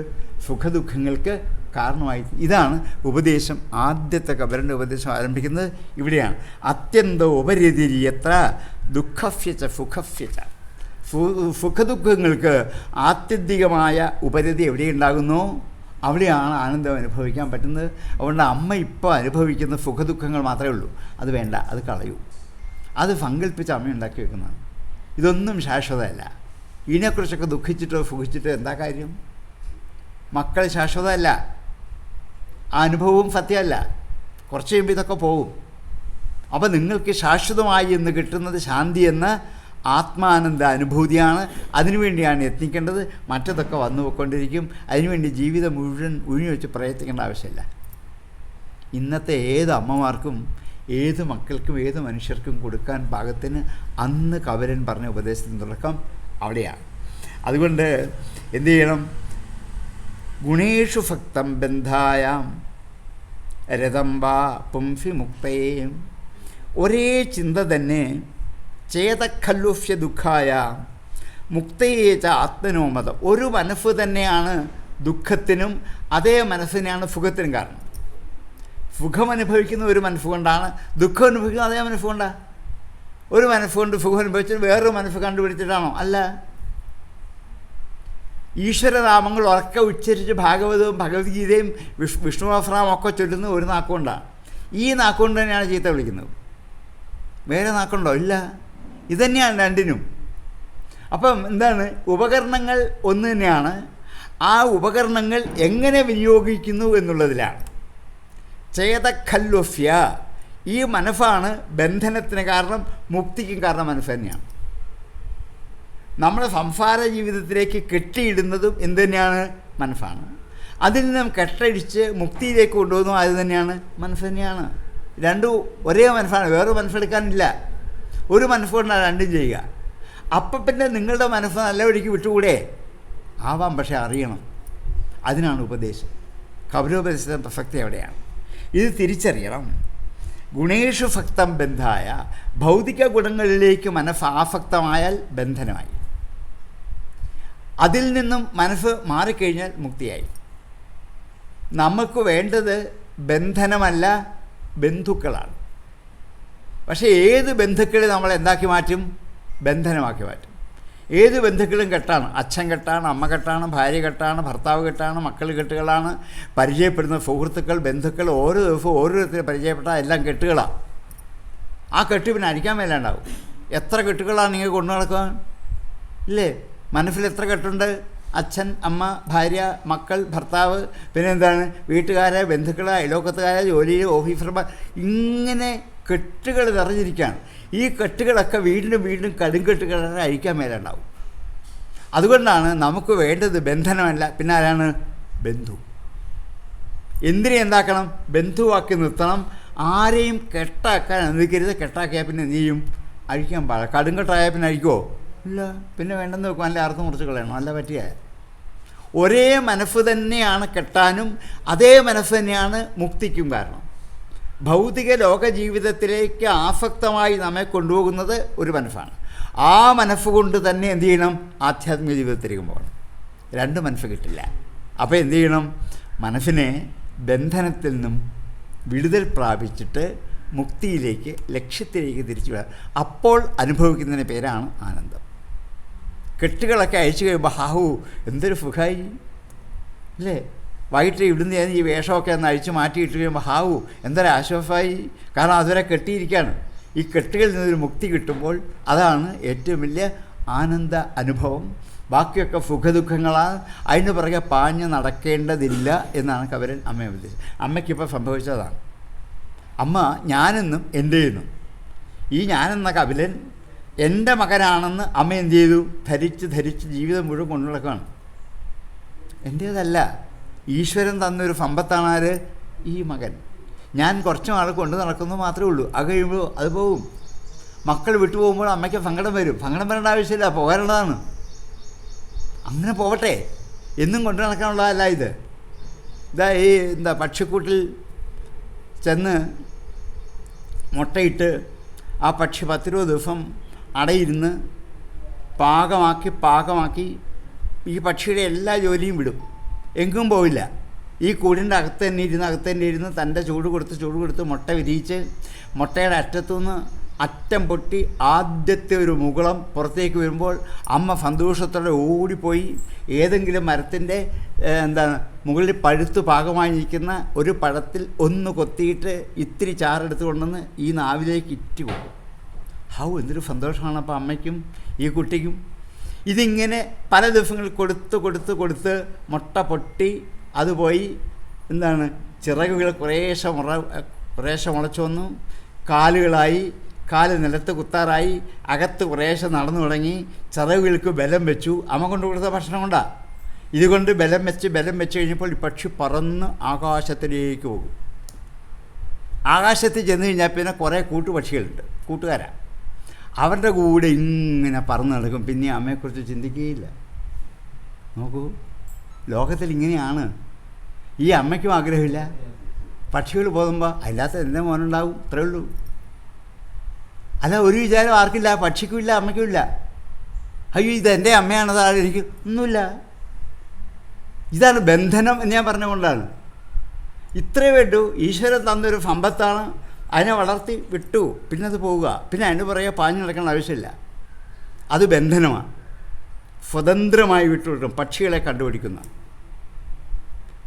സുഖദുഃഖങ്ങൾക്ക് കാരണമായി. ഇതാണ് ഉപദേശം. ആദ്യത്തെ കബരൻ്റെ ഉപദേശം ആരംഭിക്കുന്നത് ഇവിടെയാണ്. അത്യന്ത ഉപരതിരിയത്ര ദുഃഖഫ്യച്ച സുഖഫ്യച്ച. സുഖദുഃഖങ്ങൾക്ക് ആത്യന്തികമായ ഉപരതി എവിടെയുണ്ടാകുന്നു, അവിടെയാണ് ആനന്ദം അനുഭവിക്കാൻ പറ്റുന്നത്. അതുകൊണ്ട് അമ്മ ഇപ്പോൾ അനുഭവിക്കുന്ന സുഖദുഃഖങ്ങൾ മാത്രമേ ഉള്ളൂ. അത് വേണ്ട, അത് കളയൂ. അത് സങ്കല്പിച്ച് അമ്മ ഉണ്ടാക്കി വെക്കുന്നതാണ്. ഇതൊന്നും ശാശ്വതമല്ല. ഇതിനെക്കുറിച്ചൊക്കെ ദുഃഖിച്ചിട്ടോ സുഖിച്ചിട്ടോ എന്താ കാര്യം? മക്കൾ ശാശ്വതമല്ല, ആ അനുഭവവും സത്യമല്ല. കുറച്ച് കഴിയുമ്പോൾ ഇതൊക്കെ പോകും. അപ്പോൾ നിങ്ങൾക്ക് ശാശ്വതമായി എന്ന് കിട്ടുന്നത് ശാന്തി എന്ന ആത്മാനന്ദ അനുഭൂതിയാണ്. അതിനുവേണ്ടിയാണ് യത്നിക്കേണ്ടത്. മറ്റതൊക്കെ വന്നു പോയിക്കൊണ്ടിരിക്കും. അതിനുവേണ്ടി ജീവിതം മുഴുവൻ ഒഴിഞ്ഞു വെച്ച് പ്രയത്നിക്കേണ്ട ആവശ്യമില്ല. ഇന്നത്തെ ഏത് അമ്മമാർക്കും ഏത് മക്കൾക്കും ഏത് മനുഷ്യർക്കും കൊടുക്കാൻ പാകത്തിന് അന്ന് കവരൻ പറഞ്ഞ ഉപദേശത്തിൻ്റെ തുടക്കം അവിടെയാണ്. അതുകൊണ്ട് എന്തു ചെയ്യണം? ഗുണേഷു ഭക്തം ബന്ധായാം രതംബാ പുംസി മുക്തയേയും. ഒരേ ചിന്ത തന്നെ ചേതഖല്ലുഫ്യ ദുഃഖായ മുക്തയേച്ച ആത്മനോമതം. ഒരു മനസ്സ് തന്നെയാണ് ദുഃഖത്തിനും അതേ മനസ്സിനെയാണ് സുഖത്തിനും കാരണം. സുഖം അനുഭവിക്കുന്ന ഒരു മനസ്സുകൊണ്ടാണ്, ദുഃഖം അനുഭവിക്കുന്ന അതേ മനസ്സുകൊണ്ടാണ്. ഒരു മനസ്സുകൊണ്ട് സുഖം അനുഭവിച്ചിട്ട് വേറൊരു മനസ്സ് കണ്ടുപിടിച്ചിട്ടാണോ? അല്ല. ഈശ്വരനാമങ്ങൾ ഉറക്കെ ഉച്ചരിച്ച് ഭാഗവതവും ഭഗവത്ഗീതയും വിഷ്ണു സഹസ്രനാമം ഒക്കെ ചൊല്ലുന്ന ഒരു നാക്കുകൊണ്ടാണ്. ഈ നാക്കുകൊണ്ട് തന്നെയാണ് ചീത്ത വിളിക്കുന്നത്. വേറെ നാക്കുണ്ടോ? ഇല്ല. ഇതുതന്നെയാണ് രണ്ടിനും. അപ്പം എന്താണ്, ഉപകരണങ്ങൾ ഒന്ന് തന്നെയാണ്. ആ ഉപകരണങ്ങൾ എങ്ങനെ വിനിയോഗിക്കുന്നു എന്നുള്ളതിലാണ്. ചേതഖല്ലുഫ്യ, ഈ മനസ്സാണ് ബന്ധനത്തിന് കാരണം, മുക്തിക്കും കാരണം മനസ്സ് തന്നെയാണ്. നമ്മുടെ സംസാര ജീവിതത്തിലേക്ക് കെട്ടിയിടുന്നതും എന്ത് തന്നെയാണ്? മനസ്സാണ്. അതിൽ നിന്നും കെട്ടടിച്ച് മുക്തിയിലേക്ക് കൊണ്ടുപോകുന്നതും അത് തന്നെയാണ്, മനസ്സ് തന്നെയാണ്. രണ്ടും ഒരേ മനസ്സാണ്, വേറെ മനസ്സെടുക്കാനില്ല. ഒരു മനസ്സുകൊണ്ടാണ് രണ്ടും ചെയ്യുക. അപ്പം പിന്നെ നിങ്ങളുടെ മനസ്സ് നല്ല വഴിക്ക് വിട്ടുകൂടെ? ആവാം, പക്ഷേ അറിയണം. അതിനാണ് ഉപദേശം. കൗരവോപദേശത്തിൻ്റെ പ്രസക്തി എവിടെയാണ്? ഇത് തിരിച്ചറിയണം. ഗുണേഷു ഭക്തം ബന്ധായ, ഭൗതിക ഗുണങ്ങളിലേക്ക് മനസ്സ് ആസക്തമായാൽ ബന്ധനമായി. അതിൽ നിന്നും മനസ്സ് മാറിക്കഴിഞ്ഞാൽ മുക്തിയായി. നമുക്ക് വേണ്ടത് ബന്ധനമല്ല, ബന്ധുക്കളാണ്. പക്ഷേ ഏത് ബന്ധുക്കളെ നമ്മൾ എന്താക്കി മാറ്റും? ബന്ധനമാക്കി മാറ്റും. ഏത് ബന്ധുക്കളും കെട്ടാണ്. അച്ഛൻ കെട്ടാണ്, അമ്മ കെട്ടാണ്, ഭാര്യ കെട്ടാണ്, ഭർത്താവ് കെട്ടാണ്, മക്കൾ കെട്ടുകളാണ്. പരിചയപ്പെടുന്ന സുഹൃത്തുക്കൾ, ബന്ധുക്കൾ ഓരോ ദിവസവും ഓരോരുത്തരെ പരിചയപ്പെട്ടാൽ എല്ലാം കെട്ടുകളാണ്. ആ കെട്ട് പിന്നെ അടിക്കാൻ മേലുണ്ടാവും. എത്ര കെട്ടുകളാണ് നിങ്ങൾ കൊണ്ടു നടക്കാൻ? ഇല്ലേ? മനസ്സിൽ എത്ര കെട്ടുണ്ട്? അച്ഛൻ, അമ്മ, ഭാര്യ, മക്കൾ, ഭർത്താവ്, പിന്നെ എന്താണ്, വീട്ടുകാരെ, ബന്ധുക്കളെ, അയലോക്കത്തുകാരെ, ജോലിയിൽ, ഓഫീസർമാർ, ഇങ്ങനെ കെട്ടുകൾ നിറഞ്ഞിരിക്കുകയാണ്. ഈ കെട്ടുകളൊക്കെ വീണ്ടും വീണ്ടും കടുംകെട്ടുകളെ അഴിക്കാൻ മേലുണ്ടാവും. അതുകൊണ്ടാണ് നമുക്ക് വേണ്ടത് ബന്ധനമല്ല, പിന്നെ ആരാണ്? ബന്ധു. എന്തിനെ എന്താക്കണം? ബന്ധുവാക്കി നിർത്തണം. ആരെയും കെട്ടാക്കാൻ അനുവദിക്കരുത്. കെട്ടാക്കിയാൽ പിന്നെ എന്ത് ചെയ്യും? അഴിക്കാൻ പാടില്ല. കടുംകെട്ടായാൽ പിന്നെ അഴിക്കുമോ? ഇല്ല. പിന്നെ വേണ്ടെന്ന് വെക്കും, നല്ല അർത്ഥം മുറിച്ച് കളയണം, നല്ല പറ്റിയ. ഒരേ മനസ്സ് തന്നെയാണ് കെട്ടാനും അതേ മനസ്സ് തന്നെയാണ് മുക്തിക്കും കാരണം. ഭൗതിക ലോക ജീവിതത്തിലേക്ക് ആസക്തമായി നമ്മെ കൊണ്ടുപോകുന്നത് ഒരു മനസ്സാണ്. ആ മനസ്സുകൊണ്ട് തന്നെ എന്ത് ചെയ്യണം? ആധ്യാത്മിക ജീവിതത്തിലേക്ക് പോകണം. രണ്ട് മനസ്സ് കിട്ടില്ല. അപ്പോൾ എന്ത് ചെയ്യണം? മനസ്സിനെ ബന്ധനത്തിൽ നിന്നും വിടുതൽ പ്രാപിച്ചിട്ട് മുക്തിയിലേക്ക്, ലക്ഷ്യത്തിലേക്ക് തിരിച്ചു വിടാം. അപ്പോൾ അനുഭവിക്കുന്നതിന് പേരാണ് ആനന്ദം. കെട്ടുകളൊക്കെ അയച്ചു കഴിയുമ്പോൾ ഹാഹു എന്തൊരു സുഖമായി അല്ലേ? വൈകിട്ട് ഇവിടുന്ന് ഞാൻ ഈ വേഷമൊക്കെ ഒന്ന് അഴിച്ചു മാറ്റിയിട്ട് കഴിയുമ്പോൾ ഹാവു എന്തൊരു ആശ്വാസമായി. കാരണം അതുവരെ കെട്ടിയിരിക്കുകയാണ്. ഈ കെട്ടുകളിൽ നിന്നൊരു മുക്തി കിട്ടുമ്പോൾ അതാണ് ഏറ്റവും വലിയ ആനന്ദ അനുഭവം. ബാക്കിയൊക്കെ സുഖദുഃഖങ്ങളാണ്, അതിന് പുറകെ പാഞ്ഞ് നടക്കേണ്ടതില്ല എന്നാണ് കപിലൻ അമ്മയെ ഉദ്ദേശിച്ചത്. അമ്മയ്ക്കിപ്പോൾ സംഭവിച്ചതാണ്. അമ്മ ഞാനെന്നും എൻ്റെയെന്നും, ഈ ഞാനെന്ന കപിലൻ എൻ്റെ മകനാണെന്ന് അമ്മ എന്ത് ചെയ്തു? ധരിച്ച് ജീവിതം മുഴുവൻ കൊണ്ടു നടക്കുകയാണ്. എൻ്റേതല്ല, ഈശ്വരൻ തന്നൊരു സമ്പത്താണ് ആര്? ഈ മകൻ. ഞാൻ കുറച്ച് നാൾ കൊണ്ട് നടക്കുന്നത് മാത്രമേ ഉള്ളൂ. അത് കഴിയുമ്പോൾ അത് പോവും. മക്കൾ വിട്ടുപോകുമ്പോൾ അമ്മയ്ക്ക് സങ്കടം വരും. സങ്കടം വരേണ്ട ആവശ്യമില്ല, പോകാനുള്ളതാണ്. അങ്ങനെ പോകട്ടെ, എന്നും കൊണ്ടു നടക്കാനുള്ളതല്ല ഇത്. ഇതാ ഈ പക്ഷിക്കൂട്ടിൽ ചെന്ന് മുട്ടയിട്ട് ആ പക്ഷി 10-20 ദിവസം അടയിരുന്ന് പാകമാക്കി ഈ പക്ഷിയുടെ എല്ലാ ജോലിയും വിടും, എങ്ങും പോവില്ല. ഈ കൂടിൻ്റെ അകത്ത് തന്നെ ഇരുന്ന് തൻ്റെ ചൂട് കൊടുത്ത് മുട്ട വിരിയിച്ച് മുട്ടയുടെ അറ്റത്തുനിന്ന് അറ്റം പൊട്ടി ആദ്യത്തെ ഒരു മുകുളം പുറത്തേക്ക് വരുമ്പോൾ അമ്മ സന്തോഷത്തോടെ ഓടിപ്പോയി ഏതെങ്കിലും മരത്തിൻ്റെ മുകളിൽ പഴുത്ത് പാകമായി നിൽക്കുന്ന ഒരു പഴത്തിൽ ഒന്ന് കൊത്തിയിട്ട് ഇത്തിരി ചാറെടുത്ത് കൊണ്ടുവന്ന് ഈ നാവിലേക്ക് ഇറ്റി കൊടുക്കും. എന്തൊരു സന്തോഷമാണ് അപ്പോൾ അമ്മയ്ക്കും ഈ കുട്ടിക്കും. ഇതിങ്ങനെ പല ദിവസങ്ങൾ കൊടുത്ത് മുട്ട പൊട്ടി അത് പോയി ചിറകുകൾ കുറേശ്ശെ മുളച്ചു വന്നു, കാലുകളായി, കാല് നിലത്ത് കുത്താറായി, അകത്ത് കുറേശ്ശെ നടന്നു തുടങ്ങി, ചിറകുകൾക്ക് ബലം വെച്ചു. അമ്മ കൊണ്ട് കൊടുത്ത ഭക്ഷണം കൊണ്ടാണ്. ഇതുകൊണ്ട് ബലം വെച്ച് കഴിഞ്ഞപ്പോൾ ഈ പക്ഷി പറന്ന് ആകാശത്തിലേക്ക് പോകും. ആകാശത്തിൽ ചെന്ന് കഴിഞ്ഞാൽ പിന്നെ കുറേ കൂട്ടുപക്ഷികളുണ്ട്, കൂട്ടുകാരാണ്. അവരുടെ കൂടെ ഇങ്ങനെ പറന്ന് നടക്കും. പിന്നെ അമ്മയെക്കുറിച്ച് ചിന്തിക്കുകയില്ല. നോക്കൂ, ലോകത്തിൽ ഇങ്ങനെയാണ്. ഈ അമ്മയ്ക്കും ആഗ്രഹമില്ല. പക്ഷികൾ പോകുമ്പോൾ അല്ലാത്ത എൻ്റെ മോനുണ്ടാവും, അത്രേ ഉള്ളൂ. അല്ല, ഒരു വിചാരം ആർക്കില്ല, പക്ഷിക്കും ഇല്ല, അമ്മയ്ക്കും ഇല്ല. അയ്യോ ഇതെൻ്റെ അമ്മയാണത്, എനിക്ക് ഒന്നുമില്ല. ഇതാണ് ബന്ധനം എന്ന് ഞാൻ പറഞ്ഞുകൊണ്ടാണ്. ഇത്രേ വേണ്ടു. ഈശ്വരൻ തന്നൊരു സമ്പത്താണ്, അതിനെ വളർത്തി വിട്ടു, പിന്നെ അത് പോവുക. പിന്നെ അതിന് പുറകെ പാഞ്ഞു നടക്കേണ്ട ആവശ്യമില്ല. അത് ബന്ധനമാണ്. സ്വതന്ത്രമായി വിട്ടുവിട്ടും പക്ഷികളെ കണ്ടുപിടിക്കുന്ന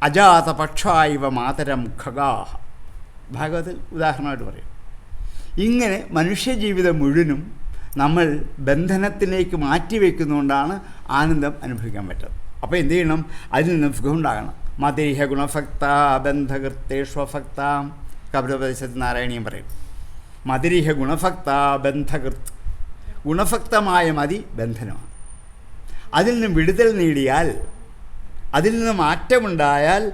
അജാത പക്ഷായിവ മാതരം ഖഗാഹ, ഭാഗവതത്തിൽ ഉദാഹരണമായിട്ട് പറയും. ഇങ്ങനെ മനുഷ്യജീവിതം മുഴുവനും നമ്മൾ ബന്ധനത്തിലേക്ക് മാറ്റിവെക്കുന്നതുകൊണ്ടാണ് ആനന്ദം അനുഭവിക്കാൻ പറ്റുന്നത്. അപ്പോൾ എന്ത് ചെയ്യണം? അതിൽ നിന്നും സുഖം ഉണ്ടാകണം. മതിരിഹ ഗുണഭക്ത ബന്ധകൃത്തേഷ്വഭക്ത, കപിലോപദേശത്തിൽ നാരായണീയം പറയും. മതിരിഹ ഗുണഭക്ത ബന്ധകൃത്ത്, ഗുണഭക്തമായ മതി ബന്ധനമാണ്. അതിൽ നിന്ന് വിടുതൽ നേടിയാൽ, അതിൽ നിന്ന് മാറ്റമുണ്ടായാൽ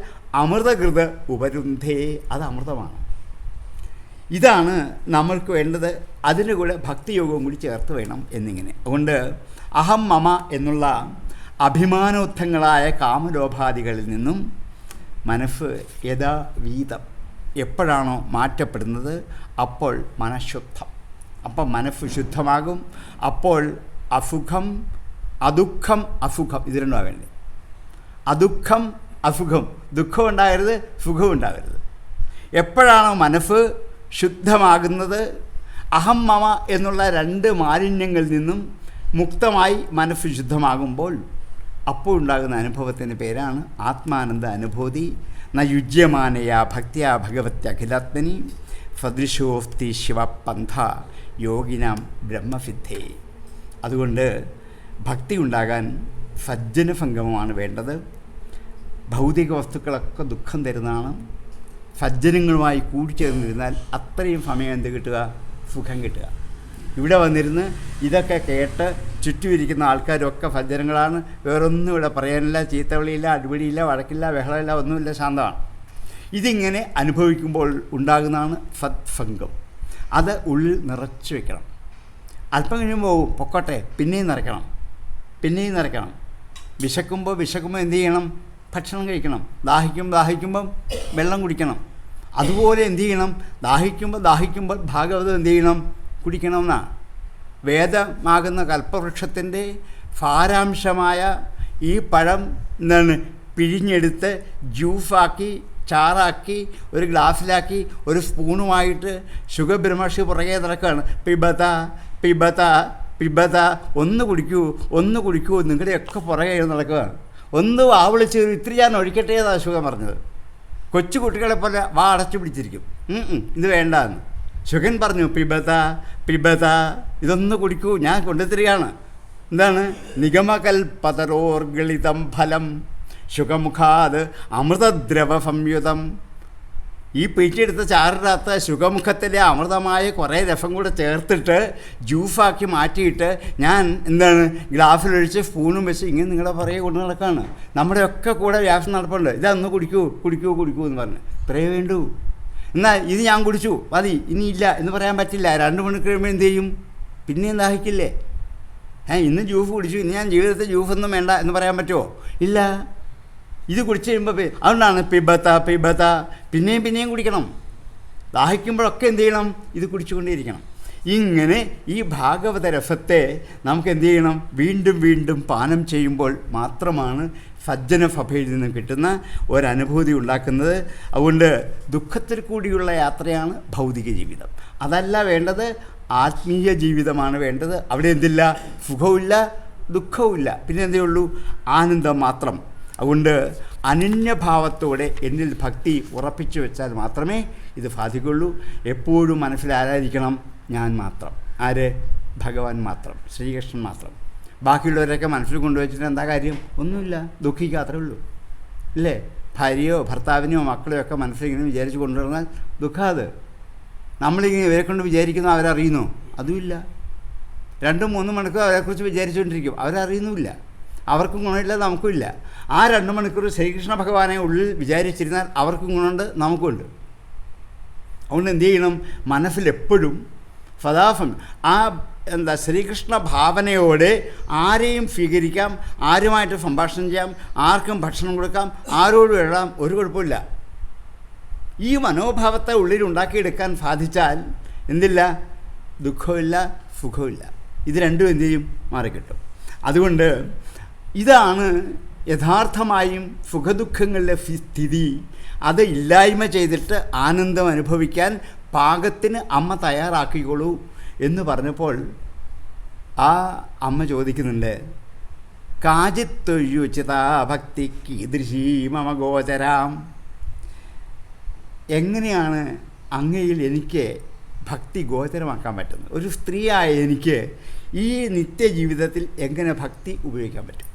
അമൃതകൃത ഉപരുന്ധേ, അത് അമൃതമാണ്. ഇതാണ് നമ്മൾക്ക് വേണ്ടത്. അതിൻ്റെ കൂടെ ഭക്തിയോഗവും കൂടി ചേർത്ത് വേണം എന്നിങ്ങനെ. അതുകൊണ്ട് അഹം മമ എന്നുള്ള അഭിമാനോത്ഥങ്ങളായ കാമലോഭാദികളിൽ നിന്നും മനസ്സ് യഥാവീതം എപ്പോഴാണോ മാറ്റപ്പെടുന്നത് അപ്പോൾ മനഃശുദ്ധം. അപ്പം മനസ്സ് ശുദ്ധമാകും. അപ്പോൾ അസുഖം, അദുഃഖം, അസുഖം, ഇത് രണ്ടും ആവേണ്ടത്. അദുഃഖം, അസുഖം, ദുഃഖം ഉണ്ടാകരുത്, സുഖം ഉണ്ടാകരുത്. എപ്പോഴാണോ മനസ്സ് ശുദ്ധമാകുന്നത്, അഹം മമ എന്നുള്ള 2 മാലിന്യങ്ങളിൽ നിന്നും മുക്തമായി മനസ്സ് ശുദ്ധമാകുമ്പോൾ അപ്പോൾ ഉണ്ടാകുന്ന അനുഭവത്തിൻ്റെ പേരാണ് ആത്മാനന്ദ അനുഭൂതി. ന യുജ്യമാനയാ ഭക്തിയാ ഭഗവത്യഖിലാത്മനി സദൃശോസ്തി ശിവപന്ഥ യോഗിനാം ബ്രഹ്മസിദ്ധേ. അതുകൊണ്ട് ഭക്തി ഉണ്ടാകാൻ സജ്ജനസംഗമമാണ് വേണ്ടത്. ഭൗതിക വസ്തുക്കളൊക്കെ ദുഃഖം തരുന്നതാണ്. സജ്ജനങ്ങളുമായി കൂടിച്ചേർന്നിരുന്നാൽ അത്രയും സമയം എന്ത് കിട്ടുക? സുഖം കിട്ടുക. ഇവിടെ വന്നിരുന്ന് ഇതൊക്കെ കേട്ട് ചുറ്റുമിരിക്കുന്ന ആൾക്കാരൊക്കെ സജ്ജനങ്ങളാണ്. വേറൊന്നും ഇവിടെ പറയാനില്ല, ചീത്തവിളിയില്ല, അടിപിടിയില്ല, വഴക്കില്ല, ബഹളമില്ല, ഒന്നുമില്ല, ശാന്തമാണ്. ഇതിങ്ങനെ അനുഭവിക്കുമ്പോൾ ഉണ്ടാകുന്നതാണ് സത്സംഗം. അത് ഉള്ളിൽ നിറച്ച് വെക്കണം. അല്പം കഴിയുമ്പോൾ പൊക്കോട്ടെ, പിന്നെയും നിറയ്ക്കണം. വിശക്കുമ്പോൾ എന്ത് ചെയ്യണം? ഭക്ഷണം കഴിക്കണം. ദാഹിക്കുമ്പം വെള്ളം കുടിക്കണം. അതുപോലെ എന്ത് ചെയ്യണം? ദാഹിക്കുമ്പോൾ ഭാഗവതം എന്ത് ചെയ്യണം? കുടിക്കണം എന്നാണ്. വേദമാകുന്ന കൽപ്പവൃക്ഷത്തിൻ്റെ സാരാംശമായ ഈ പഴം പിഴിഞ്ഞെടുത്ത് ജ്യൂസാക്കി, ചാറാക്കി, ഒരു ഗ്ലാസ്സിലാക്കി, ഒരു സ്പൂണുമായിട്ട് ശുഗബ്രഹ്മർഷി പുറകെ നടക്കുകയാണ്. പിബത, ഒന്ന് കുടിക്കൂ, നിങ്ങളുടെയൊക്കെ പുറകെ നടക്കുകയാണ്. ഒന്ന് വാവിളിച്ച് ഇത്തിരി ഞാൻ ഒഴിക്കട്ടെ എന്നാണ് ശുഗൻ പറഞ്ഞത്. കൊച്ചു കുട്ടികളെ പോലെ വാ അടച്ചു പിടിച്ചിരിക്കും. ഇത് വേണ്ടാന്ന് ശുഗൻ പറഞ്ഞു. പിബത, ഇതൊന്ന് കുടിക്കൂ, ഞാൻ കൊണ്ടുതരികയാണ്. എന്താണ്? നിഗമകൽപതരോർഗളിതം ഫലം ശുഖമുഖാത് അമൃതദ്രവ സംയുതം. ഈ പിഴിച്ചെടുത്ത ചാറിനകത്ത് ശുഖമുഖത്തിലെ അമൃതമായ കുറേ രസം കൂടെ ചേർത്തിട്ട് ജ്യൂസാക്കി മാറ്റിയിട്ട് ഞാൻ എന്താണ് ഗ്ലാസ്സിലൊഴിച്ച് സ്പൂണും വെച്ച് ഇങ്ങനെ നിങ്ങളെ പുറകെ കൊണ്ട് നടക്കുകയാണ്. നമ്മുടെയൊക്കെ കൂടെ വ്യാസം നടപ്പുണ്ട്. ഇതൊന്ന് കുടിക്കൂ എന്ന് പറഞ്ഞ് ഇത്രയേ വേണ്ടൂ. എന്നാൽ ഇത് ഞാൻ കുടിച്ചു മതി ഇനിയില്ല എന്ന് പറയാൻ പറ്റില്ല. 2 മണിക്കൂർ കഴിയുമ്പോൾ എന്ത് ചെയ്യും? പിന്നെയും ദാഹിക്കില്ലേ? ഇന്ന് ജ്യൂസ് കുടിച്ചു, ഇന്ന് ഞാൻ ജീവിതത്തിൽ ജ്യൂസൊന്നും വേണ്ട എന്ന് പറയാൻ പറ്റുമോ? ഇല്ല. ഇത് കുടിച്ച് കഴിയുമ്പോൾ അതുകൊണ്ടാണ് പിബത്ത പിന്നെയും കുടിക്കണം. ദാഹിക്കുമ്പോഴൊക്കെ എന്ത് ചെയ്യണം? ഇത് കുടിച്ചുകൊണ്ടേയിരിക്കണം. ഇങ്ങനെ ഈ ഭാഗവത രസത്തെ നമുക്ക് എന്ത് ചെയ്യണം? വീണ്ടും വീണ്ടും പാനം ചെയ്യുമ്പോൾ മാത്രമാണ് സജ്ജന സഭയിൽ നിന്നും കിട്ടുന്ന ഒരനുഭൂതി ഉണ്ടാക്കുന്നത്. അതുകൊണ്ട് ദുഃഖത്തിൽ കൂടിയുള്ള യാത്രയാണ് ഭൗതിക ജീവിതം. അതല്ല വേണ്ടത്, ആത്മീയ ജീവിതമാണ് വേണ്ടത്. അവിടെ എന്തില്ല? സുഖവുമില്ല, ദുഃഖവുമില്ല, പിന്നെ എന്തേ ഉള്ളൂ? ആനന്ദം മാത്രം. അതുകൊണ്ട് അനന്യഭാവത്തോടെ എന്നിൽ ഭക്തി ഉറപ്പിച്ചു വെച്ചാൽ മാത്രമേ ഇത് സാധിക്കുള്ളൂ. എപ്പോഴും മനസ്സിൽ ആരായിരിക്കണം? ഞാൻ മാത്രം. ആര്? ഭഗവാൻ മാത്രം, ശ്രീകൃഷ്ണൻ മാത്രം. ബാക്കിയുള്ളവരൊക്കെ മനസ്സിൽ കൊണ്ടുവച്ചിട്ട് എന്താ കാര്യം? ഒന്നുമില്ല, ദുഃഖിക്കാത്രേ ഉള്ളൂ. ഇല്ലേ? ഭാര്യയോ ഭർത്താവിനെയോ മക്കളെയോ ഒക്കെ മനസ്സിലിങ്ങനെ വിചാരിച്ച് കൊണ്ടുവന്നാൽ ദുഃഖാത്. നമ്മളിങ്ങനെ ഇവരെ കൊണ്ട് വിചാരിക്കുന്നു അവരറിയുന്നു? അതുമില്ല. 2-3 മണിക്കൂർ അവരെക്കുറിച്ച് വിചാരിച്ചുകൊണ്ടിരിക്കും, അവരറിയുന്നുമില്ല. അവർക്കും ഗുണമില്ല, നമുക്കുമില്ല. ആ 2 മണിക്കൂർ ശ്രീകൃഷ്ണ ഭഗവാനെ ഉള്ളിൽ വിചാരിച്ചിരുന്നാൽ അവർക്കും ഗുണമുണ്ട്, നമുക്കുമുണ്ട്. അതുകൊണ്ട് എന്ത് ചെയ്യണം? മനസ്സിലെപ്പോഴും സദാസം ആ ശ്രീകൃഷ്ണ ഭാവനയോടെ ആരെയും സ്വീകരിക്കാം, ആരുമായിട്ട് സംഭാഷണം ചെയ്യാം, ആർക്കും ഭക്ഷണം കൊടുക്കാം, ആരോടും എഴുതാം, ഒരു കുഴപ്പമില്ല. ഈ മനോഭാവത്തെ ഉള്ളിൽ ഉണ്ടാക്കിയെടുക്കാൻ സാധിച്ചാൽ എന്തില്ല? ദുഃഖമില്ല, സുഖമില്ല. ഇത് രണ്ടും എന്ത് ചെയ്യും? മാറിക്കിട്ടും. അതുകൊണ്ട് ഇതാണ് യഥാർത്ഥമായും സുഖദുഃഖങ്ങളിലെ സ്ഥിതി. അത് ഇല്ലായ്മ ചെയ്തിട്ട് ആനന്ദം അനുഭവിക്കാൻ പാകത്തിന് അമ്മ തയ്യാറാക്കിക്കോളൂ എന്ന് പറഞ്ഞപ്പോൾ ആ അമ്മ ചോദിക്കുന്നുണ്ട്, കാചിത്തൊഴിയുചിതാ ഭക്തി കീദൃശീ മമ ഗോചരാം. എങ്ങനെയാണ് അങ്ങയിൽ എനിക്ക് ഭക്തി ഗോചരമാക്കാൻ പറ്റുന്നത്? ഒരു സ്ത്രീയായ എനിക്ക് ഈ നിത്യജീവിതത്തിൽ എങ്ങനെ ഭക്തി ഉപയോഗിക്കാൻ പറ്റും?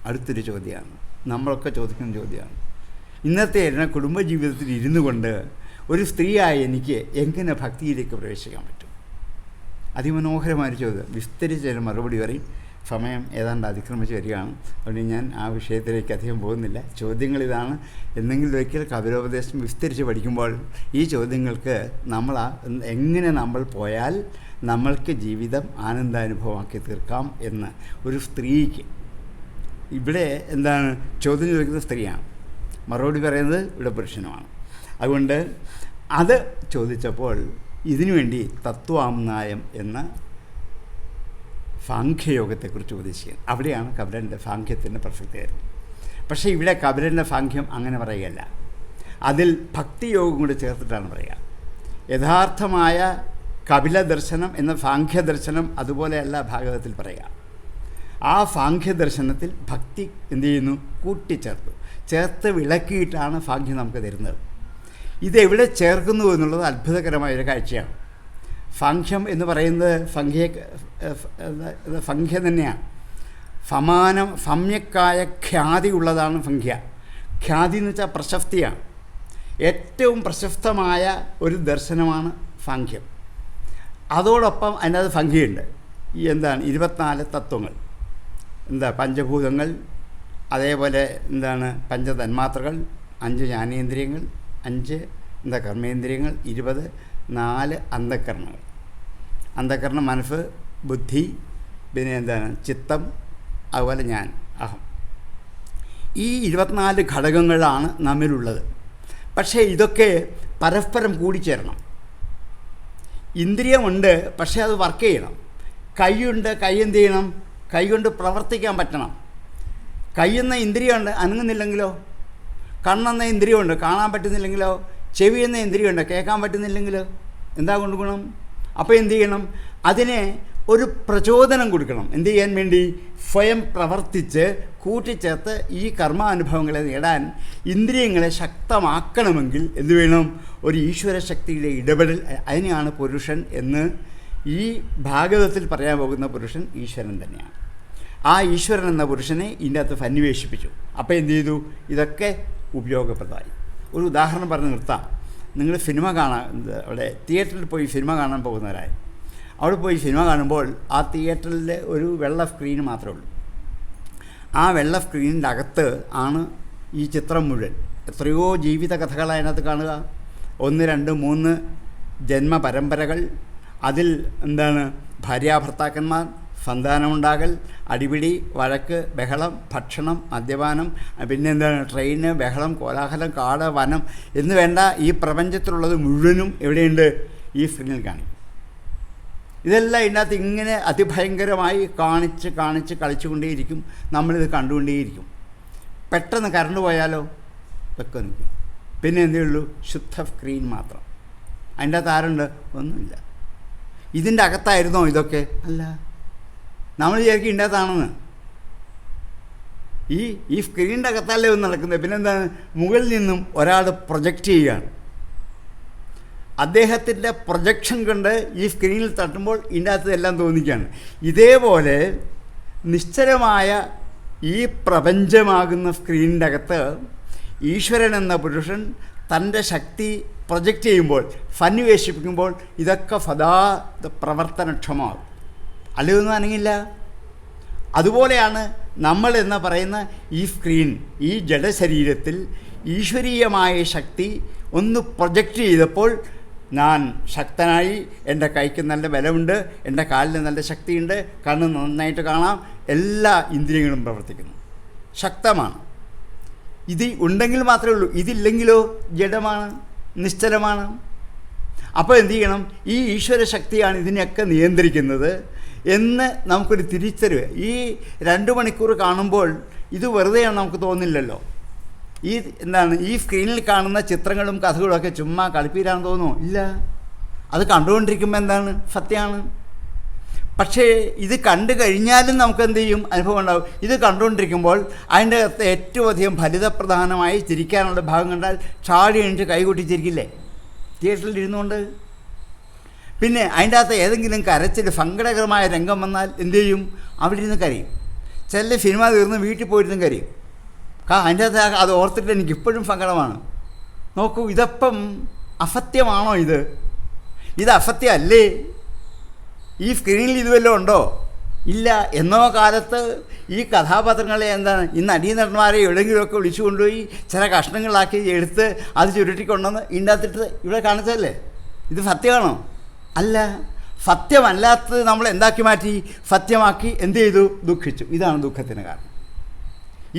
അടുത്തൊരു ചോദ്യമാണ്, നമ്മളൊക്കെ ചോദിക്കുന്ന ചോദ്യമാണ്. ഇന്നത്തെ കുടുംബജീവിതത്തിൽ ഇരുന്നു കൊണ്ട് ഒരു സ്ത്രീയായ എനിക്ക് എങ്ങനെ ഭക്തിയിലേക്ക് പ്രവേശിക്കാൻ പറ്റും? അതിമനോഹരമായൊരു ചോദ്യം. വിസ്തരിച്ചൊരു മറുപടി പറയും. സമയം ഏതാണ്ട് അതിക്രമിച്ച് വരികയാണ്. അതുകൊണ്ട് ഞാൻ ആ വിഷയത്തിലേക്ക് അധികം പോകുന്നില്ല. ചോദ്യങ്ങളിതാണ്. എന്തെങ്കിലും ഒരിക്കൽ കപിലോപദേശം വിസ്തരിച്ച് പഠിക്കുമ്പോൾ ഈ ചോദ്യങ്ങൾക്ക് എങ്ങനെ നമ്മൾ പോയാൽ നമ്മൾക്ക് ജീവിതം ആനന്ദാനുഭവമാക്കി തീർക്കാം എന്ന് ഒരു സ്ത്രീക്ക്. ഇവിടെ എന്താണ് ചോദ്യം ചോദിക്കുന്നത്? സ്ത്രീയാണ്. മറുപടി പറയുന്നത് ഇവിടെ പുരുഷനുമാണ്. അതുകൊണ്ട് അത് ചോദിച്ചപ്പോൾ ഇതിനുവേണ്ടി തത്വാംനായം എന്ന സാഖ്യയോഗത്തെക്കുറിച്ച് ഉപദേശിക്കുന്നത്. അവിടെയാണ് കപിലൻ്റെ സാഖ്യത്തിൻ്റെ പ്രസക്തിയായിരുന്നു. പക്ഷേ ഇവിടെ കപിലൻ്റെ സാഖ്യം അങ്ങനെ പറയുകയല്ല, അതിൽ ഭക്തിയോഗം കൂടി ചേർത്തിട്ടാണ് പറയുക. യഥാർത്ഥമായ കപില ദർശനം എന്ന സാഖ്യദർശനം അതുപോലെയല്ല ഭാഗവതത്തിൽ പറയുക. ആ സാഖ്യദർശനത്തിൽ ഭക്തി എന്ത് ചെയ്യുന്നു? ചേർത്ത് വിളക്കിയിട്ടാണ് സാഖ്യം നമുക്ക് തരുന്നത്. ഇതെവിടെ ചേർക്കുന്നു എന്നുള്ളത് അത്ഭുതകരമായൊരു കാഴ്ചയാണ്. സാഖ്യം എന്ന് പറയുന്നത് സംഖ്യ തന്നെയാണ്. സമ്യക്കായ ഖ്യാതി ഉള്ളതാണ് സംഖ്യ. ഖ്യാതി എന്ന് വെച്ചാൽ പ്രശസ്തിയാണ്. ഏറ്റവും പ്രശസ്തമായ ഒരു ദർശനമാണ് സാഖ്യം. അതോടൊപ്പം അതിനകത്ത് സംഖ്യയുണ്ട്. ഈ 24 തത്വങ്ങൾ, പഞ്ചഭൂതങ്ങൾ, അതേപോലെ പഞ്ചതന്മാത്രകൾ, 5 ജ്ഞാനേന്ദ്രിയങ്ങൾ, 5 കർമ്മേന്ദ്രിയങ്ങൾ, 24 അന്ധക്കരണങ്ങൾ. അന്ധക്കരണം മനസ്സ്, ബുദ്ധി, പിന്നെ ചിത്തം, അതുപോലെ ഞാൻ, അഹം. ഈ 24 ഘടകങ്ങളാണ് നമ്മിലുള്ളത്. പക്ഷേ ഇതൊക്കെ പരസ്പരം കൂടിച്ചേരണം. ഇന്ദ്രിയമുണ്ട്, പക്ഷേ അത് വർക്ക് ചെയ്യണം. കൈയുണ്ട്, കൈ എന്ത് ചെയ്യണം? കൈ കൊണ്ട് പ്രവർത്തിക്കാൻ പറ്റണം. കൈയെന്ന ഇന്ദ്രിയമുണ്ട്, അനങ്ങുന്നില്ലെങ്കിലോ? കണ്ണെന്ന ഇന്ദ്രിയമുണ്ട്, കാണാൻ പറ്റുന്നില്ലെങ്കിലോ? ചെവി എന്ന ഇന്ദ്രിയമുണ്ട്, കേൾക്കാൻ പറ്റുന്നില്ലെങ്കിലോ? എന്താ കൊണ്ട് ഗുണം? അപ്പോൾ എന്ത് ചെയ്യണം? അതിനെ ഒരു പ്രചോദനം കൊടുക്കണം. എന്ത് ചെയ്യാൻ വേണ്ടി? സ്വയം പ്രവർത്തിച്ച് കൂട്ടിച്ചേർത്ത് ഈ കർമാനുഭവങ്ങളെ നേടാൻ ഇന്ദ്രിയങ്ങളെ ശക്തമാക്കണമെങ്കിൽ എന്ത് വേണം? ഒരു ഈശ്വരശക്തിയുടെ ഇടപെടൽ. അതിനെയാണ് പുരുഷൻ എന്ന് ഈ ഭാഗവതത്തിൽ പറയാൻ പോകുന്ന പുരുഷൻ ഈശ്വരൻ തന്നെയാണ്. ആ ഈശ്വരൻ എന്ന പുരുഷനെ ഇതിൻ്റെ അകത്ത് സന്നിവേശിപ്പിച്ചു. അപ്പോൾ എന്ത് ചെയ്തു? ഇതൊക്കെ ഉപയോഗപ്രദമായി. ഒരു ഉദാഹരണം പറഞ്ഞ് നിർത്താം. നിങ്ങൾ സിനിമ കാണാൻ അവിടെ തിയേറ്ററിൽ പോയി സിനിമ കാണാൻ പോകുന്നവരായി, അവിടെ പോയി സിനിമ കാണുമ്പോൾ ആ തിയേറ്ററിൽ ഒരു വെള്ള സ്ക്രീൻ മാത്രമേ ഉള്ളൂ. ആ വെള്ള സ്ക്രീനിൻ്റെ അകത്ത് ആണ് ഈ ചിത്രം മുഴുവൻ. എത്രയോ ജീവിത കഥകൾ അതിനകത്ത് കാണുക. 1, 2, 3 ജന്മ പരമ്പരകൾ, അതിൽ ഭാര്യാഭർത്താക്കന്മാർ, സന്താനമുണ്ടാകൽ, അടിപിടി, വഴക്ക്, ബഹളം, ഭക്ഷണം, മദ്യപാനം, പിന്നെ ട്രെയിന്, ബഹളം, കോലാഹലം, കാട്, വനം എന്ന് വേണ്ട ഈ പ്രപഞ്ചത്തിലുള്ളത് മുഴുവനും എവിടെയുണ്ട്? ഈ സ്ക്രീനിൽ കാണിക്കും. ഇതെല്ലാം ഇതിനകത്ത് ഇങ്ങനെ അതിഭയങ്കരമായി കാണിച്ച് കളിച്ചുകൊണ്ടേയിരിക്കും. നമ്മളിത് കണ്ടുകൊണ്ടേയിരിക്കും. പെട്ടെന്ന് കറണ്ട് പോയാലോ ഇതൊക്കെ നിൽക്കും. പിന്നെ എന്തേ ഉള്ളൂ? ശുദ്ധ സ്ക്രീൻ മാത്രം. അതിൻ്റെ അകത്ത് ആരുണ്ട്? ഒന്നുമില്ല. ഇതിൻ്റെ അകത്തായിരുന്നോ ഇതൊക്കെ? അല്ല. നമ്മൾ വിചാരിക്കും ഇതിൻ്റെ അകത്താണെന്ന്. ഈ സ്ക്രീനിൻ്റെ അകത്തല്ലേ ഒന്ന് നടക്കുന്നത്. പിന്നെന്താണ്? മുകളിൽ നിന്നും ഒരാൾ പ്രൊജക്റ്റ് ചെയ്യുകയാണ്. അദ്ദേഹത്തിൻ്റെ പ്രൊജക്ഷൻ കൊണ്ട് ഈ സ്ക്രീനിൽ തട്ടുമ്പോൾ ഇതിൻ്റെ അകത്ത് എല്ലാം തോന്നിക്കുകയാണ്. ഇതേപോലെ നിശ്ചലമായ ഈ പ്രപഞ്ചമാകുന്ന സ്ക്രീനിൻ്റെ അകത്ത് ഈശ്വരൻ എന്ന പുരുഷൻ തൻ്റെ ശക്തി പ്രൊജക്റ്റ് ചെയ്യുമ്പോൾ, സന്നിവേശിപ്പിക്കുമ്പോൾ ഇതൊക്കെ സദാ പ്രവർത്തനക്ഷമമാകും. അല്ലയൊന്നും അനങ്ങില്ല. അതുപോലെയാണ് നമ്മൾ എന്ന് പറയുന്ന ഈ സ്ക്രീൻ, ഈ ജഡശരീരത്തിൽ ഈശ്വരീയമായ ശക്തി ഒന്ന് പ്രൊജക്റ്റ് ചെയ്തപ്പോൾ ഞാൻ ശക്തനായി, എൻ്റെ കൈക്ക് നല്ല ബലമുണ്ട്, എൻ്റെ കാലിന് നല്ല ശക്തിയുണ്ട്, കണ്ണ് നന്നായിട്ട് കാണാം, എല്ലാ ഇന്ദ്രിയങ്ങളും പ്രവർത്തിക്കുന്നു, ശക്തമാണ്. ഇത് ഉണ്ടെങ്കിൽ മാത്രമേ ഉള്ളൂ. ഇതില്ലെങ്കിലോ ജഡമാണ്, നിശ്ചലമാണ്. അപ്പോൾ എന്തു ചെയ്യണം? ഈ ഈശ്വര ശക്തിയാണ് ഇതിനെയൊക്കെ നിയന്ത്രിക്കുന്നത് എന്ന് നമുക്കൊരു തിരിച്ചറിവ്. ഈ 2 മണിക്കൂർ കാണുമ്പോൾ ഇത് വെറുതെയാണ് നമുക്ക് തോന്നില്ലല്ലോ. ഈ സ്ക്രീനിൽ കാണുന്ന ചിത്രങ്ങളും കഥകളുമൊക്കെ ചുമ്മാ കളിപ്പീരാണെന്ന് തോന്നുമോ? ഇല്ല. അത് കണ്ടുകൊണ്ടിരിക്കുമ്പോൾ എന്താണ്? സത്യമാണ്. പക്ഷേ ഇത് കണ്ടു കഴിഞ്ഞാലും നമുക്ക് എന്ത് ചെയ്യും? അനുഭവം ഉണ്ടാകും. ഇത് കണ്ടുകൊണ്ടിരിക്കുമ്പോൾ അതിൻ്റെ അകത്ത് ഏറ്റവും അധികം ഫലിതപ്രധാനമായി ചിരിക്കാനുള്ള ഭാഗം കണ്ടാൽ ചാടി എണിച്ച് കൈകൊട്ടി ചിരിക്കില്ലേ തിയേറ്ററിൽ ഇരുന്നുകൊണ്ട്? പിന്നെ അതിൻ്റെ അകത്ത് ഏതെങ്കിലും കരച്ചിൽ സങ്കടകരമായ രംഗം വന്നാൽ എന്തു ചെയ്യും? അവിടെ ഇരുന്ന് കരയും. ചില സിനിമ തീർന്ന് വീട്ടിൽ പോയിരുന്നും കരയും. അതിൻ്റെ അകത്ത് അത് ഓർത്തിട്ട് എനിക്കിപ്പോഴും സങ്കടമാണ്. നോക്കൂ, ഇതപ്പം അസത്യമാണോ? ഇത് അസത്യമല്ലേ? ഈ സ്ക്രീനിൽ ഇതുവല്ലോ ഉണ്ടോ? ഇല്ല. എന്നോ കാലത്ത് ഈ കഥാപാത്രങ്ങളെ ഈ നടീനടന്മാരെ എവിടെയെങ്കിലുമൊക്കെ വിളിച്ചു കൊണ്ടുപോയി ചില കഷ്ണങ്ങളാക്കി എടുത്ത് അത് ചുരുട്ടിക്കൊണ്ടെന്ന് ഇതിനകത്തിട്ട് ഇവിടെ കാണിച്ചതല്ലേ? ഇത് സത്യമാണോ? അല്ല. സത്യമല്ലാത്തത് നമ്മൾ എന്താക്കി മാറ്റി? സത്യമാക്കി എന്ത് ചെയ്തു? ദുഃഖിച്ചു. ഇതാണ് ദുഃഖത്തിന് കാരണം.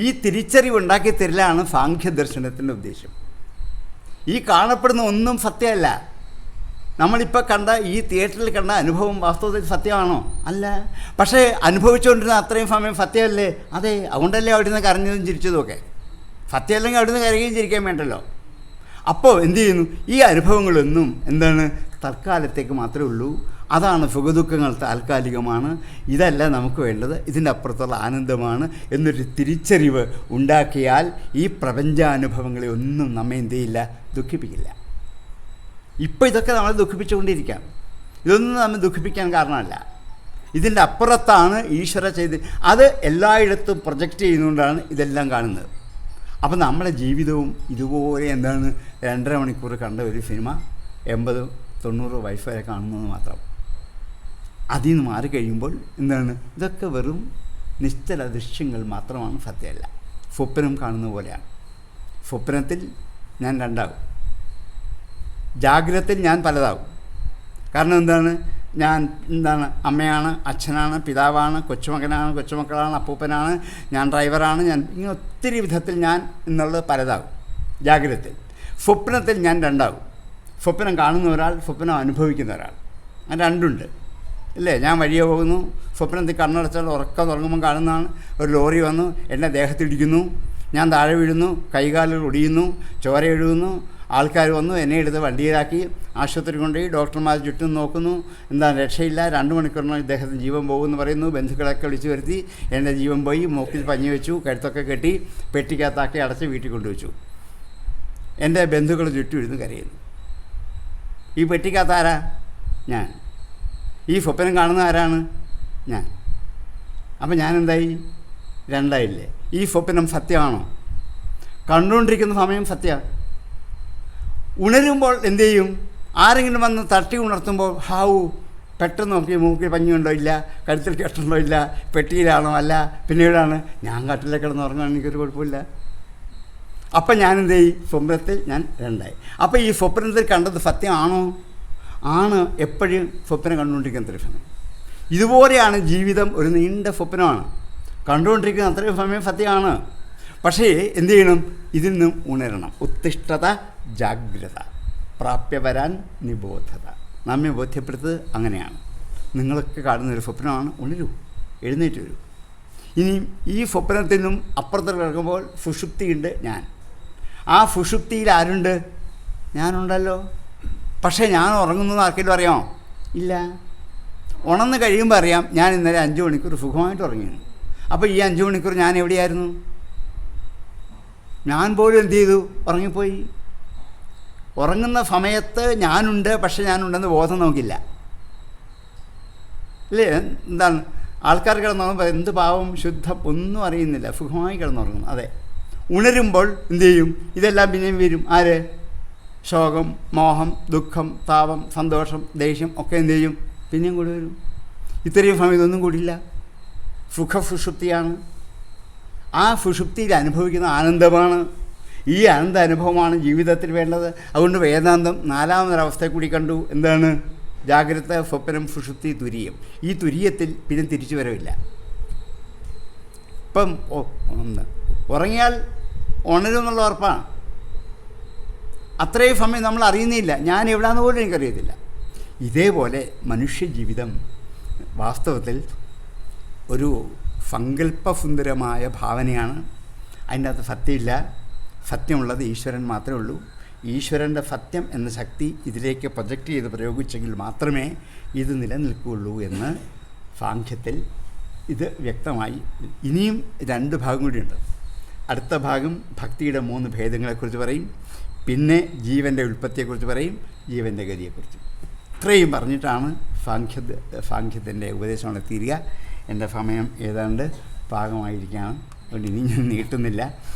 ഈ തിരിച്ചറിവ് ഉണ്ടാക്കി തരലാണ് സാഖ്യദർശനത്തിൻ്റെ ഉദ്ദേശം. ഈ കാണപ്പെടുന്ന ഒന്നും സത്യമല്ല. നമ്മളിപ്പോൾ കണ്ട ഈ തിയേറ്ററിൽ കണ്ട അനുഭവം വാസ്തവത്തിൽ സത്യമാണോ? അല്ല. പക്ഷേ അനുഭവിച്ചുകൊണ്ടിരുന്ന അത്രയും സമയം സത്യമല്ലേ? അതെ. അതുകൊണ്ടല്ലേ അവിടെ നിന്ന് കരഞ്ഞതും ചിരിച്ചതുമൊക്കെ. സത്യമല്ലെങ്കിൽ അവിടെ നിന്ന് കരയുകയും ചിരിക്കാൻ വേണ്ടല്ലോ. അപ്പോൾ എന്തു ചെയ്യുന്നു? ഈ അനുഭവങ്ങളൊന്നും തൽക്കാലത്തേക്ക് മാത്രമേ ഉള്ളൂ. അതാണ് സുഖദുഃഖങ്ങൾ താൽക്കാലികമാണ്, ഇതല്ല നമുക്ക് വേണ്ടത്, ഇതിൻ്റെ അപ്പുറത്തുള്ള ആനന്ദമാണ് എന്നൊരു തിരിച്ചറിവ് ഉണ്ടാക്കിയാൽ ഈ പ്രപഞ്ചാനുഭവങ്ങളെ ഒന്നും നമ്മെ എന്ത് ചെയ്യില്ല? ദുഃഖിപ്പിക്കില്ല. ഇപ്പോൾ ഇതൊക്കെ നമ്മളെ ദുഃഖിപ്പിച്ചുകൊണ്ടിരിക്കാം. ഇതൊന്നും നമ്മെ ദുഃഖിപ്പിക്കാൻ കാരണമല്ല. ഇതിൻ്റെ അപ്പുറത്താണ് ഈശ്വര അത് എല്ലായിടത്തും പ്രൊജക്റ്റ് ചെയ്യുന്നതുകൊണ്ടാണ് ഇതെല്ലാം കാണുന്നത്. അപ്പം നമ്മുടെ ജീവിതവും ഇതുപോലെ 2.5 മണിക്കൂർ കണ്ട ഒരു സിനിമ 80-90 വയസ്സ് വരെ കാണുന്നത് മാത്രം. അതിൽ നിന്ന് മാറിക്കഴിയുമ്പോൾ ഇതൊക്കെ വെറും നിശ്ചല ദൃശ്യങ്ങൾ മാത്രമാണ്, സത്യമല്ല. സ്വപ്നം കാണുന്ന പോലെയാണ്. സ്വപ്നത്തിൽ ഞാൻ രണ്ടാകും, ജാഗ്രതയിൽ ഞാൻ പലതാകും. കാരണം ഞാൻ അമ്മയാണ്, അച്ഛനാണ്, പിതാവാണ്, കൊച്ചുമകനാണ്, കൊച്ചുമക്കളാണ്, അപ്പൂപ്പനാണ്, ഞാൻ ഡ്രൈവറാണ്, ഞാൻ ഇങ്ങനെ ഒത്തിരി വിധത്തിൽ ഞാൻ എന്നുള്ളത് പലതാകും ജാഗ്രതയിൽ. സ്വപ്നത്തിൽ ഞാൻ രണ്ടാകും. സ്വപ്നം കാണുന്ന ഒരാൾ, സ്വപ്നം അനുഭവിക്കുന്ന ഒരാൾ, അങ്ങനെ രണ്ടുണ്ട് അല്ലേ? ഞാൻ വഴിയെ പോകുന്നു, സ്വപ്നത്തിൽ കണ്ണടച്ചാൽ ഉറക്കം തുടങ്ങുമ്പോൾ കാണുന്നതാണ് ഒരു ലോറി വന്നു എൻ്റെ ദേഹത്തിടിക്കുന്നു, ഞാൻ താഴെ വീഴുന്നു, കൈകാലുകൾ ഒടിയുന്നു, ചോര എഴുതുന്നു, ആൾക്കാർ വന്നു എന്നെ എടുത്ത് വണ്ടിയിലാക്കി ആശുപത്രി കൊണ്ടുപോയി ഡോക്ടർമാർ ചുറ്റും നോക്കുന്നു, രക്ഷയില്ല, 2 മണിക്കൂറിനുള്ളിൽ ഇദ്ദേഹത്തിന് ജീവൻ പോകുമെന്ന് പറയുന്നു. ബന്ധുക്കളൊക്കെ വിളിച്ചു വരുത്തി എൻ്റെ ജീവൻ പോയി. മൂക്കിൽ പഞ്ഞി വെച്ചു, കഴുത്തൊക്കെ കെട്ടി പെട്ടിക്കകത്താക്കി അടച്ച് വീട്ടിൽ കൊണ്ടുവച്ചു. എൻ്റെ ബന്ധുക്കൾ ചുറ്റും ഇരുന്ന് കരയുന്നു. ഈ പെട്ടിക്കകത്ത് ആരാ? ഞാൻ. ഈ സ്വപ്നം കാണുന്ന ആരാണ്? ഞാൻ. അപ്പം ഞാനെന്തായി? രണ്ടായില്ലേ? ഈ സ്വപ്നം സത്യമാണോ? കണ്ടുകൊണ്ടിരിക്കുന്ന സമയം സത്യമാണ്. ഉണരുമ്പോൾ എന്തു ചെയ്യും? ആരെങ്കിലും വന്ന് തട്ടി ഉണർത്തുമ്പോൾ പെട്ടെന്ന് നോക്കി മൂക്കിൽ പഞ്ഞുണ്ടോ ഇല്ല, കഴുത്തിൽ കെട്ടുണ്ടോ ഇല്ല, പെട്ടിയിലാണോ അല്ല, പിന്നീടാണ് ഞാൻ കട്ടിലെ കിടന്ന് ഉറങ്ങാൻ എനിക്കൊരു കുഴപ്പമില്ല. അപ്പം ഞാൻ എന്ത് ചെയ്യും? സ്വപ്നത്തിൽ ഞാൻ രണ്ടായി. അപ്പോൾ ഈ സ്വപ്നത്തിൽ കണ്ടത് സത്യമാണോ? ആണ്. എപ്പോഴും സ്വപ്നം കണ്ടുകൊണ്ടിരിക്കുന്ന അത്രയും സമയം. ഇതുപോലെയാണ് ജീവിതം. ഒരു നീണ്ട സ്വപ്നമാണ്, കണ്ടുകൊണ്ടിരിക്കുന്ന അത്രയും സമയം സത്യമാണ്. പക്ഷേ എന്തു ചെയ്യണം? ഇതിൽ നിന്നും ഉണരണം. ഉത്തിഷ്ഠത ജാഗ്രത പ്രാപ്യ വരാൻ നിബോധത. നമ്മെ ബോധ്യപ്പെടുത്തത് അങ്ങനെയാണ്. നിങ്ങളൊക്കെ കാണുന്നൊരു സ്വപ്നമാണ്. ഉണരൂ, എഴുന്നേറ്റ് വരൂ. ഇനി ഈ സ്വപ്നത്തിൽ നിന്നും അപ്പുറത്ത് കിടക്കുമ്പോൾ സുഷുപ്തിയുണ്ട് ഞാൻ. ആ സുഷുപ്തിയിൽ ആരുണ്ട്? ഞാനുണ്ടല്ലോ. പക്ഷേ ഞാൻ ഉറങ്ങുന്നത് ആർക്കെങ്കിലും അറിയാമോ? ഇല്ല. ഉണർന്ന് കഴിയുമ്പോൾ അറിയാം ഞാൻ ഇന്നലെ 5 മണിക്കൂർ സുഖമായിട്ട് ഉറങ്ങിയാണ്. അപ്പോൾ ഈ 5 മണിക്കൂർ ഞാൻ എവിടെയായിരുന്നു? ഞാൻ പോലും എന്തു ചെയ്തു? ഉറങ്ങിപ്പോയി. ഉറങ്ങുന്ന സമയത്ത് ഞാനുണ്ട്, പക്ഷേ ഞാനുണ്ടെന്ന് ബോധം നമുക്കില്ല, അല്ലേ? എന്താണ് ആൾക്കാർ കിടന്നുറങ്ങുമ്പോൾ എന്ത് പാവം, ശുദ്ധം, ഒന്നും അറിയുന്നില്ല, സുഖമായി കിടന്നുറങ്ങുന്നു. അതെ. ഉണരുമ്പോൾ എന്തു ചെയ്യും? ഇതെല്ലാം പിന്നെയും വരും. ആര്? ശോകം, മോഹം, ദുഃഖം, താപം, സന്തോഷം, ദേഷ്യം ഒക്കെ എന്തു ചെയ്യും? പിന്നെയും കൂടി വരും. ഇത്രയും സമയം ഇതൊന്നും കൂടിയില്ല. സുഷുപ്തിയാണ്. ആ സുഷുപ്തിയിൽ അനുഭവിക്കുന്ന ആനന്ദമാണ്. ഈ ആനന്ദ അനുഭവമാണ് ജീവിതത്തിൽ വേണ്ടത്. അതുകൊണ്ട് വേദാന്തം 4മതൊരവസ്ഥയെ കൂടി കണ്ടു. എന്താണ്? ജാഗ്രത, സ്വപ്നം, സുഷുപ്തി, തുരീയം. ഈ തുരീയത്തിൽ പിന്നെ തിരിച്ചു വരവില്ല. ഇപ്പം ഉറങ്ങിയാൽ ഉണരുമെന്നുള്ള ഉറപ്പാണ്. അത്രയും സമയം നമ്മൾ അറിയുന്നില്ല. ഞാൻ എവിടെയാണെന്ന് പോലും എനിക്കറിയത്തില്ല. ഇതേപോലെ മനുഷ്യജീവിതം വാസ്തവത്തിൽ ഒരു സങ്കല്പസുന്ദരമായ ഭാവനയാണ്. അതിൻ്റെ അകത്ത് സത്യമില്ല. സത്യമുള്ളത് ഈശ്വരൻ മാത്രമേ ഉള്ളൂ. ഈശ്വരൻ്റെ സത്യം എന്ന ശക്തി ഇതിലേക്ക് പ്രൊജക്റ്റ് ചെയ്ത് പ്രയോഗിച്ചെങ്കിൽ മാത്രമേ ഇത് നിലനിൽക്കുകയുള്ളൂ എന്ന് സാഖ്യത്തിൽ ഇത് വ്യക്തമായി. ഇനിയും 2 ഭാഗം കൂടിയുണ്ട്. അടുത്ത ഭാഗം ഭക്തിയുടെ 3 ഭേദങ്ങളെക്കുറിച്ച് പറയും. പിന്നെ ജീവൻ്റെ ഉൽപ്പത്തിയെക്കുറിച്ച് പറയും, ജീവൻ്റെ ഗതിയെക്കുറിച്ച്. ഇത്രയും പറഞ്ഞിട്ടാണ് സാഖ്യത്തിൻ്റെ ഉപദേശങ്ങൾ തീരുക. എൻ്റെ സമയം ഏതാണ്ട് പാകമായിരിക്കുകയാണ്. അതുകൊണ്ട് ഇനി ഞാൻ നീട്ടുന്നില്ല.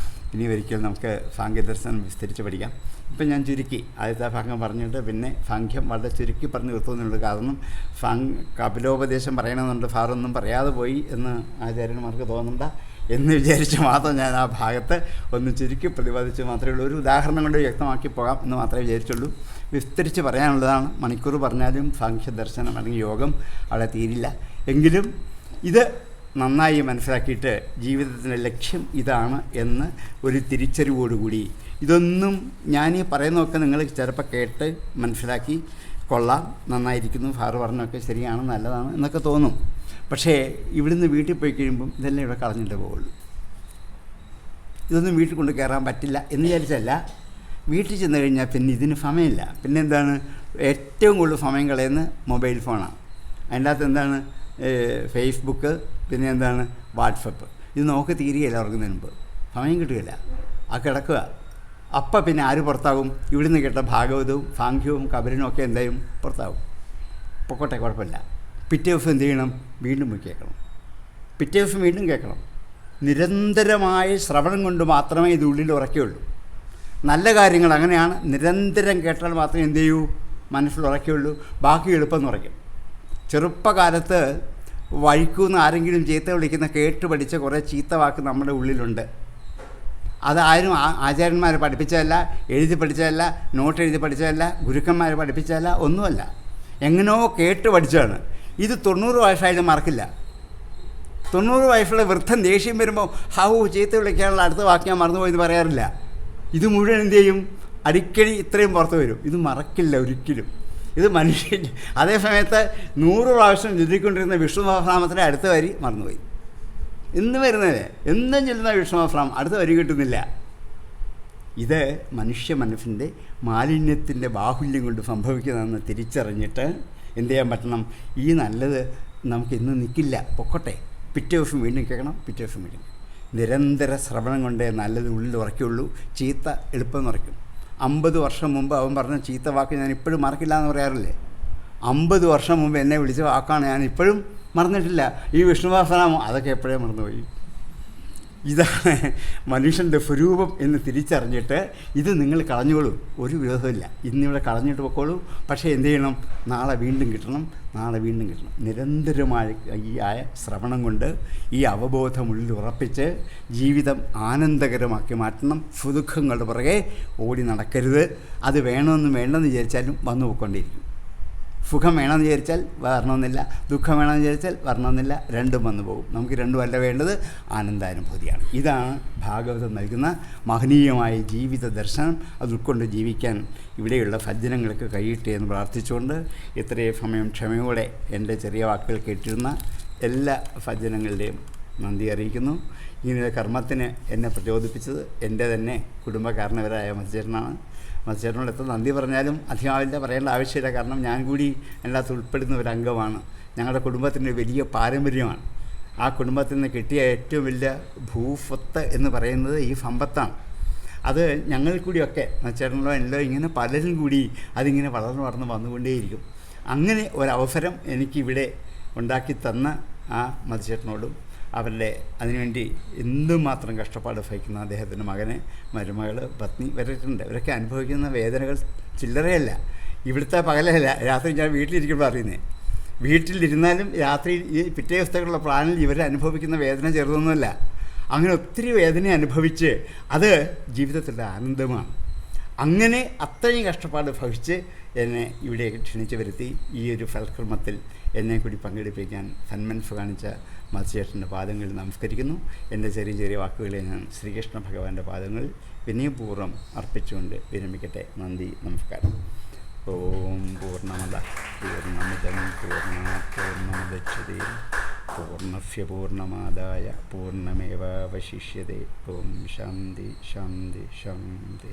ഇനി ഒരിക്കൽ നമുക്ക് സാഖ്യദർശനം വിസ്തരിച്ച് പഠിക്കാം. ഇപ്പം ഞാൻ ചുരുക്കി ആദ്യത്തെ ഭാഗം പറഞ്ഞിട്ട് പിന്നെ സാഖ്യം വളരെ ചുരുക്കി പറഞ്ഞ് നിർത്തുന്നുണ്ട്. കാരണം കപിലോപദേശം പറയണമെന്നുണ്ട്, സാറൊന്നും പറയാതെ പോയി എന്ന് ആചാര്യന്മാർക്ക് തോന്നണ്ട എന്ന് വിചാരിച്ച് മാത്രം ഞാൻ ആ ഭാഗത്ത് ഒന്ന് ചുരുക്കി പ്രതിപാദിച്ച് മാത്രമേ ഉള്ളൂ. ഒരു ഉദാഹരണം കൊണ്ട് വ്യക്തമാക്കി പോകാം എന്ന് മാത്രമേ വിചാരിച്ചുള്ളൂ. വിസ്തരിച്ച് പറയാനുള്ളതാണ്. മണിക്കൂർ പറഞ്ഞാലും സാഖ്യദർശനം അല്ലെങ്കിൽ യോഗം അവിടെ തീരില്ല. എങ്കിലും ഇത് നന്നായി മനസ്സിലാക്കിയിട്ട് ജീവിതത്തിൻ്റെ ലക്ഷ്യം ഇതാണ് എന്ന് ഒരു തിരിച്ചറിവോടുകൂടി, ഇതൊന്നും ഞാനീ പറയുന്നതൊക്കെ നിങ്ങൾ ചിലപ്പോൾ കേട്ട് മനസ്സിലാക്കി കൊള്ളാം, നന്നായിരിക്കുന്നു, സാറ് പറഞ്ഞൊക്കെ ശരിയാണ്, നല്ലതാണ് എന്നൊക്കെ തോന്നും. പക്ഷേ ഇവിടുന്ന് വീട്ടിൽ പോയി കഴിയുമ്പം ഇതെല്ലാം ഇവിടെ കളഞ്ഞിട്ടേ പോവുള്ളൂ. ഇതൊന്നും വീട്ടിൽ കൊണ്ട് കയറാൻ പറ്റില്ല എന്ന് വിചാരിച്ചല്ല. വീട്ടിൽ ചെന്ന് കഴിഞ്ഞാൽ പിന്നെ ഇതിന് സമയമില്ല. പിന്നെ എന്താണ് ഏറ്റവും കൂടുതൽ സമയം കളയുന്നത്? മൊബൈൽ ഫോണാണ്. അതിൻ്റെ അകത്ത് എന്താണ്? ഫേസ്ബുക്ക്, പിന്നെ എന്താണ്? വാട്സപ്പ്. ഇത് നോക്കി തീരുകയില്ല. ഉറങ്ങുന്നതിന് മുമ്പ് സമയം കിട്ടുകയില്ല. ആ കിടക്കുക. അപ്പം പിന്നെ ആര് പുറത്താകും? ഇവിടുന്ന് കേട്ട ഭാഗവതവും സാഖ്യവും കബരനും ഒക്കെ എന്തായും പുറത്താകും. പൊക്കോട്ടെ, കുഴപ്പമില്ല. പിറ്റേ ദിവസം എന്ത് ചെയ്യണം? വീണ്ടും പോയി കേൾക്കണം. പിറ്റേ ദിവസം വീണ്ടും കേൾക്കണം. നിരന്തരമായ ശ്രവണം കൊണ്ട് മാത്രമേ ഇത് ഉള്ളിൽ ഉറക്കുകയുള്ളൂ. നല്ല കാര്യങ്ങൾ അങ്ങനെയാണ്. നിരന്തരം കേട്ടാൽ മാത്രമേ എന്ത് ചെയ്യൂ? മനസ്സിൽ ഉറക്കുകയുള്ളൂ. ബാക്കി എളുപ്പം ഉറയ്ക്കും. ചെറുപ്പകാലത്ത് വഴിക്കൂന്ന് ആരെങ്കിലും ചീത്ത വിളിക്കുന്ന കേട്ട് പഠിച്ച കുറേ ചീത്ത വാക്ക് നമ്മുടെ ഉള്ളിലുണ്ട്. അതാരും ആചാര്യന്മാർ പഠിപ്പിച്ചതല്ല, എഴുതി പഠിച്ചതല്ല, നോട്ട് എഴുതി പഠിച്ചതല്ല, ഗുരുക്കന്മാർ പഠിപ്പിച്ചതല്ല, ഒന്നുമല്ല. എങ്ങനെയോ കേട്ട് പഠിച്ചതാണ്. ഇത് 90 വയസ്സായാലും മറക്കില്ല. 90 വയസ്സുള്ള വൃദ്ധൻ ദേഷ്യം വരുമ്പോൾ ചീത്ത വിളിക്കാനുള്ള അടുത്ത വാക്ക് ഞാൻ മറന്നുപോയെന്ന് പറയാറില്ല. ഇത് മുഴുവൻ എന്ത് ചെയ്യും? അടിക്കടി ഇത്രയും പുറത്ത് വരും. ഇത് മറക്കില്ല ഒരിക്കലും. ഇത് മനുഷ്യൻ. അതേസമയത്ത് 100 പ്രാവശ്യം ചൊല്ലിക്കൊണ്ടിരുന്ന വിഷ്ണുനാമത്തിൻ്റെ അടുത്ത വരി മറന്നുപോയി. ഇന്ന് വരുന്നത് എന്നും ചൊല്ലുന്ന വിഷ്ണുനാമം അടുത്ത വരി കിട്ടുന്നില്ല. ഇത് മനുഷ്യ മനസ്സിൻ്റെ മാലിന്യത്തിൻ്റെ ബാഹുല്യം കൊണ്ട് സംഭവിക്കുന്നതെന്ന് തിരിച്ചറിഞ്ഞിട്ട് എന്ത് ചെയ്യാൻ പറ്റണം? ഈ നല്ലത് നമുക്ക് ഇന്ന് നിൽക്കില്ല, പൊക്കോട്ടെ, പിറ്റേ ദിവസം വീണ്ടും കേൾക്കണം, പിറ്റേ ദിവസം വീണ്ടും. നിരന്തര ശ്രവണം കൊണ്ടേ നല്ലത് ഉള്ളിൽ ഉറയ്ക്കുള്ളൂ. ചീത്ത എളുപ്പം ഉറയ്ക്കും. 50 വർഷം മുമ്പ് അവൻ പറഞ്ഞ ചീത്ത വാക്ക് ഞാൻ ഇപ്പോഴും മറക്കില്ല എന്ന് പറയാറില്ലേ? 50 വർഷം മുമ്പ് എന്നെ വിളിച്ച വാക്കാണ് ഞാൻ ഇപ്പോഴും മറന്നിട്ടില്ല. ഈ വിഷ്ണു സഹസ്രനാമം അതൊക്കെ എപ്പോഴേ മറന്നുപോയി. ഇതാണ് മനുഷ്യൻ്റെ സ്വരൂപം എന്ന് തിരിച്ചറിഞ്ഞിട്ട് ഇത് നിങ്ങൾ കളഞ്ഞോളൂ, ഒരു വിരോധമില്ല, ഇന്നിവിടെ കളഞ്ഞിട്ട് പൊക്കോളൂ. പക്ഷേ എന്ത് ചെയ്യണം? നാളെ വീണ്ടും കിട്ടണം, നാളെ വീണ്ടും കിട്ടണം. നിരന്തരമായ ഈ ശ്രവണം കൊണ്ട് ഈ അവബോധം ഉള്ളിൽ ഉറപ്പിച്ച് ജീവിതം ആനന്ദകരമാക്കി മാറ്റണം. സുദുഃഖങ്ങളുടെ പുറകെ ഓടി നടക്കരുത്. അത് വേണമെന്നും വേണ്ടെന്ന് വിചാരിച്ചാലും വന്നു പോയിക്കൊണ്ടിരിക്കും. സുഖം വേണമെന്ന് വിചാരിച്ചാൽ വരണമെന്നില്ല, ദുഃഖം വേണമെന്ന് വിചാരിച്ചാൽ വരണമെന്നില്ല, രണ്ടും വന്നു പോകും. നമുക്ക് രണ്ടുമല്ല വേണ്ടത്, ആനന്ദാനുഭൂതിയാണ്. ഇതാണ് ഭാഗവതം നൽകുന്ന മഹനീയമായ ജീവിത ദർശനം. അത് ഉൾക്കൊണ്ട് ജീവിക്കാൻ ഇവിടെയുള്ള സജ്ജനങ്ങൾക്ക് കഴിയട്ടെ എന്ന് പ്രാർത്ഥിച്ചുകൊണ്ട് ഇത്രയും സമയം ക്ഷമയോടെ എൻ്റെ ചെറിയ വാക്കുകൾ കേട്ടിരുന്ന എല്ലാ സജ്ജനങ്ങളുടെയും നന്ദി അറിയിക്കുന്നു. ഇങ്ങനെ കർമ്മത്തിന് എന്നെ പ്രചോദിപ്പിച്ചത് എൻ്റെ തന്നെ കുടുംബകാരണവരായ മത്സ്യനാണ്. മത്സ്യനോട് എത്ര നന്ദി പറഞ്ഞാലും അധികമാവില്ല, പറയേണ്ട ആവശ്യമില്ല. കാരണം ഞാൻ കൂടി അതിനകത്ത് ഉൾപ്പെടുന്ന ഒരു അംഗമാണ്. ഞങ്ങളുടെ കുടുംബത്തിൻ്റെ വലിയ പാരമ്പര്യമാണ്. ആ കുടുംബത്തിൽ നിന്ന് കിട്ടിയ ഏറ്റവും വലിയ ഭൂസ്വത്ത് എന്ന് പറയുന്നത് ഈ സമ്പത്താണ്. അത് ഞങ്ങൾ കൂടിയൊക്കെ മത്സ്യനോ എന്നോ ഇങ്ങനെ പലരും കൂടി അതിങ്ങനെ വളർന്ന് വന്നുകൊണ്ടേയിരിക്കും. അങ്ങനെ ഒരവസരം എനിക്കിവിടെ ഉണ്ടാക്കി തന്ന ആ മത്സ്യനോടും അവരുടെ അതിനുവേണ്ടി എന്തുമാത്രം കഷ്ടപ്പാട് സഹിക്കുന്ന അദ്ദേഹത്തിൻ്റെ മകന്, മരുമകൾ, പത്നി വരട്ടുണ്ട്. ഇവരൊക്കെ അനുഭവിക്കുന്ന വേദനകൾ ചില്ലറയല്ല. ഇവിടുത്തെ പകലല്ല, രാത്രി ഞാൻ വീട്ടിലിരിക്കുമ്പോൾ അറിയുന്നത്. വീട്ടിലിരുന്നാലും രാത്രി ഈ പിറ്റേ ദിവസത്തേക്കുള്ള പ്ലാനിൽ ഇവർ അനുഭവിക്കുന്ന വേദന ചെറുതൊന്നുമല്ല. അങ്ങനെ ഒത്തിരി വേദന അനുഭവിച്ച് അത് ജീവിതത്തിൻ്റെ ആനന്ദമാണ്. അങ്ങനെ അത്രയും കഷ്ടപ്പാട് ഭവിച്ച് എന്നെ ഇവിടേക്ക് ക്ഷണിച്ചു വരുത്തി ഈ ഒരു ഫലക്രമത്തിൽ എന്നെ കൂടി പങ്കെടുപ്പിക്കാൻ സന്മനസ് കാണിച്ച മത്സ്യേട്ടൻ്റെ പാദങ്ങളിൽ നമസ്കരിക്കുന്നു. എൻ്റെ ചെറിയ ചെറിയ വാക്കുകളെ ഞാൻ ശ്രീകൃഷ്ണ ഭഗവാന്റെ പാദങ്ങളിൽ വിനയപൂർവ്വം അർപ്പിച്ചുകൊണ്ട് വിരമിക്കട്ടെ. നന്ദി, നമസ്കാരം. ഓം പൂർണ്ണമദ പൂർണ്ണമിദം പൂർണ്ണാത് പൂർണ്ണമുദച്യതേ പൂർണ്ണസ്യ പൂർണ്ണമാദായ പൂർണ്ണമേവാവശിഷ്യതേ. ഓം ശാന്തി ശാന്തി ശാന്തി.